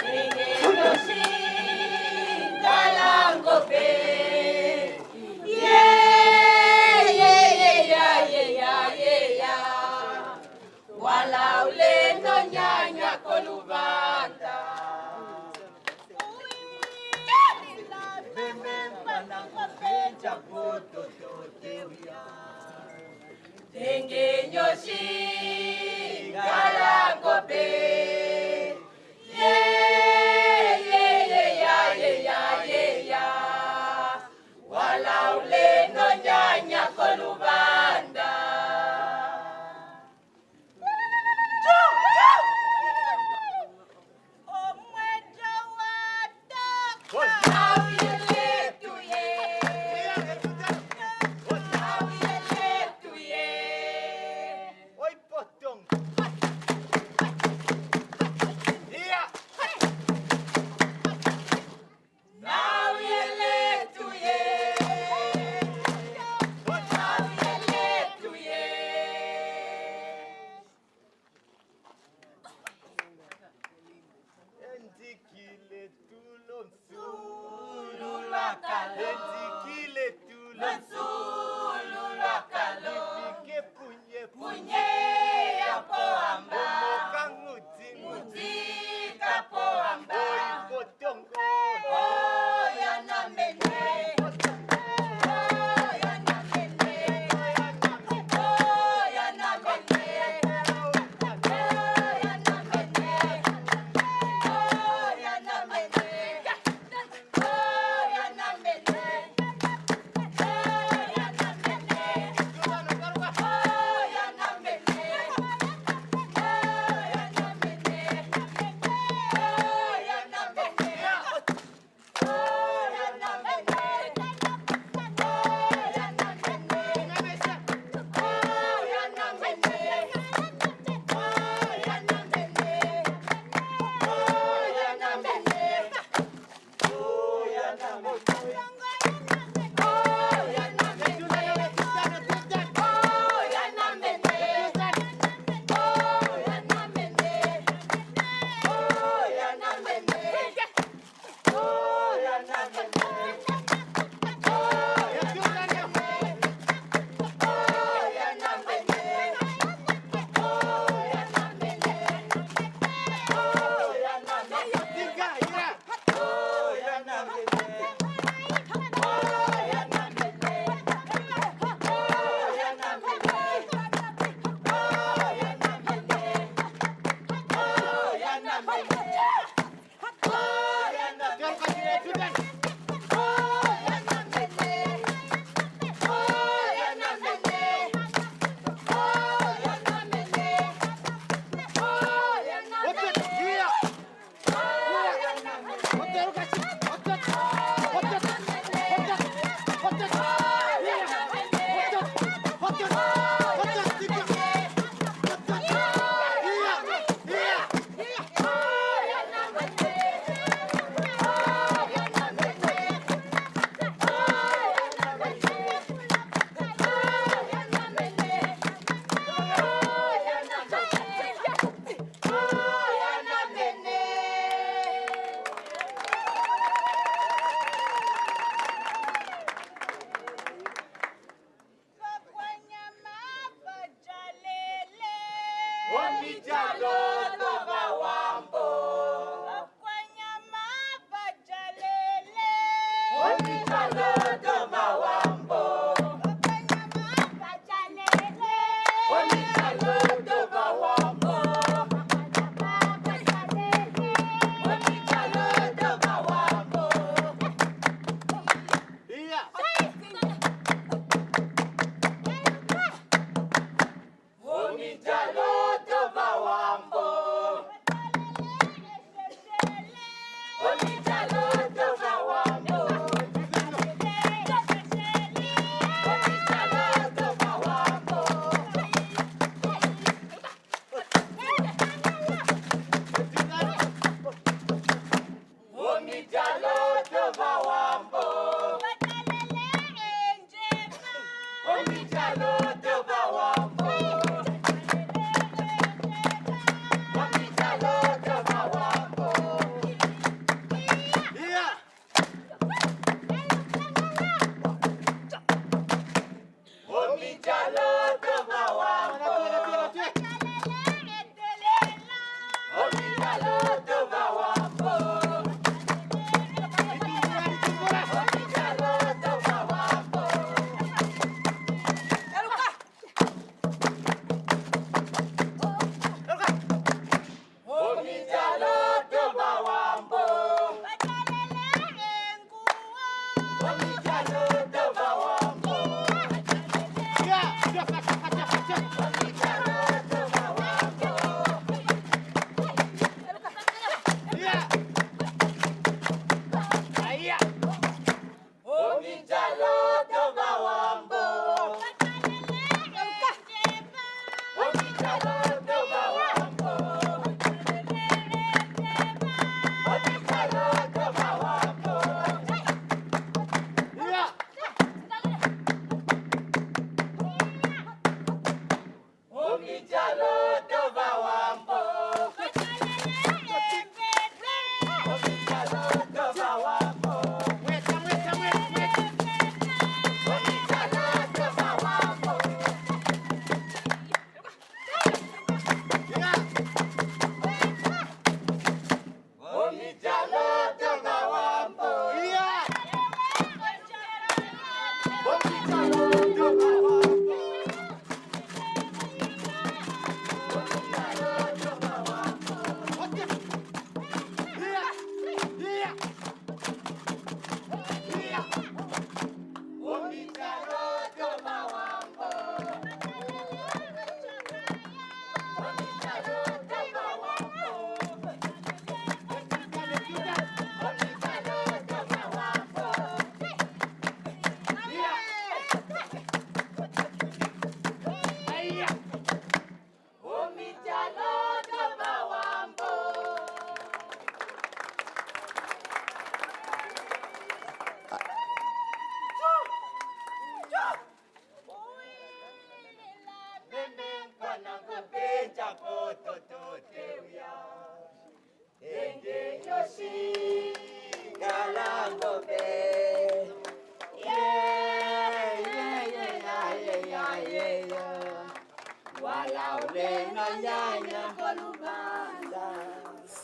Thank you.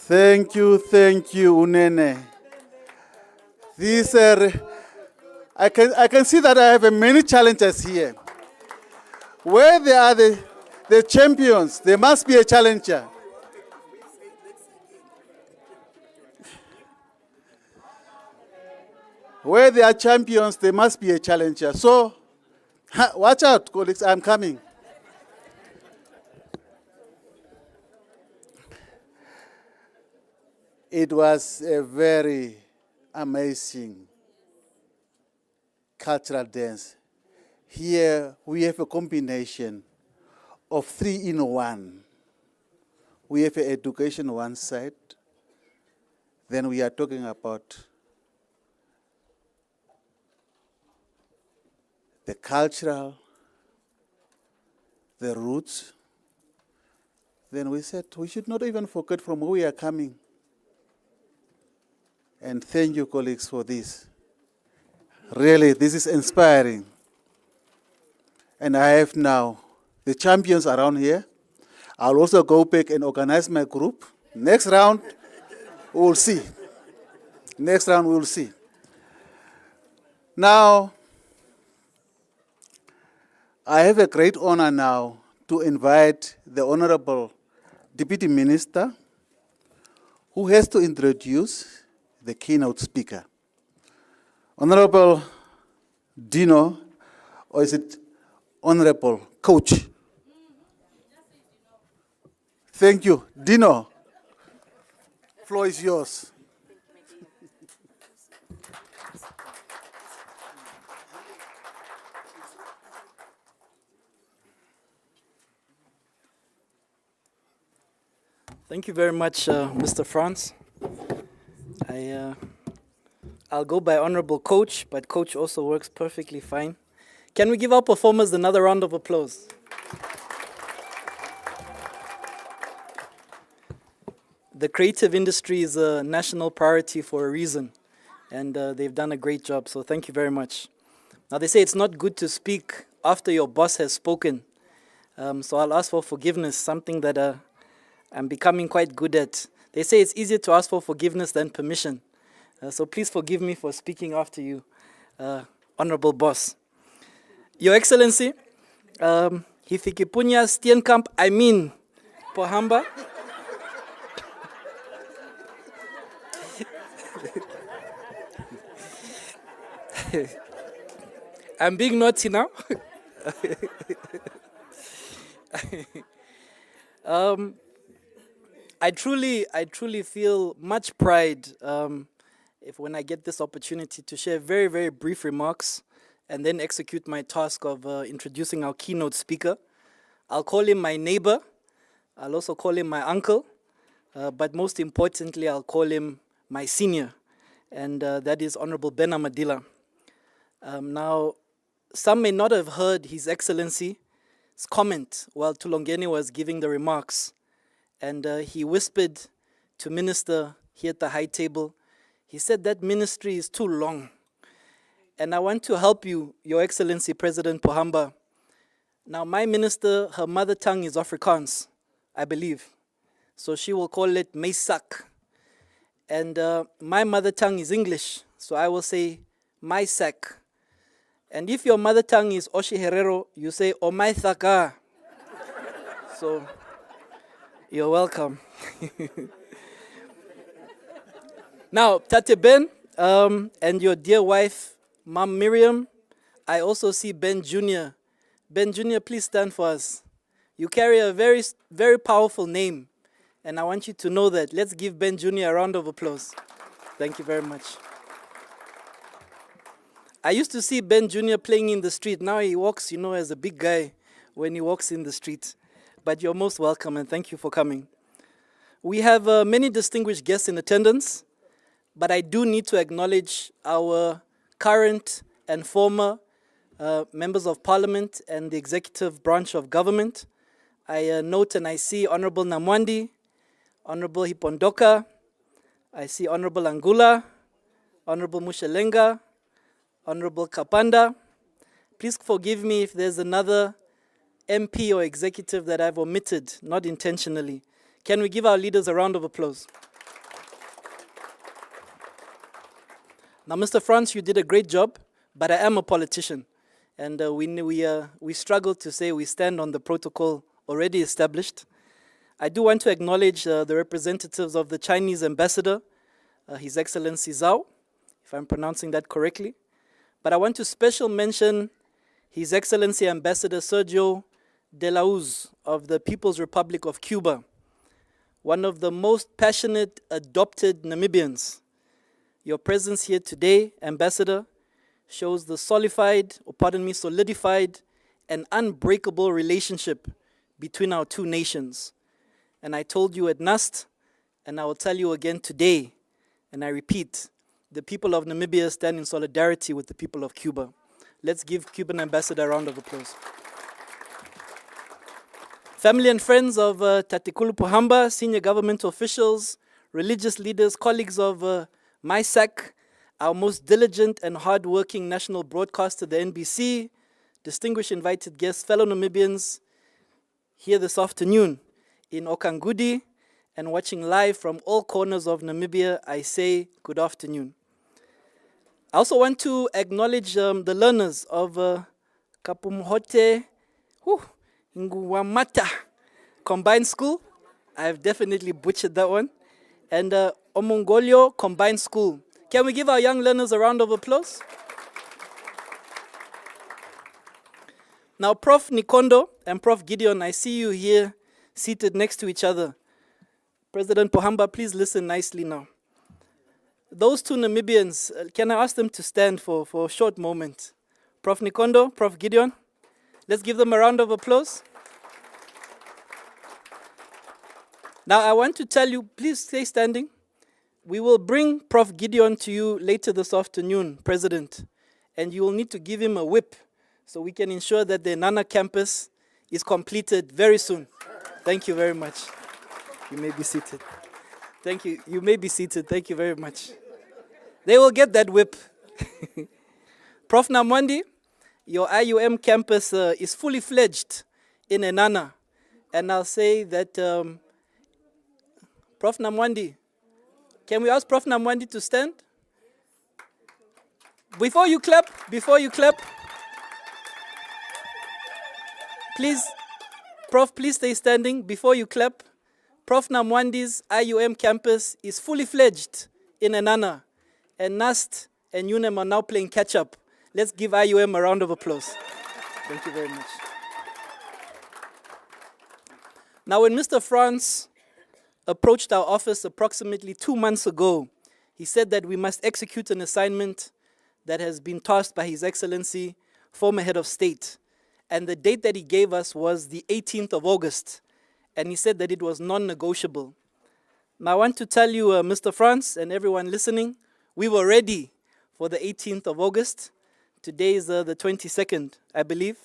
Thank you, Unene. These are, I can see that I have many challenges here. Where they are the champions, there must be a challenger. Where there are champions, there must be a challenger. So, watch out, colleagues, I'm coming. It was a very amazing cultural dance. Here we have a combination of 3 in 1. We have education on one side, then we are talking about the cultural, the roots. Then we said we should not even forget from where we are coming. And thank you, colleagues, for this. Really, this is inspiring. And I have now the champions around here. I'll also go back and organize my group. Next round, we'll see. Next round, we'll see. Now, I have a great honor now to invite the Honorable Deputy Minister, who has to introduce the keynote speaker. Honorable Dino, or is it Honorable Coach? Thank you. Dino, floor is yours. Thank you very much, Mr. Franz. I'll go by Honorable Coach, but Coach also works perfectly fine. Can we give our performers another round of applause? The creative industry is a national priority for a reason, and they've done a great job, so thank you very much. Now, they say it's not good to speak after your boss has spoken, so I'll ask for forgiveness, something that I'm becoming quite good at. They say it's easier to ask for forgiveness than permission. So please forgive me for speaking after you, Honorable Boss. Your Excellency, Hifikepunye Steenkamp, Pohamba. I'm being naughty now. I truly feel much pride when I get this opportunity to share very, very brief remarks and then execute my task of introducing our keynote speaker. I'll call him my neighbor. I'll also call him my uncle. But most importantly, I'll call him my senior. And that is Honorable Bena Madila. Now, some may not have heard His Excellency comment while Tulongeni was giving the remarks. And he whispered to Minister here at the high table. He said that ministry is too long. And I want to help you, Your Excellency President Pohamba. Now, my minister, her mother tongue is Afrikaans, I believe. So she will call it Meisak. And my mother tongue is English, so I will say Maisak. And if your mother tongue is Oshi Herero, you say Omaithaka. So, you're welcome. Now, Tate Ben and your dear wife, Mom Miriam, I also see Ben Jr. Ben Jr., please stand for us. You carry a very, very powerful name, and I want you to know that. Let's give Ben Jr. a round of applause. Thank you very much. I used to see Ben Jr. playing in the street. Now he walks, as a big guy when he walks in the street. But you're most welcome, and thank you for coming. We have many distinguished guests in attendance, but I do need to acknowledge our current and former members of parliament and the executive branch of government. I note and I see Honorable Namwandi, Honorable Hipondoka, I see Honorable Angula, Honorable Mushelenga, Honorable Kapanda. Please forgive me if there's another MP or executive that I've omitted, not intentionally. Can we give our leaders a round of applause? Now, Mr. Franz, you did a great job, but I am a politician. And we struggle to say we stand on the protocol already established. I do want to acknowledge the representatives of the Chinese ambassador, His Excellency Zhao, if I'm pronouncing that correctly. But I want to special mention His Excellency Ambassador Sergio de la Uz of the People's Republic of Cuba, one of the most passionate adopted Namibians. Your presence here today, Ambassador, shows the solidified and unbreakable relationship between our two nations. And I told you at NUST, and I will tell you again today, and I repeat, the people of Namibia stand in solidarity with the people of Cuba. Let's give Cuban Ambassador a round of applause. Family and friends of Tatekulu Pohamba, senior government officials, religious leaders, colleagues of MySAC, our most diligent and hardworking national broadcaster, the NBC, distinguished invited guests, fellow Namibians, here this afternoon in Okanghudi and watching live from all corners of Namibia, I say good afternoon. I also want to acknowledge the learners of Kapumhote Nguwamata Combined School. I've definitely butchered that one. And Omongolio Combined School. Can we give our young learners a round of applause? Now, Prof. Nikondo and Prof. Gideon, I see you here seated next to each other. President Pohamba, please listen nicely now. Those two Namibians, can I ask them to stand for a short moment? Prof. Nikondo, Prof. Gideon, let's give them a round of applause. Now, I want to tell you, please stay standing. We will bring Prof. Gideon to you later this afternoon, President, and you will need to give him a whip so we can ensure that the Nana campus is completed very soon. Thank you very much. You may be seated. Thank you. You may be seated. Thank you very much. They will get that whip. Prof. Namwandi, your IUM campus is fully fledged in Enana. And I'll say that Prof. Namwandi, can we ask Prof. Namwandi to stand? Before you clap, please, Prof, please stay standing. Before you clap, Prof. Namwandi's IUM campus is fully fledged in Enana, and NAST and UNEM are now playing catch-up. Let's give IUM a round of applause. Thank you very much. Now, when Mr. Franz approached our office approximately 2 months ago, he said that we must execute an assignment that has been tasked by His Excellency, former head of state. And the date that he gave us was the 18th of August. And he said that it was non-negotiable. Now, I want to tell you, Mr. Franz and everyone listening, we were ready for the 18th of August. Today is the 22nd, I believe.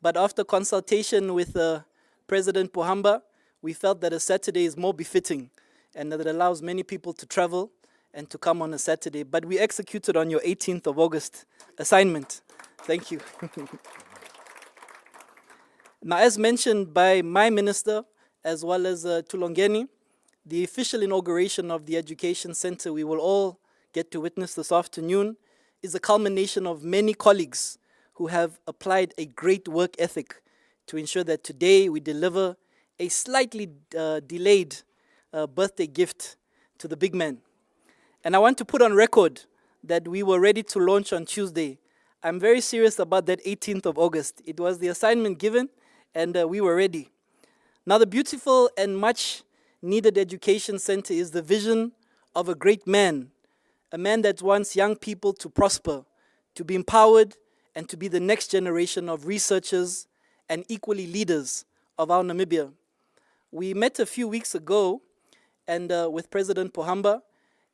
but after consultation with President Pohamba, we felt that a Saturday is more befitting and that it allows many people to travel and to come on a Saturday. But we executed on your 18th of August assignment. Thank you. Now, as mentioned by my minister, as well as Tulongeni, the official inauguration of the Education Centre we will all get to witness this afternoon is a culmination of many colleagues who have applied a great work ethic to ensure that today we deliver a slightly delayed birthday gift to the big man. And I want to put on record that we were ready to launch on Tuesday. I'm very serious about that 18th of August. It was the assignment given, and we were ready. Now, the beautiful and much needed education center is the vision of a great man, a man that wants young people to prosper, to be empowered, and to be the next generation of researchers and equally leaders of our Namibia. We met a few weeks ago and with President Pohamba,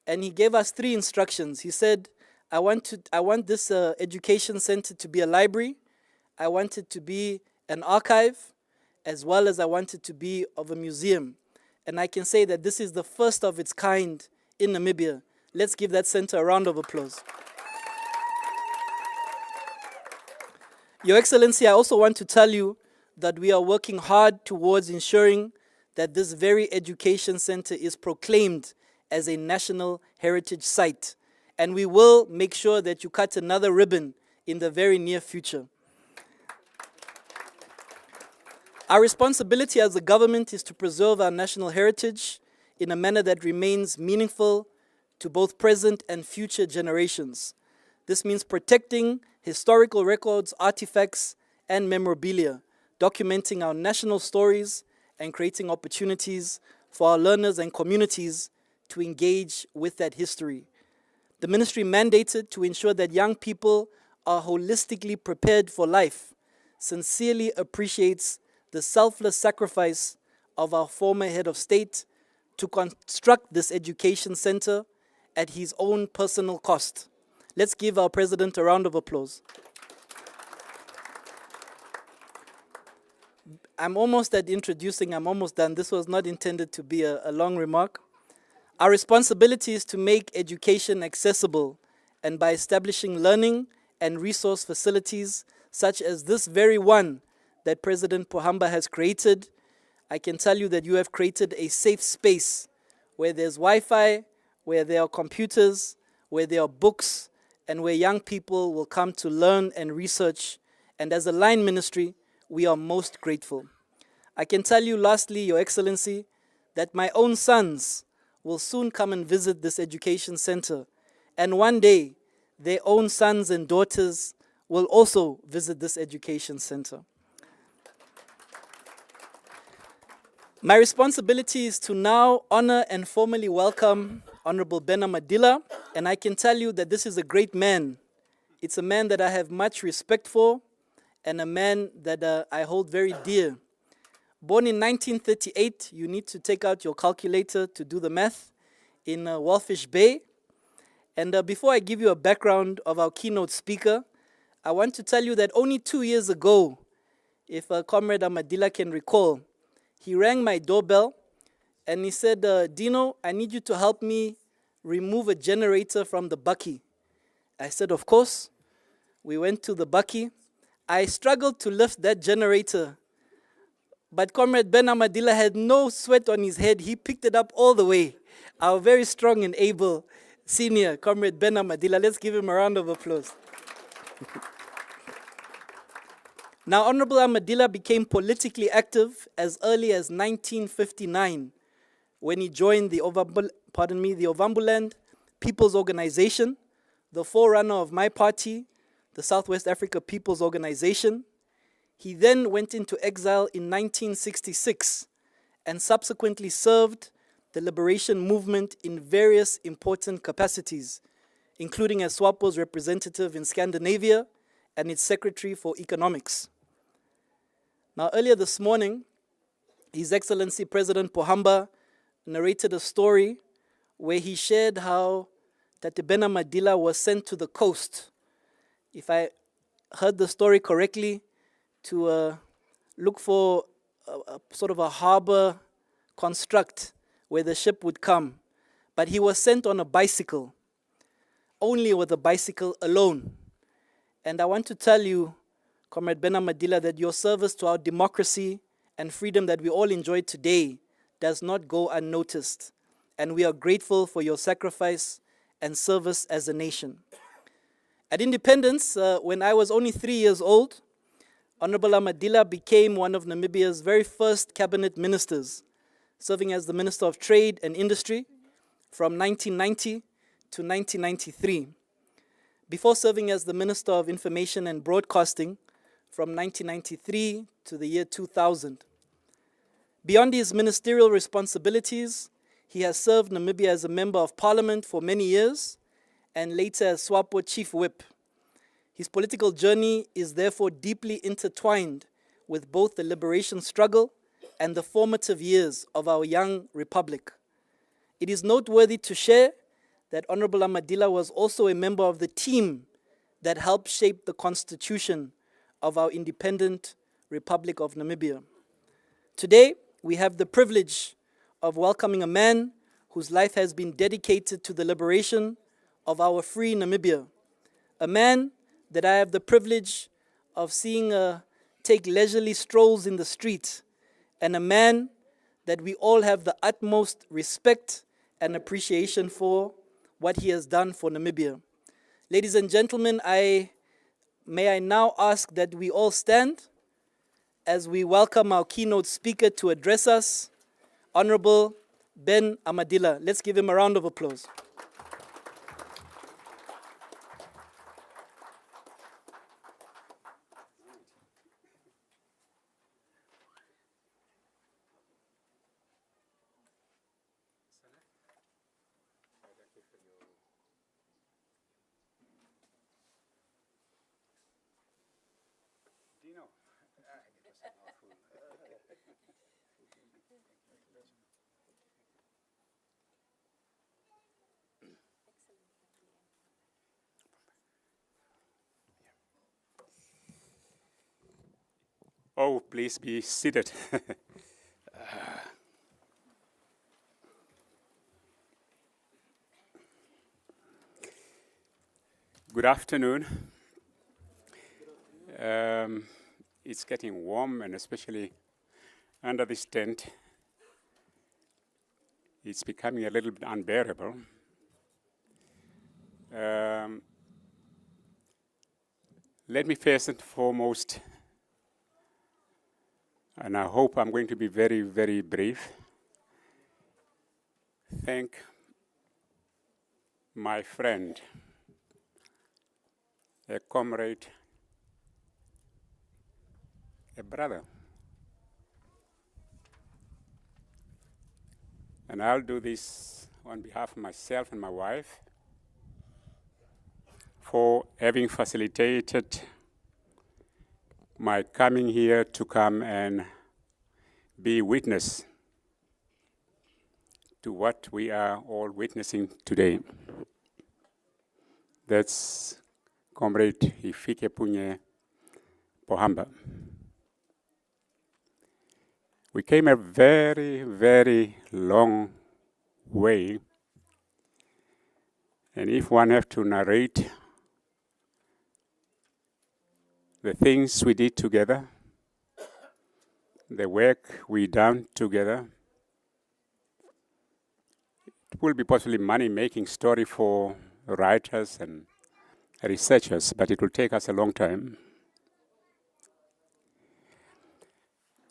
and he gave us 3 instructions. He said, I want this education center to be a library, I want it to be an archive, as well as I want it to be of a museum. And I can say that this is the first of its kind in Namibia. Let's give that center a round of applause. Your Excellency, I also want to tell you that we are working hard towards ensuring that this very education center is proclaimed as a national heritage site. And we will make sure that you cut another ribbon in the very near future. Our responsibility as a government is to preserve our national heritage in a manner that remains meaningful to both present and future generations. This means protecting historical records, artifacts, and memorabilia, documenting our national stories and creating opportunities for our learners and communities to engage with that history. The ministry mandated to ensure that young people are holistically prepared for life, sincerely appreciates the selfless sacrifice of our former head of state to construct this education center at his own personal cost. Let's give our president a round of applause. I'm almost done. This was not intended to be a long remark. Our responsibility is to make education accessible, and by establishing learning and resource facilities such as this very one that President Pohamba has created, I can tell you that you have created a safe space where there's Wi-Fi, where there are computers, where there are books, and where young people will come to learn and research. And as a line ministry, we are most grateful. I can tell you lastly, Your Excellency, that my own sons will soon come and visit this education center. And one day, their own sons and daughters will also visit this education center. My responsibility is to now honor and formally welcome Honorable Bena Madila, and I can tell you that this is a great man. It's a man that I have much respect for, and a man that I hold very dear. Born in 1938, you need to take out your calculator to do the math, in Walfish Bay. And before I give you a background of our keynote speaker, I want to tell you that only 2 years ago, if Comrade Amadila can recall, he rang my doorbell and he said, Dino, I need you to help me remove a generator from the bakkie. I said, of course. We went to the bakkie. I struggled to lift that generator, but Comrade Ben Amadila had no sweat on his head. He picked it up all the way. Our very strong and able senior, Comrade Ben Amadila. Let's give him a round of applause. Now, Honorable Amadila became politically active as early as 1959 when he joined the Ovambuland People's Organization, the forerunner of my party, the Southwest Africa People's Organization. He then went into exile in 1966 and subsequently served the liberation movement in various important capacities, including as SWAPO's representative in Scandinavia and its secretary for economics. Now, earlier this morning, His Excellency President Pohamba narrated a story where he shared how Tatebena Madila was sent to the coast, if I heard the story correctly, to look for a sort of a harbor construct where the ship would come. But he was sent on a bicycle, only with a bicycle alone. And I want to tell you, Comrade Bena Madila, that your service to our democracy and freedom that we all enjoy today does not go unnoticed. And we are grateful for your sacrifice and service as a nation. At independence, when I was only 3 years old, Honorable Madila became one of Namibia's very first cabinet ministers, serving as the Minister of Trade and Industry from 1990 to 1993, before serving as the Minister of Information and Broadcasting from 1993 to the year 2000. Beyond his ministerial responsibilities, he has served Namibia as a Member of Parliament for many years, and later as SWAPO Chief Whip. His political journey is therefore deeply intertwined with both the liberation struggle and the formative years of our young republic. It is noteworthy to share that Honorable Madila was also a member of the team that helped shape the constitution of our independent Republic of Namibia. Today, we have the privilege of welcoming a man whose life has been dedicated to the liberation of our free Namibia, a man that I have the privilege of seeing take leisurely strolls in the street, and a man that we all have the utmost respect and appreciation for what he has done for Namibia. Ladies and gentlemen, may I now ask that we all stand as we welcome our keynote speaker to address us, Honorable Ben Madila. Let's give him a round of applause. Oh, please be seated. Good afternoon. It's getting warm, and especially under this tent, it's becoming a little bit unbearable. Let me first and foremost, and I hope I'm going to be very, very brief, thank my friend, a comrade, a brother. And I'll do this on behalf of myself and my wife for having facilitated my coming here to come and be witness to what we are all witnessing today. That's Comrade Hifikepunye Pohamba. We came a very, very long way, and if one have to narrate the things we did together, the work we done together, it will be possibly money-making story for writers and researchers, but it will take us a long time.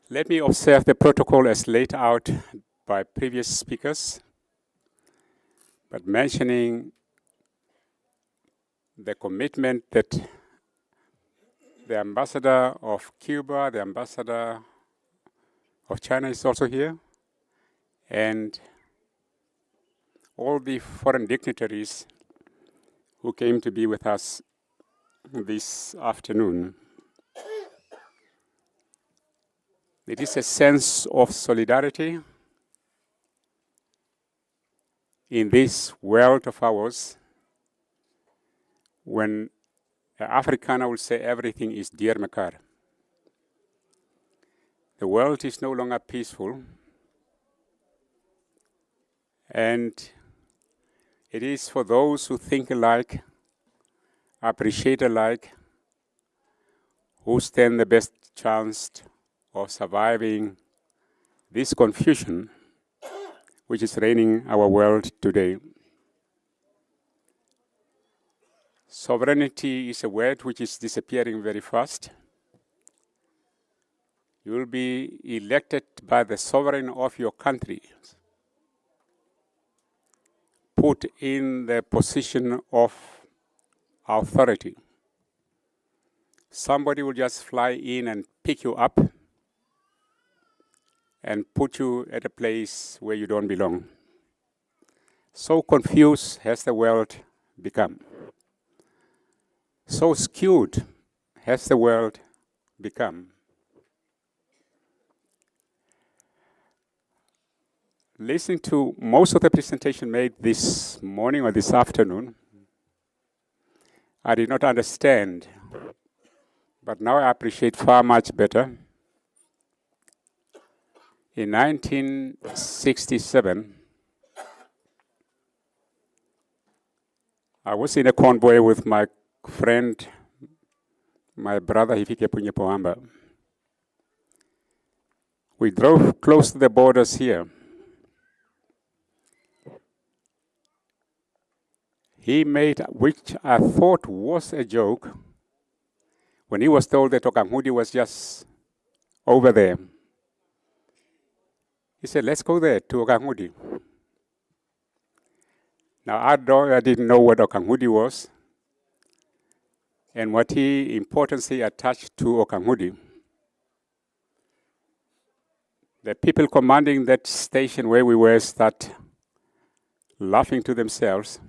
Let me observe the protocol as laid out by previous speakers, but mentioning the commitment that the ambassador of Cuba, the ambassador of China is also here, and all the foreign dignitaries who came to be with us this afternoon. It is a sense of solidarity in this world of ours when an Afrikaner will say everything is dear mekaar. The world is no longer peaceful, and it is for those who think alike, appreciate alike, who stand the best chance of surviving this confusion which is reigning our world today. Sovereignty is a word which is disappearing very fast. You will be elected by the sovereign of your country, put in the position of authority. Somebody will just fly in and pick you up and put you at a place where you don't belong. So confused has the world become. So skewed has the world become. Listening to most of the presentation made this morning or this afternoon, I did not understand, but now I appreciate far much better. In 1967, I was in a convoy with my friend, my brother Hifikepunye Pohamba. We drove close to the borders here. He made, which I thought was a joke, when he was told that Okanghudi was just over there. He said, let's go there to Okanghudi. Now, I didn't know what Okanghudi was and what importance he attached to Okanghudi. The people commanding that station where we were start laughing to themselves.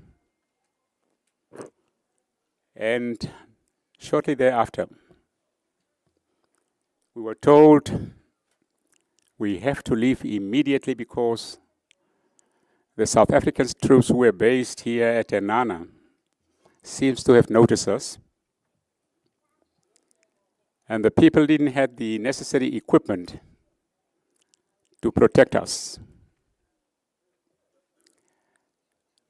And shortly thereafter, we were told we have to leave immediately because the South African troops who were based here at Enana seems to have noticed us. And the people didn't have the necessary equipment to protect us.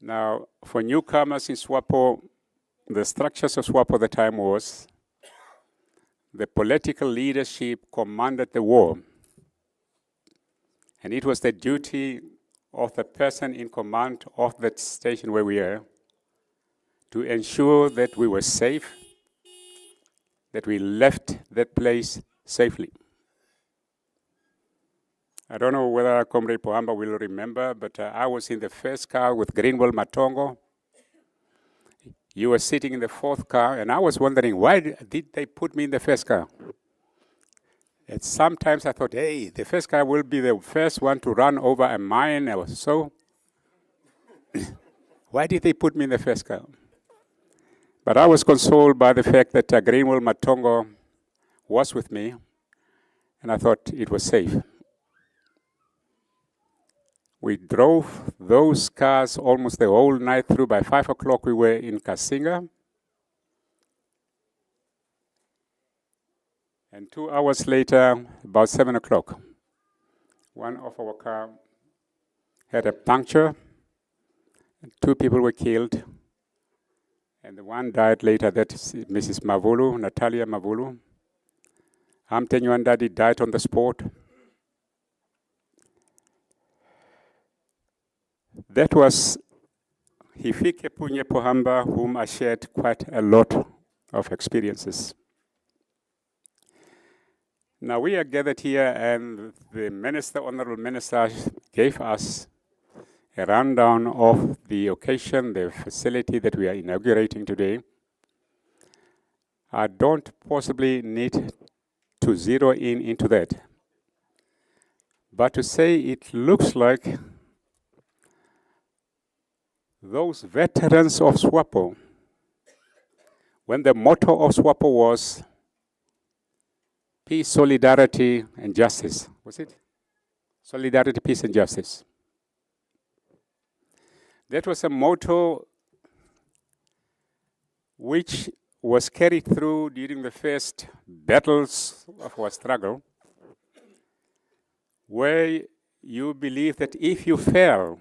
Now, for newcomers in SWAPO, the structures of SWAPO at the time was the political leadership commanded the war. And it was the duty of the person in command of that station where we are to ensure that we were safe, that we left that place safely. I don't know whether Comrade Pohamba will remember, but I was in the first car with Greenwell Matongo. You were sitting in the fourth car, and I was wondering, why did they put me in the first car? And sometimes I thought, hey, the first car will be the first one to run over a mine. I was so, why did they put me in the first car? But I was consoled by the fact that Greenwell Matongo was with me, and I thought it was safe. We drove those cars almost the whole night through. By 5 o'clock, we were in Kasinga. And 2 hours later, about 7 o'clock, one of our car had a puncture. And 2 people were killed. And the one died later, that's Mrs. Mavulu, Natalia Mavulu. Amtenyuandadi died on the spot. That was Hifikepunye Pohamba, whom I shared quite a lot of experiences. Now we are gathered here, and the Minister, Honorable Minister, gave us a rundown of the occasion, the facility that we are inaugurating today. I don't possibly need to zero into that, but to say it looks like those veterans of SWAPO, when the motto of SWAPO was peace, solidarity, and justice. Was it? Solidarity, peace, and justice. That was a motto which was carried through during the first battles of our struggle. where you believe that if you fail,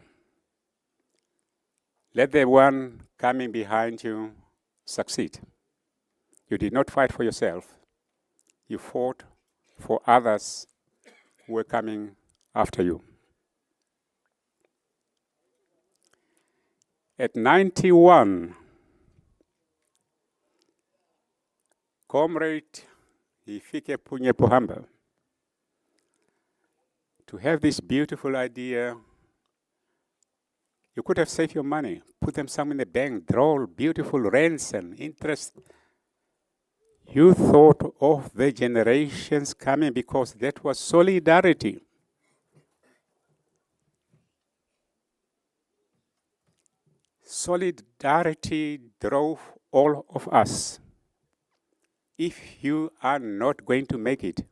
let the one coming behind you succeed. You did not fight for yourself. You fought for others who were coming after you. At 91, Comrade Hifikepunye Pohamba, to have this beautiful idea, you could have saved your money, put them some in the bank, draw beautiful rents and interest. You thought of the generations coming because that was solidarity. Solidarity drove all of us. If you are not going to make it,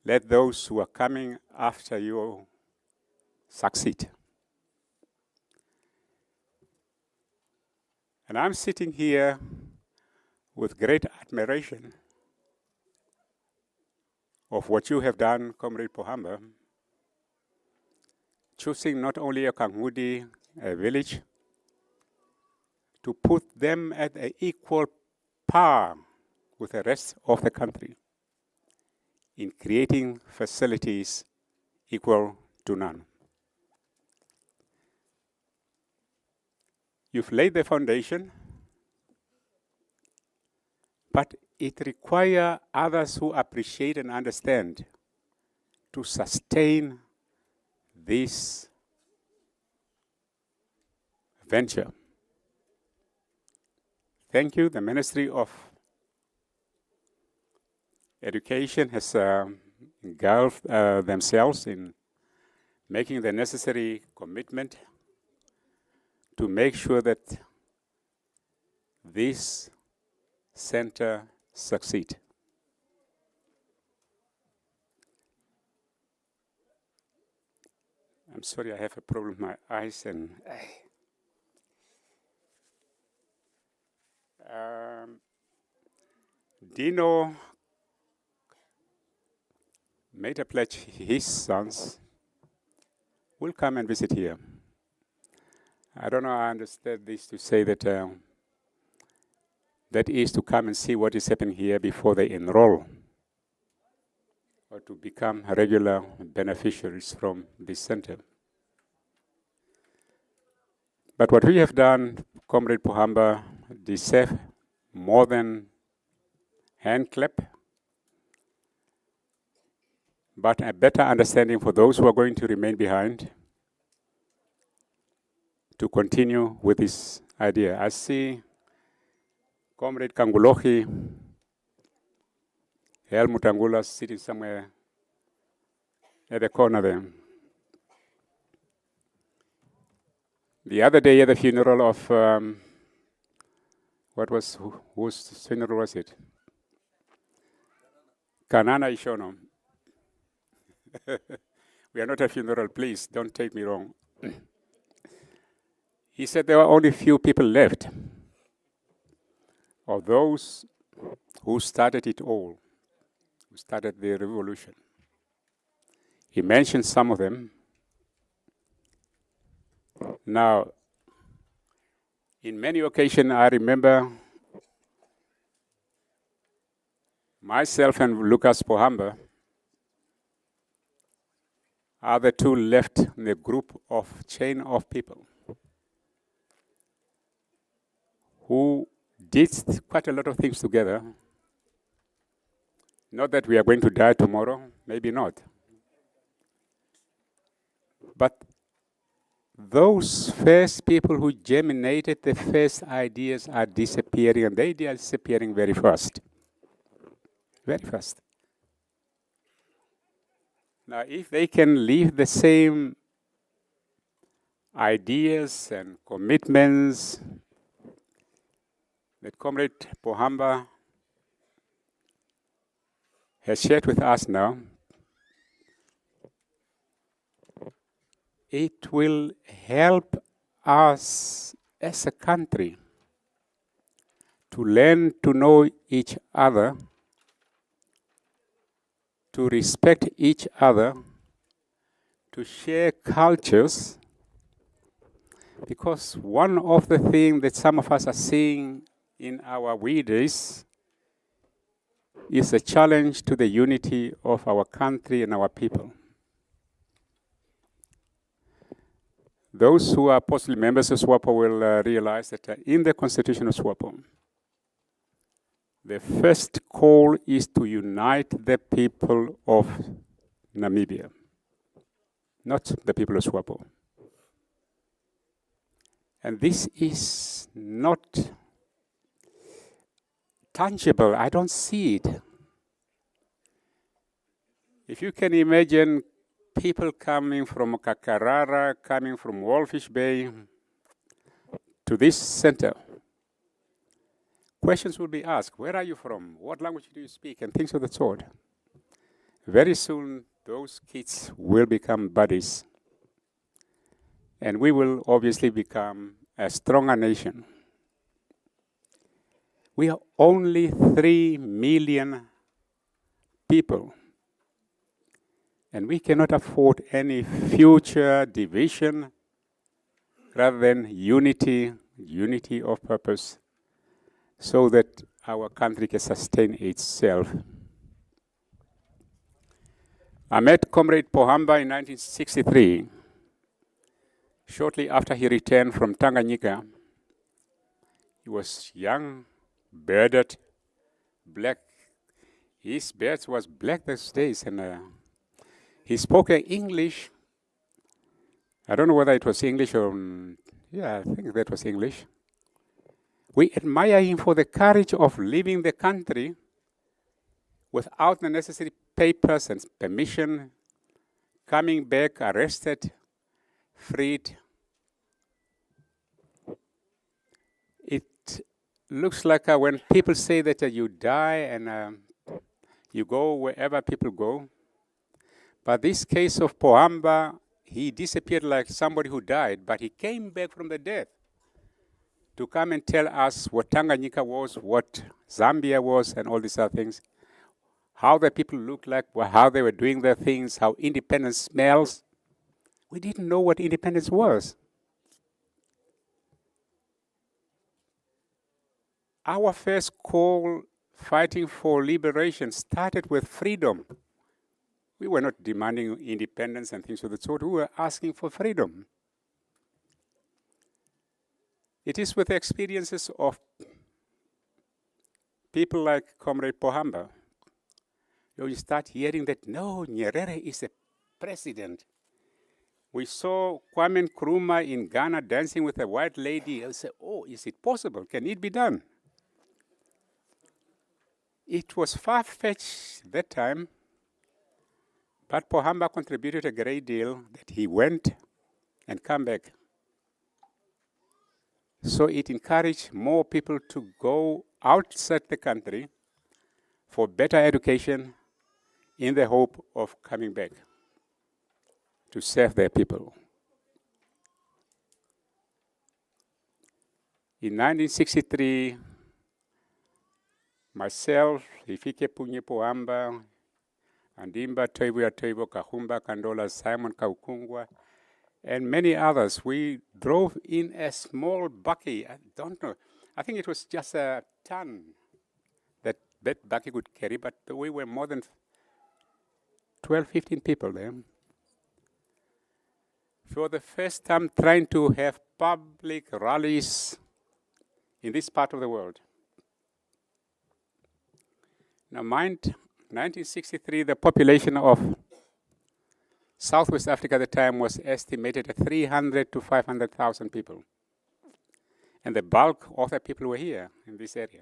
let those who are coming after you succeed. And I'm sitting here with great admiration of what you have done, Comrade Pohamba, choosing not only Okanghudi, a village, to put them at an equal par with the rest of the country in creating facilities equal to none. You've laid the foundation, but it requires others who appreciate and understand to sustain this venture. Thank you. The Ministry of Education has engulfed themselves in making the necessary commitment to make sure that this center succeed. I'm sorry, I have a problem with my eyes and Dino made a pledge his sons will come and visit here. I don't know, I understand this to say that that is to come and see what is happening here before they enroll or to become regular beneficiaries from this center. But what we have done, Comrade Pohamba, deserve more than hand clap, but a better understanding for those who are going to remain behind to continue with this idea. I see Comrade Kangulohi, Helmut Angula sitting somewhere at the corner there. The other day at the funeral of, whose funeral was it? Kanana Ishono. We are not a funeral, please, don't take me wrong. He said there were only few people left of those who started it all, who started the revolution. He mentioned some of them. Now, in many occasions, I remember myself and Lucas Pohamba are the two left in the group of chain of people who did quite a lot of things together. Not that we are going to die tomorrow, maybe not. But those first people who germinated the first ideas are disappearing, and they are disappearing very fast. Very fast. Now, if they can leave the same ideas and commitments that Comrade Pohamba has shared with us now, it will help us as a country to learn to know each other, to respect each other, to share cultures, because one of the things that some of us are seeing in our wee days is a challenge to the unity of our country and our people. Those who are possibly members of SWAPO will realize that in the Constitution of SWAPO, the first call is to unite the people of Namibia, not the people of SWAPO. And this is not tangible. I don't see it. If you can imagine people coming from Kakarara, coming from Wolfish Bay to this center, questions will be asked. Where are you from? What language do you speak? And things of the sort. Very soon, those kids will become buddies. And we will obviously become a stronger nation. We are only 3 million people. And we cannot afford any future division rather than unity of purpose, so that our country can sustain itself. I met Comrade Pohamba in 1963. Shortly after he returned from Tanganyika, he was young, bearded, black. His beard was black those days, and he spoke English. I don't know whether it was English or, yeah, I think that was English. We admire him for the courage of leaving the country without the necessary papers and permission, coming back arrested, freed. It looks like when people say that you die and you go wherever people go. But this case of Pohamba, he disappeared like somebody who died, but he came back from the dead to come and tell us what Tanganyika was, what Zambia was, and all these other things. How the people looked like, how they were doing their things, how independence smells. We didn't know what independence was. Our first call fighting for liberation started with freedom. We were not demanding independence and things of the sort. We were asking for freedom. It is with the experiences of people like Comrade Pohamba, you start hearing that, no, Nyerere is a president. We saw Kwame Nkrumah in Ghana dancing with a white lady. I said, oh, is it possible? Can it be done? It was far-fetched that time, but Pohamba contributed a great deal that he went and come back. So it encouraged more people to go outside the country for better education in the hope of coming back to serve their people. In 1963, myself, Hifikepunye Pohamba, Andimba Toivo Kahumba Kandola, Simon Kaukungwa, and many others, we drove in a small bakkie. I don't know. I think it was just a ton that bakkie could carry, but we were more than 12, 15 people there. For the first time trying to have public rallies in this part of the world. Now mind, 1963, the population of Southwest Africa at the time was estimated at 300 to 500,000 people. And the bulk of the people were here in this area.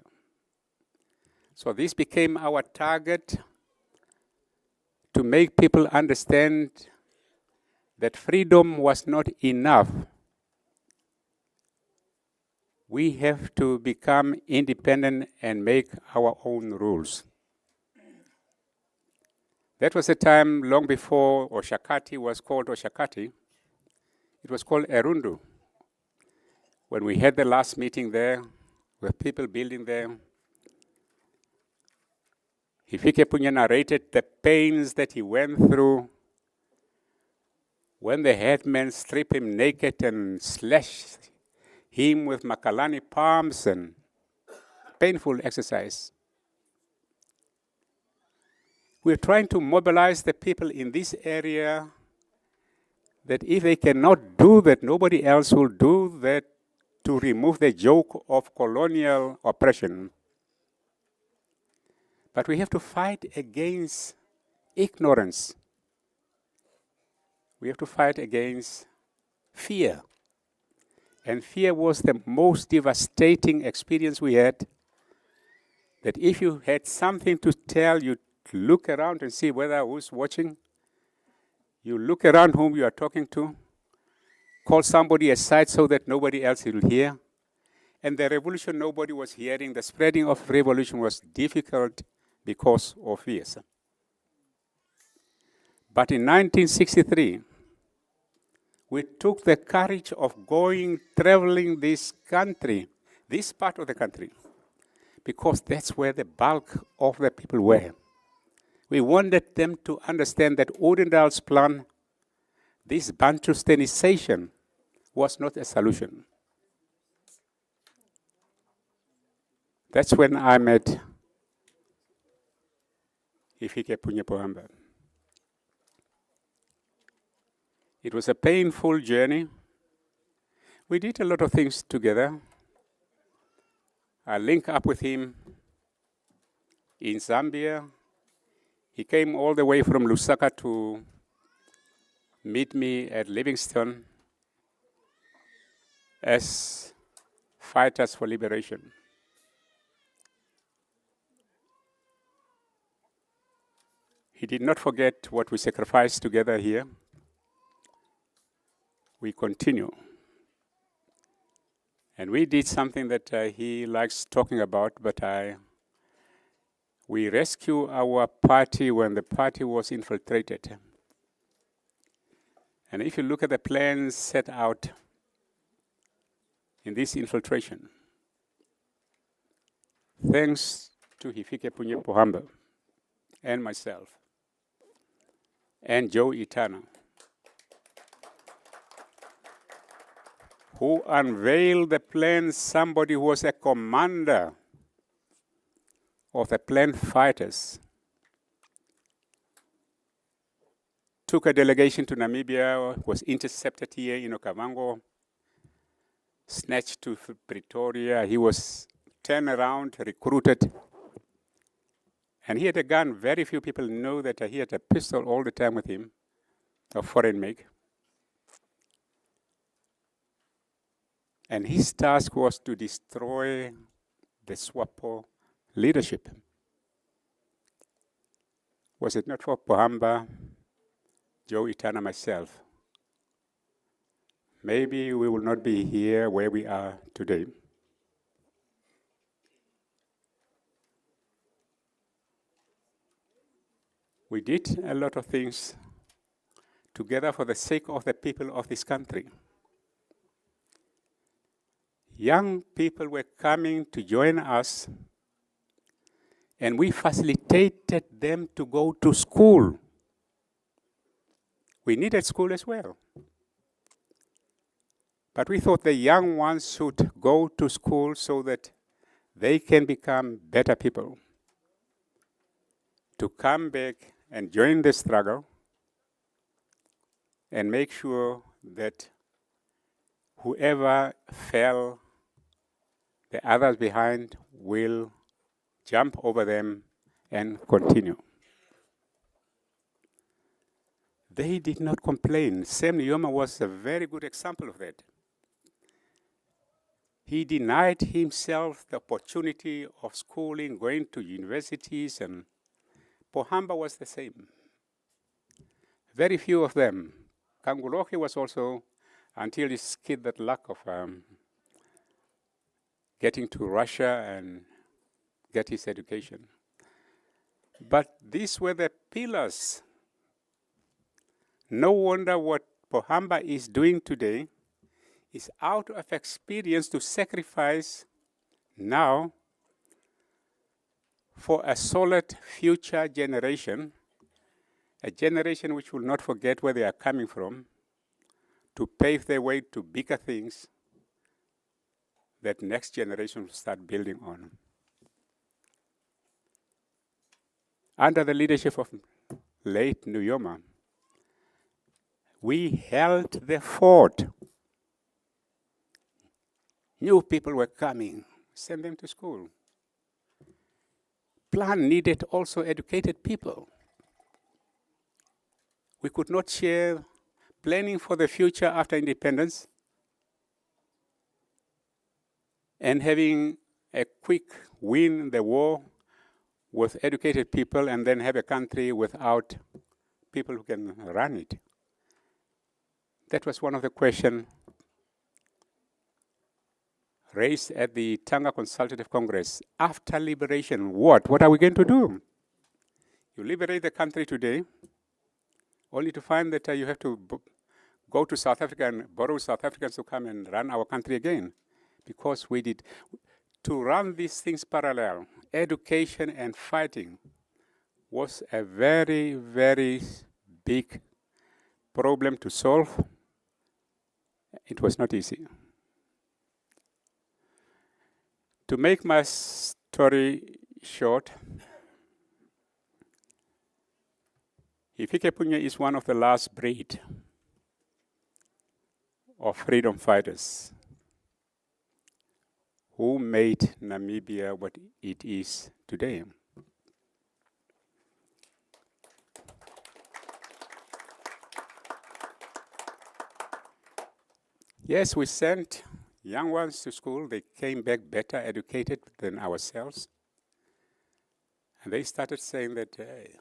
So this became our target to make people understand that freedom was not enough. We have to become independent and make our own rules. That was a time long before Oshakati was called Oshakati. It was called Erundu. When we had the last meeting there, with people building there, Hifikepunye narrated the pains that he went through when the headmen strip him naked and slash him with Makalani palms and painful exercise. We're trying to mobilize the people in this area that if they cannot do that, nobody else will do that, to remove the yoke of colonial oppression. But we have to fight against ignorance. We have to fight against fear. And fear was the most devastating experience we had, that if you had something to tell, you look around and see whether who's watching. You look around whom you are talking to, call somebody aside so that nobody else will hear. And the revolution, nobody was hearing. The spreading of revolution was difficult because of fears. But in 1963, we took the courage of traveling this country, this part of the country, because that's where the bulk of the people were. We wanted them to understand that Odendaal's plan, this Bantustanization, was not a solution. That's when I met Hifikepunye Pohamba. It was a painful journey. We did a lot of things together. I linked up with him in Zambia. He came all the way from Lusaka to meet me at Livingstone as fighters for liberation. He did not forget what we sacrificed together here. We continue. And we did something that he likes talking about, but we rescued our party when the party was infiltrated. And if you look at the plans set out in this infiltration, thanks to Hifikepunye Pohamba and myself and Joe Itana, who unveiled the plan, somebody who was a commander of the plan fighters, took a delegation to Namibia, was intercepted here in Okavango, snatched to Pretoria. He was turned around, recruited, and he had a gun. Very few people know that he had a pistol all the time with him, of foreign make. And his task was to destroy the SWAPO leadership. Was it not for Pohamba, Joe Itana, myself, maybe we will not be here where we are today. We did a lot of things together for the sake of the people of this country. Young people were coming to join us, and we facilitated them to go to school. We needed school as well. But we thought the young ones should go to school so that they can become better people, to come back and join the struggle and make sure that whoever fell, the others behind will jump over them and continue. They did not complain. Sam Nujoma was a very good example of that. He denied himself the opportunity of schooling, going to universities, and Pohamba was the same. Very few of them. Kangulohi was also, until he skipped that luck of getting to Russia and get his education. But these were the pillars. No wonder what Pohamba is doing today is out of experience to sacrifice now for a solid future generation, a generation which will not forget where they are coming from, to pave the way to bigger things that next generation will start building on. Under the leadership of late Nuyoma, we held the fort. New people were coming, send them to school. Plan needed also educated people. We could not share planning for the future after independence and having a quick win in the war with educated people and then have a country without people who can run it. That was one of the questions raised at the Tanga Consultative Congress. After liberation, what? What are we going to do? You liberate the country today, only to find that you have to go to South Africa and borrow South Africans to come and run our country again. Because we did. To run these things parallel, education and fighting, was a very, very big problem to solve. It was not easy. To make my story short, Hifikepunye is one of the last breed of freedom fighters who made Namibia what it is today. Yes, we sent young ones to school. They came back better educated than ourselves. And they started saying that, hey,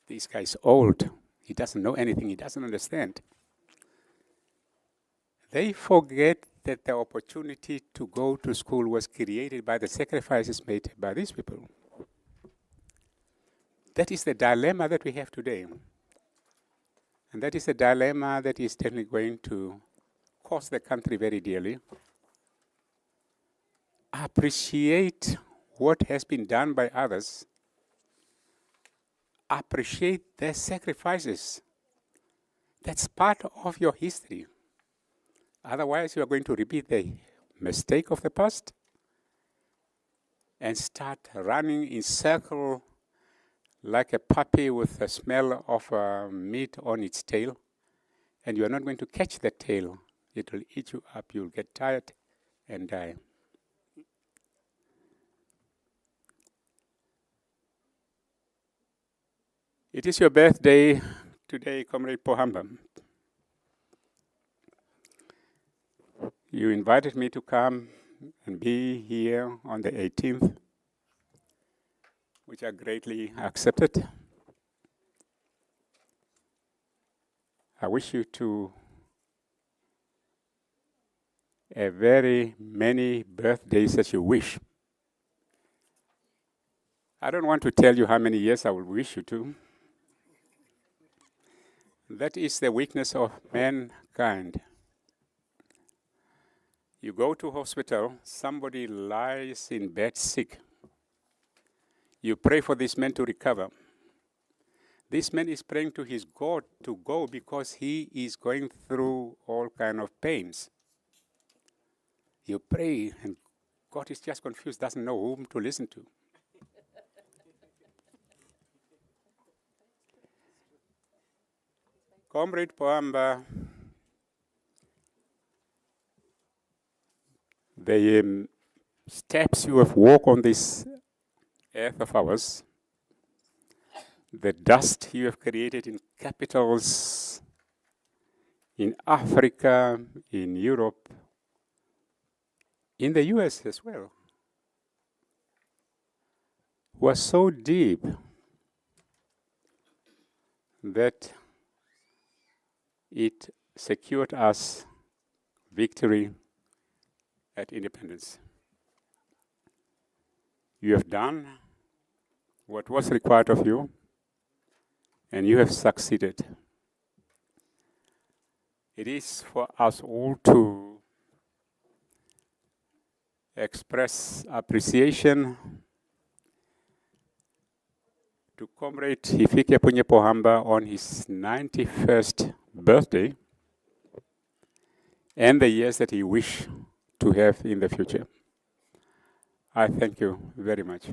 this guy's old. He doesn't know anything. He doesn't understand. They forget that the opportunity to go to school was created by the sacrifices made by these people. That is the dilemma that we have today. And that is a dilemma that is definitely going to cost the country very dearly. Appreciate what has been done by others. Appreciate their sacrifices. That's part of your history. Otherwise, you are going to repeat the mistake of the past and start running in circle like a puppy with the smell of meat on its tail. And you are not going to catch the tail. It will eat you up. You'll get tired and die. It is your birthday today, Comrade Pohamba. You invited me to come and be here on the 18th, which I greatly accepted. I wish you to a very many birthdays as you wish. I don't want to tell you how many years I will wish you to. That is the weakness of mankind. You go to hospital, somebody lies in bed sick. You pray for this man to recover. This man is praying to his God to go because he is going through all kind of pains. You pray and God is just confused, doesn't know whom to listen to. Comrade Pohamba, the steps you have walked on this earth of ours, the dust you have created in capitals, in Africa, in Europe, in the US as well, was so deep that it secured us victory at independence. You have done what was required of you, and you have succeeded. It is for us all to express appreciation to Comrade Hifikepunye Pohamba on his 91st birthday and the years that he wished to have in the future. I thank you very much.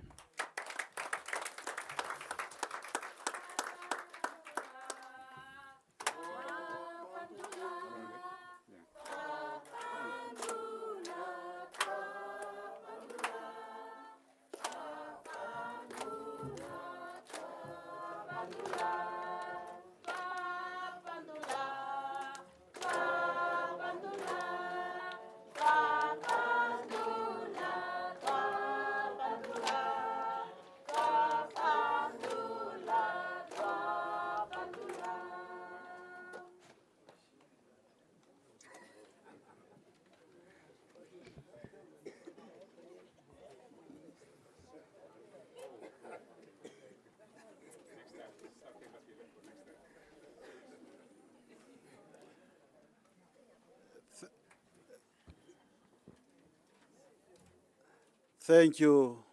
Thank you,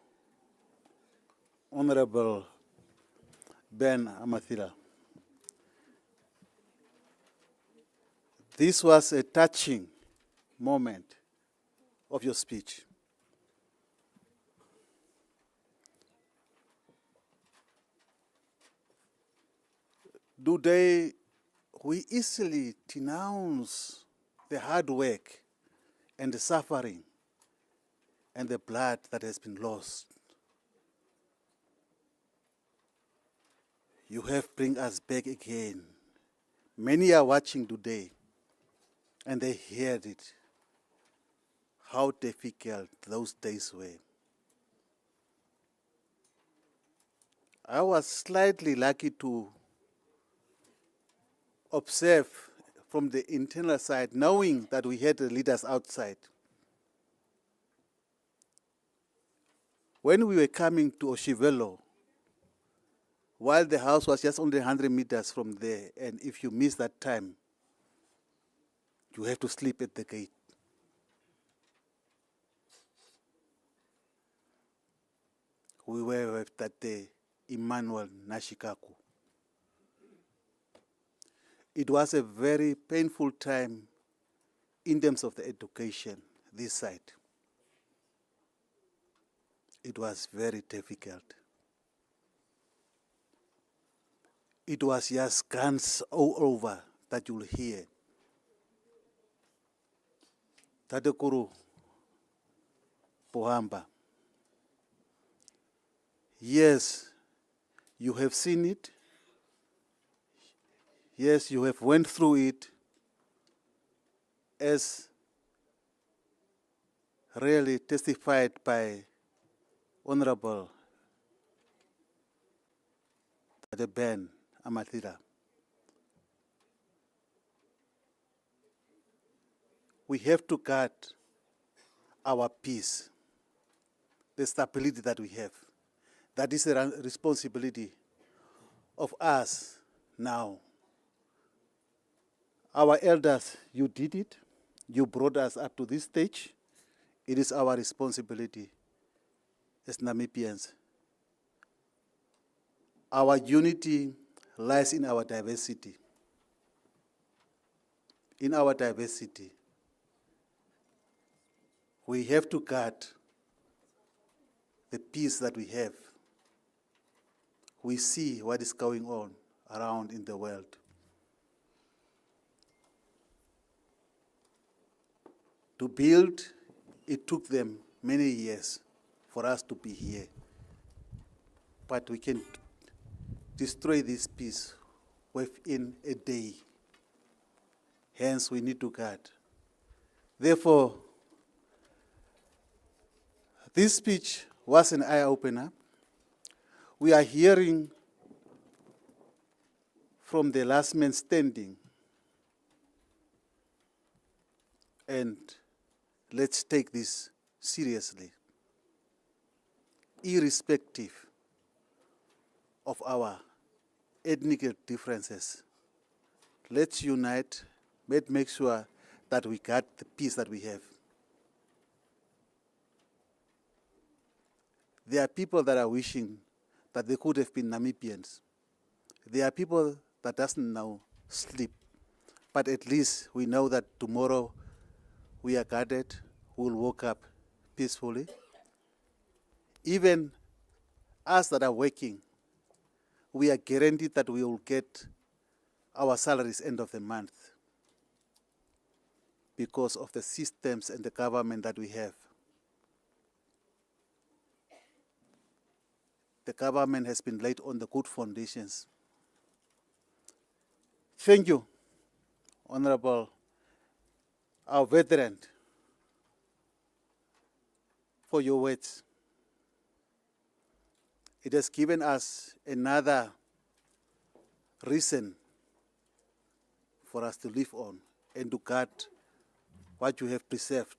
Honorable Ben Amathila. This was a touching moment of your speech. Today, we easily denounce the hard work and the suffering and the blood that has been lost. You have bring us back again. Many are watching today, and they heard it, how difficult those days were. I was slightly lucky to observe from the internal side, knowing that we had the leaders outside. When we were coming to Oshivelo, while the house was just only 100 meters from there, and if you miss that time, you have to sleep at the gate. We were with that day, Emmanuel Nashikaku. It was a very painful time in terms of the education, this side. It was very difficult. It was just guns all over that you'll hear. Tatekuru Pohamba. Yes, you have seen it. Yes, you have went through it as really testified by Honorable Ben Amathila. We have to guard our peace, the stability that we have. That is a responsibility of us now. Our elders, you did it. You brought us up to this stage. It is our responsibility as Namibians. Our unity lies in our diversity. In our diversity, we have to guard the peace that we have. We see what is going on around in the world. To build, it took them many years for us to be here. But we can destroy this peace within a day. Hence, we need to guard. Therefore, this speech was an eye-opener. We are hearing from the last man standing, and let's take this seriously, irrespective of our ethnic differences. Let's unite, let's make sure that we guard the peace that we have. There are people that are wishing that they could have been Namibians. There are people that doesn't now sleep, but at least we know that tomorrow we are guarded, we will wake up peacefully. Even us that are working, we are guaranteed that we will get our salaries end of the month because of the systems and the government that we have. The government has been laid on the good foundations. Thank you, Honorable, our veteran, for your words. It has given us another reason for us to live on and to guard what you have preserved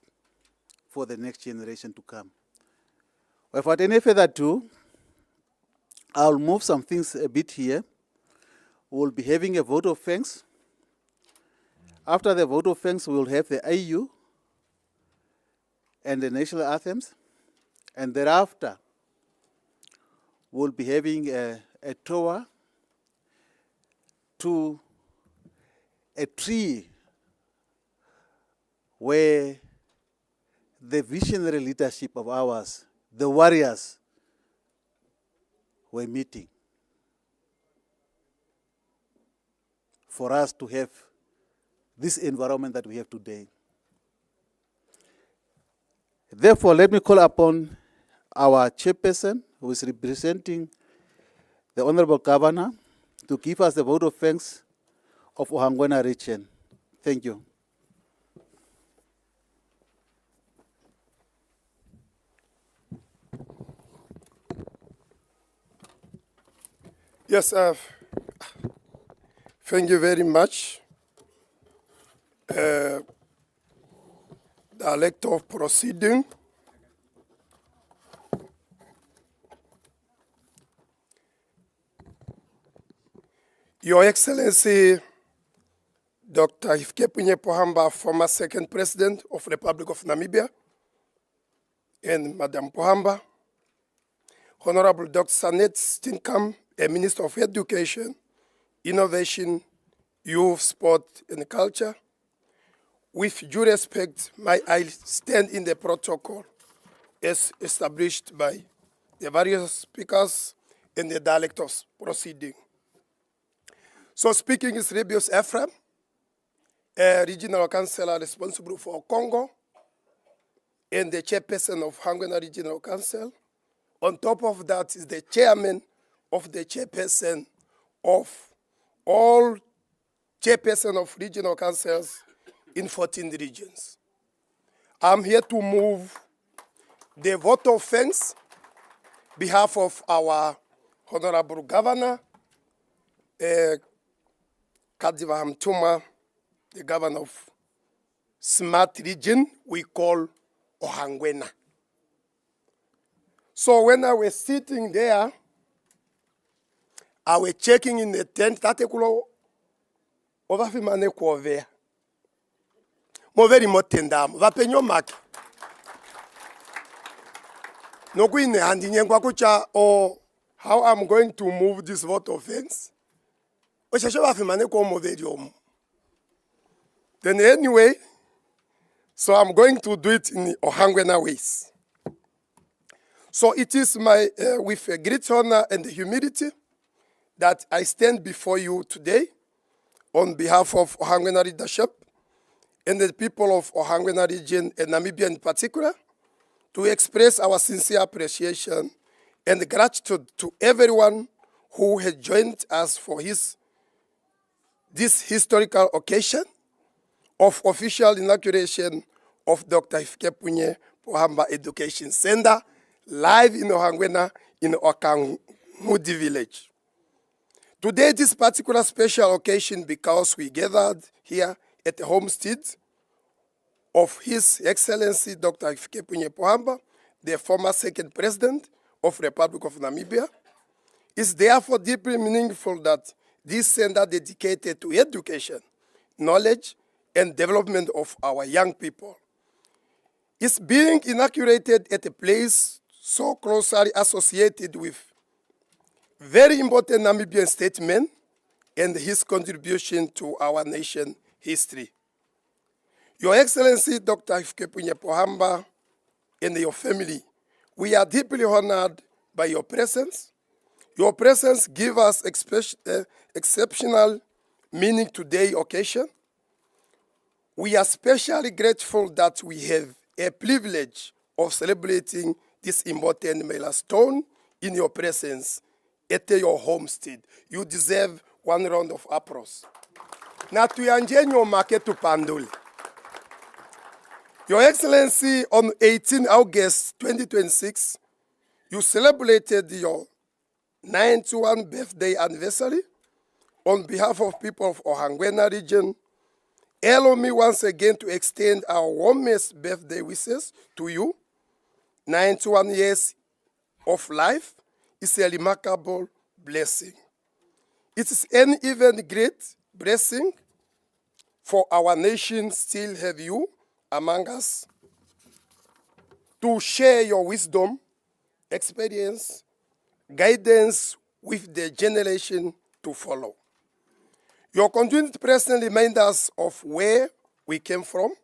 for the next generation to come. Without any further ado, I'll move some things a bit here. We'll be having a vote of thanks. After the vote of thanks, we'll have the AU and the national anthems. And thereafter, we'll be having a tour to a tree where the visionary leadership of ours, the warriors, were meeting for us to have this environment that we have today. Therefore, let me call upon our chairperson, who is representing the Honorable Governor, to give us the vote of thanks of Ohangwena Region. Thank you. Yes, thank you very much. Director of Proceeding. Your Excellency, Dr. Hifikepunye Pohamba, former second president of the Republic of Namibia, and Madam Pohamba, Honorable Dr. Sanet Steenkamp, a Minister of Education, Innovation, Youth, Sport, and Culture. With due respect, I stand in the protocol as established by the various speakers and the directors proceeding. So speaking is Rebius Ephraim, a regional councillor responsible for Congo, and the chairperson of Ohangwena Regional Council. On top of that is the chairman of the chairperson of all chairperson of regional councils in 14 regions. I'm here to move the vote of thanks on behalf of our Honorable Governor, Kadiva Hamtuma, the governor of smart region we call Ohangwena. So when I was sitting there, I was checking in the tent, tatekulo ovafimane kuovea. Mo very motendamu, vapenyo maki. Noku ine handi nyengwa kucha o how I'm going to move this vote of thanks. Then anyway, so I'm going to do it in the Ohangwena ways. So it is my, with a great honor and humility that I stand before you today on behalf of Ohangwena leadership and the people of Ohangwena region and Namibia in particular to express our sincere appreciation and gratitude to everyone who has joined us for this historical occasion of official inauguration of Dr. Hifikepunye Pohamba Education Centre live in Ohangwena in Okanghudi village. Today, this particular special occasion because we gathered here at the homestead of His Excellency Dr. Hifikepunye Pohamba, the former second president of the Republic of Namibia. It's therefore deeply meaningful that this center dedicated to education, knowledge, and development of our young people is being inaugurated at a place so closely associated with very important Namibian statesman and his contribution to our nation history. Your Excellency, Dr. Hifikepunye Pohamba, and your family, we are deeply honored by your presence. Your presence gives us exceptional meaning to today's occasion. We are especially grateful that we have a privilege of celebrating this important milestone in your presence at your homestead. You deserve one round of applause. Na tuyanjenyo maketu pandole. Your Excellency, on 18 August 2026, you celebrated your 91st birthday anniversary. On behalf of people of Ohangwena Region, allow me once again to extend our warmest birthday wishes to you. 91 years of life is a remarkable blessing. It is an even great blessing for our nation still have you among us to share your wisdom, experience, guidance with the generation to follow. Your continued presence reminds us of where we came from,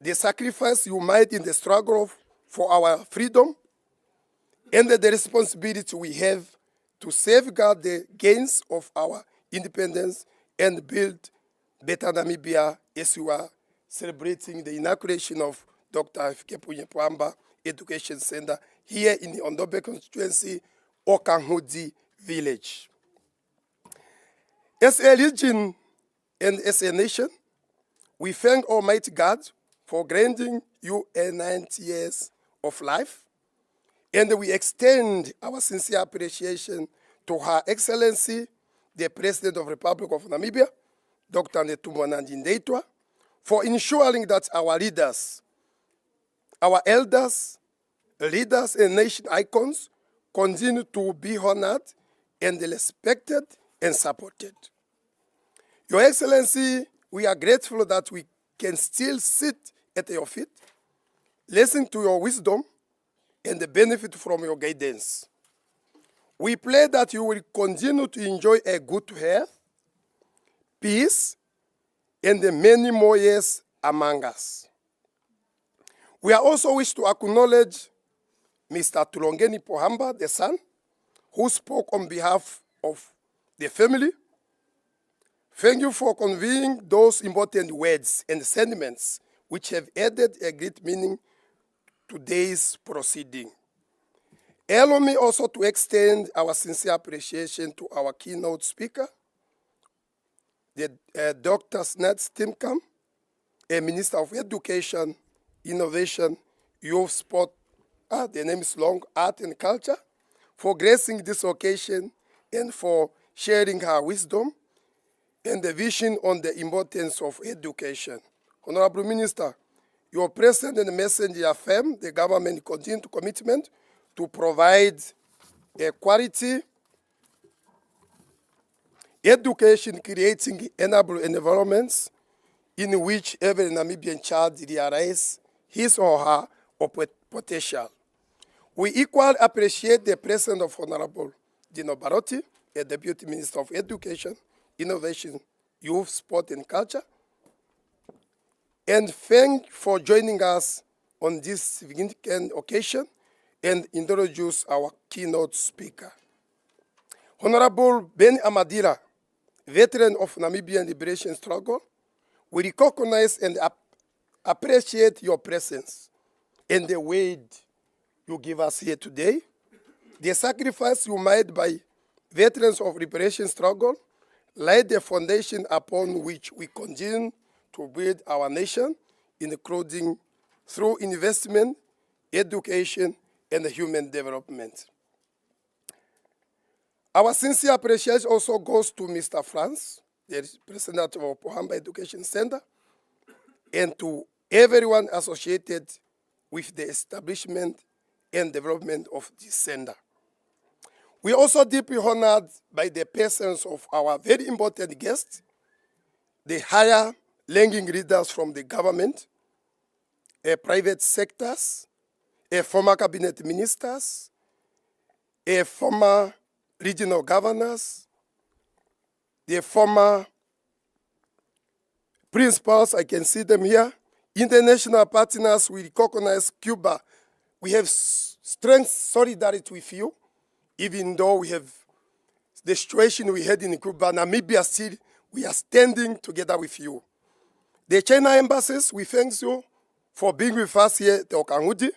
the sacrifice you made in the struggle for our freedom, and the responsibility we have to safeguard the gains of our independence and build better Namibia as we are celebrating the inauguration of Dr. Hifikepunye Pohamba Education Centre here in the Ondobe constituency, Okanghudi village. As a region and as a nation, we thank Almighty God for granting you 90 years of life, and we extend our sincere appreciation to Her Excellency, the President of the Republic of Namibia, Dr. Netumbo Nandi-Ndaitwah, for ensuring that our leaders, our elders, leaders and nation icons continue to be honored and respected and supported. Your Excellency, we are grateful that we can still sit at your feet, listen to your wisdom, and benefit from your guidance. We pray that you will continue to enjoy a good health, peace, and many more years among us. We are also wish to acknowledge Mr. Tulongeni Pohamba, the son, who spoke on behalf of the family. Thank you for conveying those important words and sentiments which have added a great meaning to today's proceeding. Allow me also to extend our sincere appreciation to our keynote speaker, the Dr. Sanet Steenkamp, a Minister of Education, Innovation, Youth, Sport, the name is long, Art and Culture, for gracing this occasion and for sharing her wisdom and the vision on the importance of education. Honorable Minister, your presence and message affirm the government continued commitment to provide a quality education, creating enable environments in which every Namibian child realizes his or her potential. We equally appreciate the presence of Honorable Dino Barotti, a Deputy Minister of Education, Innovation, Youth, Sport and Culture, and thank you for joining us on this significant occasion and introduce our keynote speaker. Honorable Ben Amadira, veteran of Namibian liberation struggle, we recognize and appreciate your presence and the weight you give us here today. The sacrifice you made by veterans of liberation struggle laid the foundation upon which we continue to build our nation, including through investment, education, and human development. Our sincere appreciation also goes to Mr. Franz, the President of Pohamba Education Centre, and to everyone associated with the establishment and development of this center. We are also deeply honored by the presence of our very important guests, the higher ranking leaders from the government, private sectors, former cabinet ministers, former regional governors, the former principals, I can see them here. International partners, we recognize Cuba. We have strength solidarity with you, even though we have the situation we had in Cuba. Namibia still, we are standing together with you. The China embassies, we thank you for being with us here at the Okanghudi.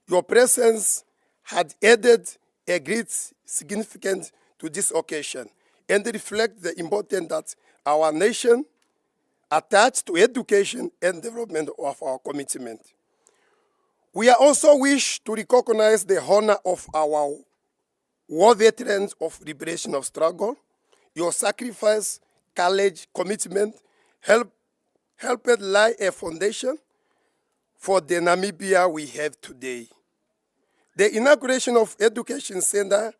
Your presence had added a great significance to this occasion and reflect the importance that our nation attached to education and development of our commitment. We are also wish to recognize the honor of our war veterans of liberation of struggle. Your sacrifice, courage, commitment helped lay a foundation for the Namibia we have today. The inauguration of Education Centre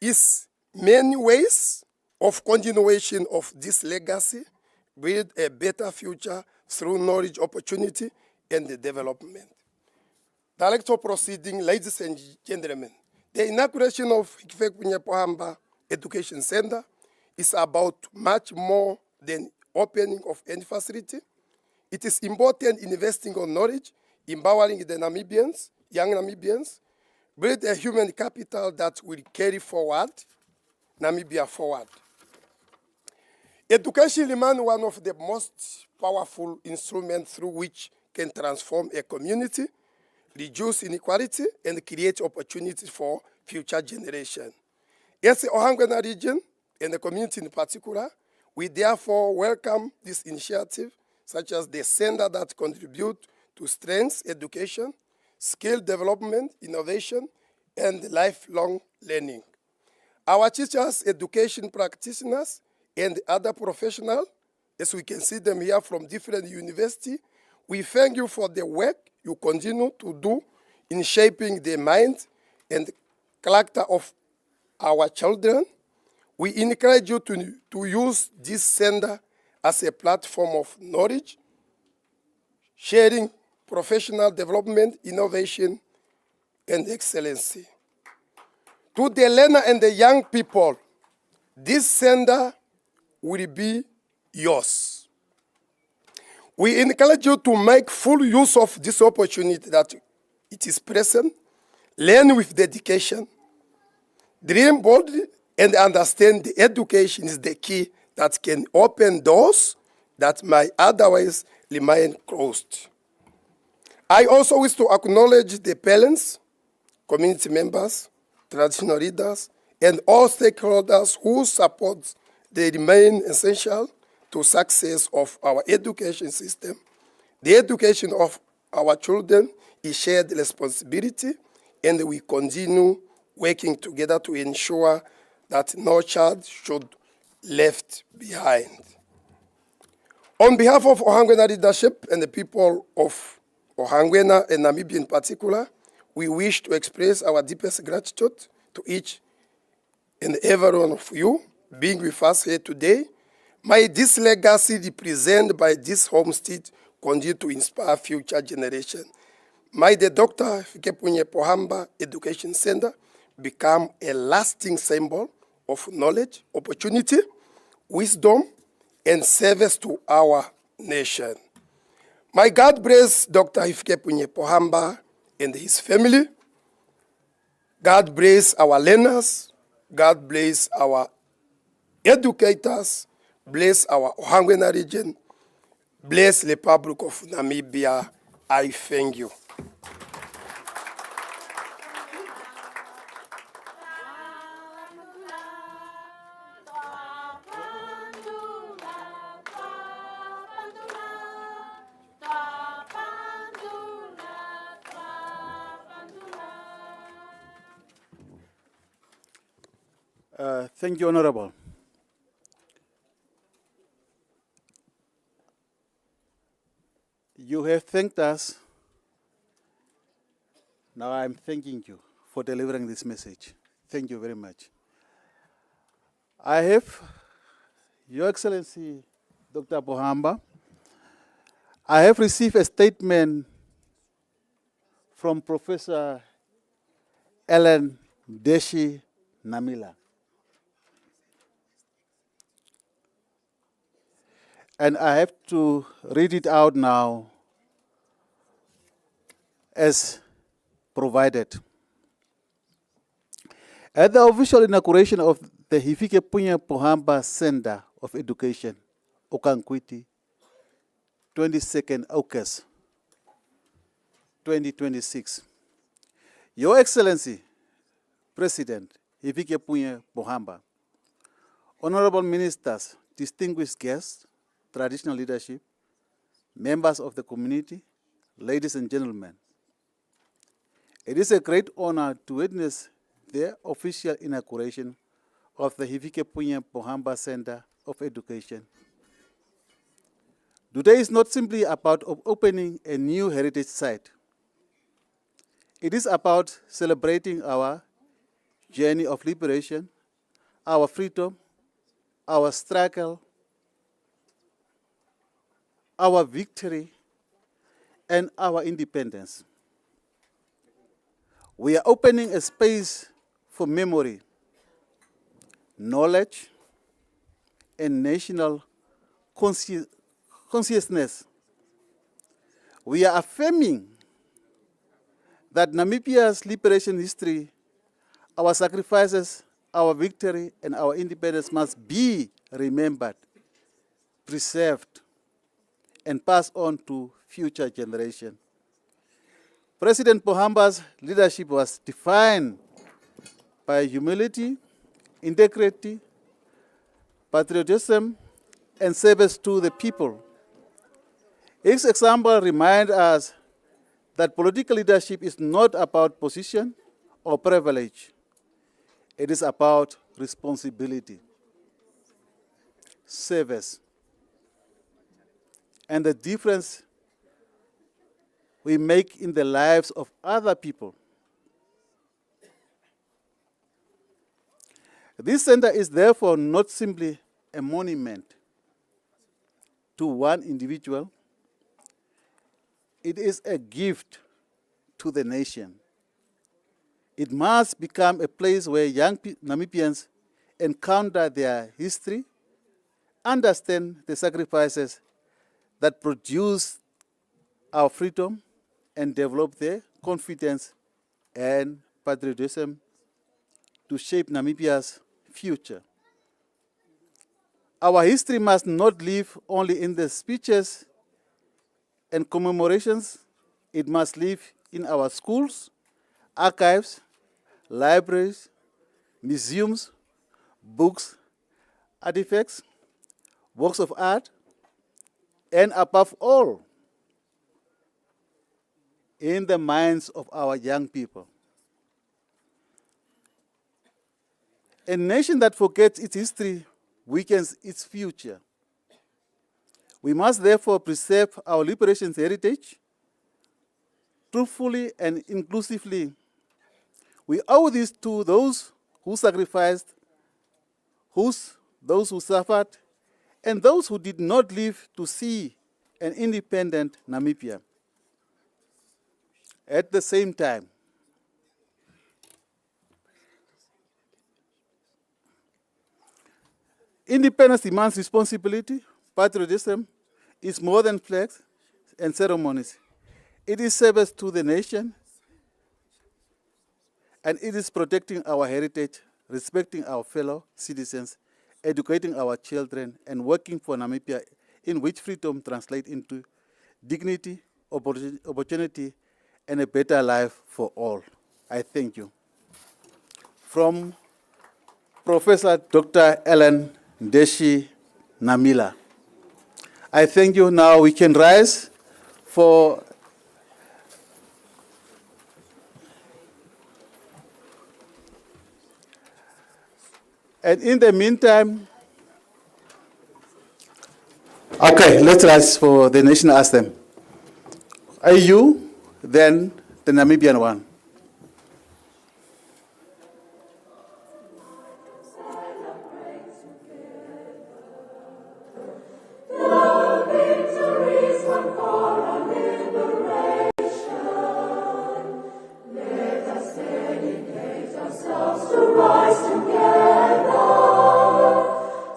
is many ways of continuation of this legacy, build a better future through knowledge, opportunity, and the development. Director proceeding, ladies and gentlemen, the inauguration of Hifikepunye Pohamba Education Centre is about much more than opening of any facility. It is important investing on knowledge, empowering the Namibians, young Namibians, build a human capital that will carry forward Namibia forward. Education remains one of the most powerful instruments through which can transform a community, reduce inequality, and create opportunities for future generations. As the Ohangwena region, and the community in particular, we therefore welcome this initiative, such as the center that contribute to strength education, skill development, innovation, and lifelong learning. Our teachers, education practitioners, and other professionals, as we can see them here from different universities, we thank you for the work you continue to do in shaping the mind and character of our children. We encourage you to use this center as a platform of knowledge, sharing, professional development, innovation, and excellency. To the learner and the young people, this center will be yours. We encourage you to make full use of this opportunity that it is present, learn with dedication, dream boldly, and understand the education is the key that can open doors that might otherwise remain closed. I also wish to acknowledge the parents, community members, traditional leaders, and all stakeholders whose support they remain essential to success of our education system. The education of our children is shared responsibility, and we continue working together to ensure that no child should be left behind. On behalf of Ohangwena leadership and the people of Ohangwena and Namibia in particular, we wish to express our deepest gratitude to each and every one of you being with us here today. May this legacy represented by this homestead continue to inspire future generations. May the Dr. Hifikepunye Pohamba Education Centre become a lasting symbol of knowledge, opportunity, wisdom, and service to our nation. May God bless Dr. Hifikepunye Pohamba and his family. God bless our learners. God bless our educators. Bless our Ohangwena region. Bless the Republic of Namibia. I thank you. Thank you, Honorable. You have thanked us. Now I'm thanking you for delivering this message. Thank you very much. I have, Your Excellency, Dr. Pohamba, I have received a statement from Professor Ellen Deshi Namila. and I have to read it out now as provided. At the official inauguration of the Hifikepunye Pohamba Centre of Education, Okanghudi, 22nd August 2026, Your Excellency, President Hifikepunye Pohamba, honorable ministers, distinguished guests, traditional leadership, members of the community, ladies and gentlemen, it is a great honor to witness the official inauguration of the Hifikepunye Pohamba Centre of Education. Today is not simply about opening a new heritage site. It is about celebrating our journey of liberation, our freedom, our struggle, our victory, and our independence. We are opening a space for memory, knowledge, and national consciousness. We are affirming that Namibia's liberation history, our sacrifices, our victory, and our independence must be remembered, preserved, and passed on to future generations. President Pohamba's leadership was defined by humility, integrity, patriotism, and service to the people. His example reminds us that political leadership is not about position or privilege. It is about responsibility, service, and the difference we make in the lives of other people. This center is therefore not simply a monument to one individual. It is a gift to the nation. It must become a place where young Namibians encounter their history, understand the sacrifices that produce our freedom, and develop their confidence and patriotism to shape Namibia's future. Our history must not live only in the speeches and commemorations. It must live in our schools, archives, libraries, museums, books, artifacts, works of art, and above all, in the minds of our young people. A nation that forgets its history weakens its future. We must therefore preserve our liberation heritage truthfully and inclusively. We owe this to those who sacrificed, those who suffered, and those who did not live to see an independent Namibia. At the same time, independence demands responsibility. Patriotism is more than flags and ceremonies. It is service to the nation, and it is protecting our heritage, respecting our fellow citizens, educating our children, and working for Namibia in which freedom translates into dignity, opportunity, and a better life for all. I thank you. From Professor Dr. Ellen Ndeshi Namila. I thank you. Now we can rise for and in the meantime, okay, let's rise for the national anthem. Are you then the Namibian one?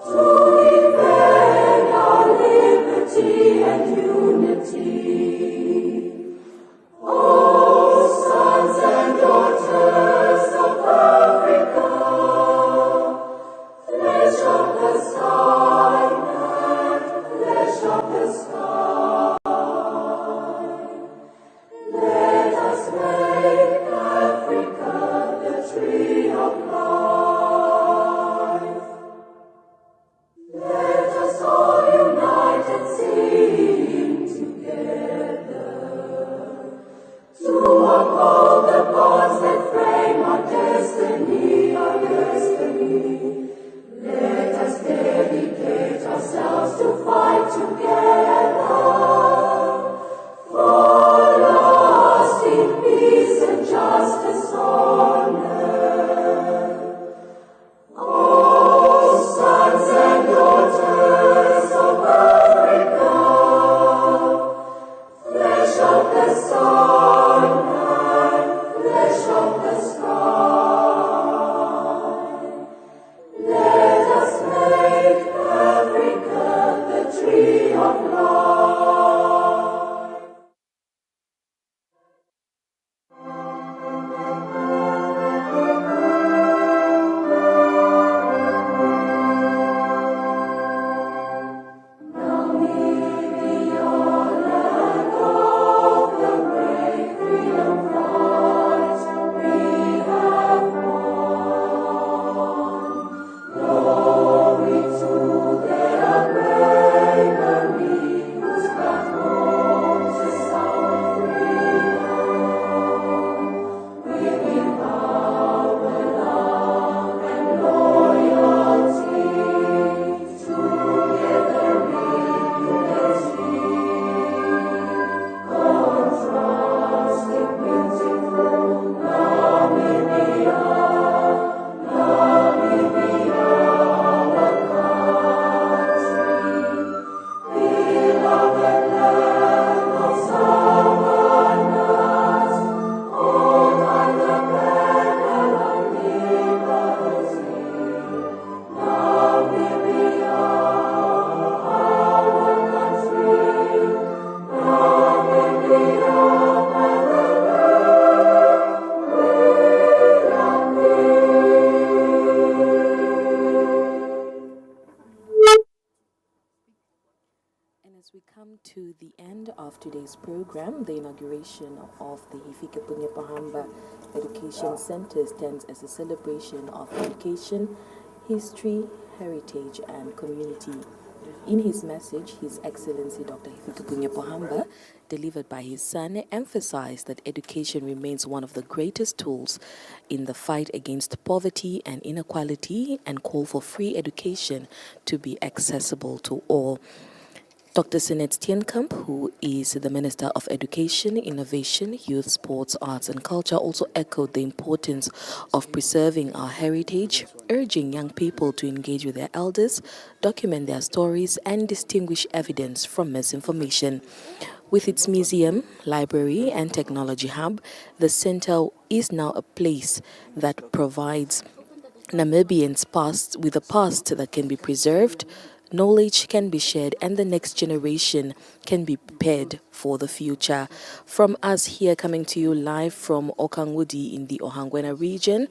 To defend our liberty. As we come to the end of today's program, the inauguration of the Hifikepunye Pohamba Education Centre stands as a celebration of education, history, heritage, and community. In his message, His Excellency Dr. Hifikepunye Pohamba, delivered by his son, emphasized that education remains one of the greatest tools in the fight against poverty and inequality, and called for free education to be accessible to all. Dr. Sanet Steenkamp, who is the Minister of Education, Innovation, Youth, Sports, Arts and Culture, also echoed the importance of preserving our heritage, urging young people to engage with their elders, document their stories, and distinguish evidence from misinformation. With its museum, library, and technology hub, the center is now a place that provides Namibians with a past that can be preserved, knowledge can be shared, and the next generation can be prepared for the future. From us here, coming to you live from Okanghudi in the Ohangwena region,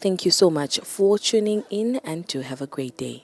thank you so much for tuning in, and to have a great day.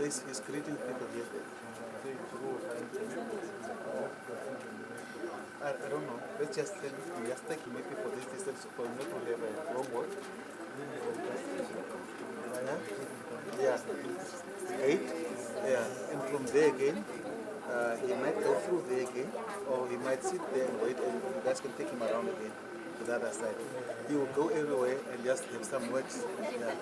He's greeting people here. I don't know. Let's just take maybe for this distance for not to have a long walk. Yeah. 8. Yeah. And from there again, he might go through there again, or he might sit there and wait, and you guys can take him around again to the other side. He will go everywhere and just have some works. Yeah.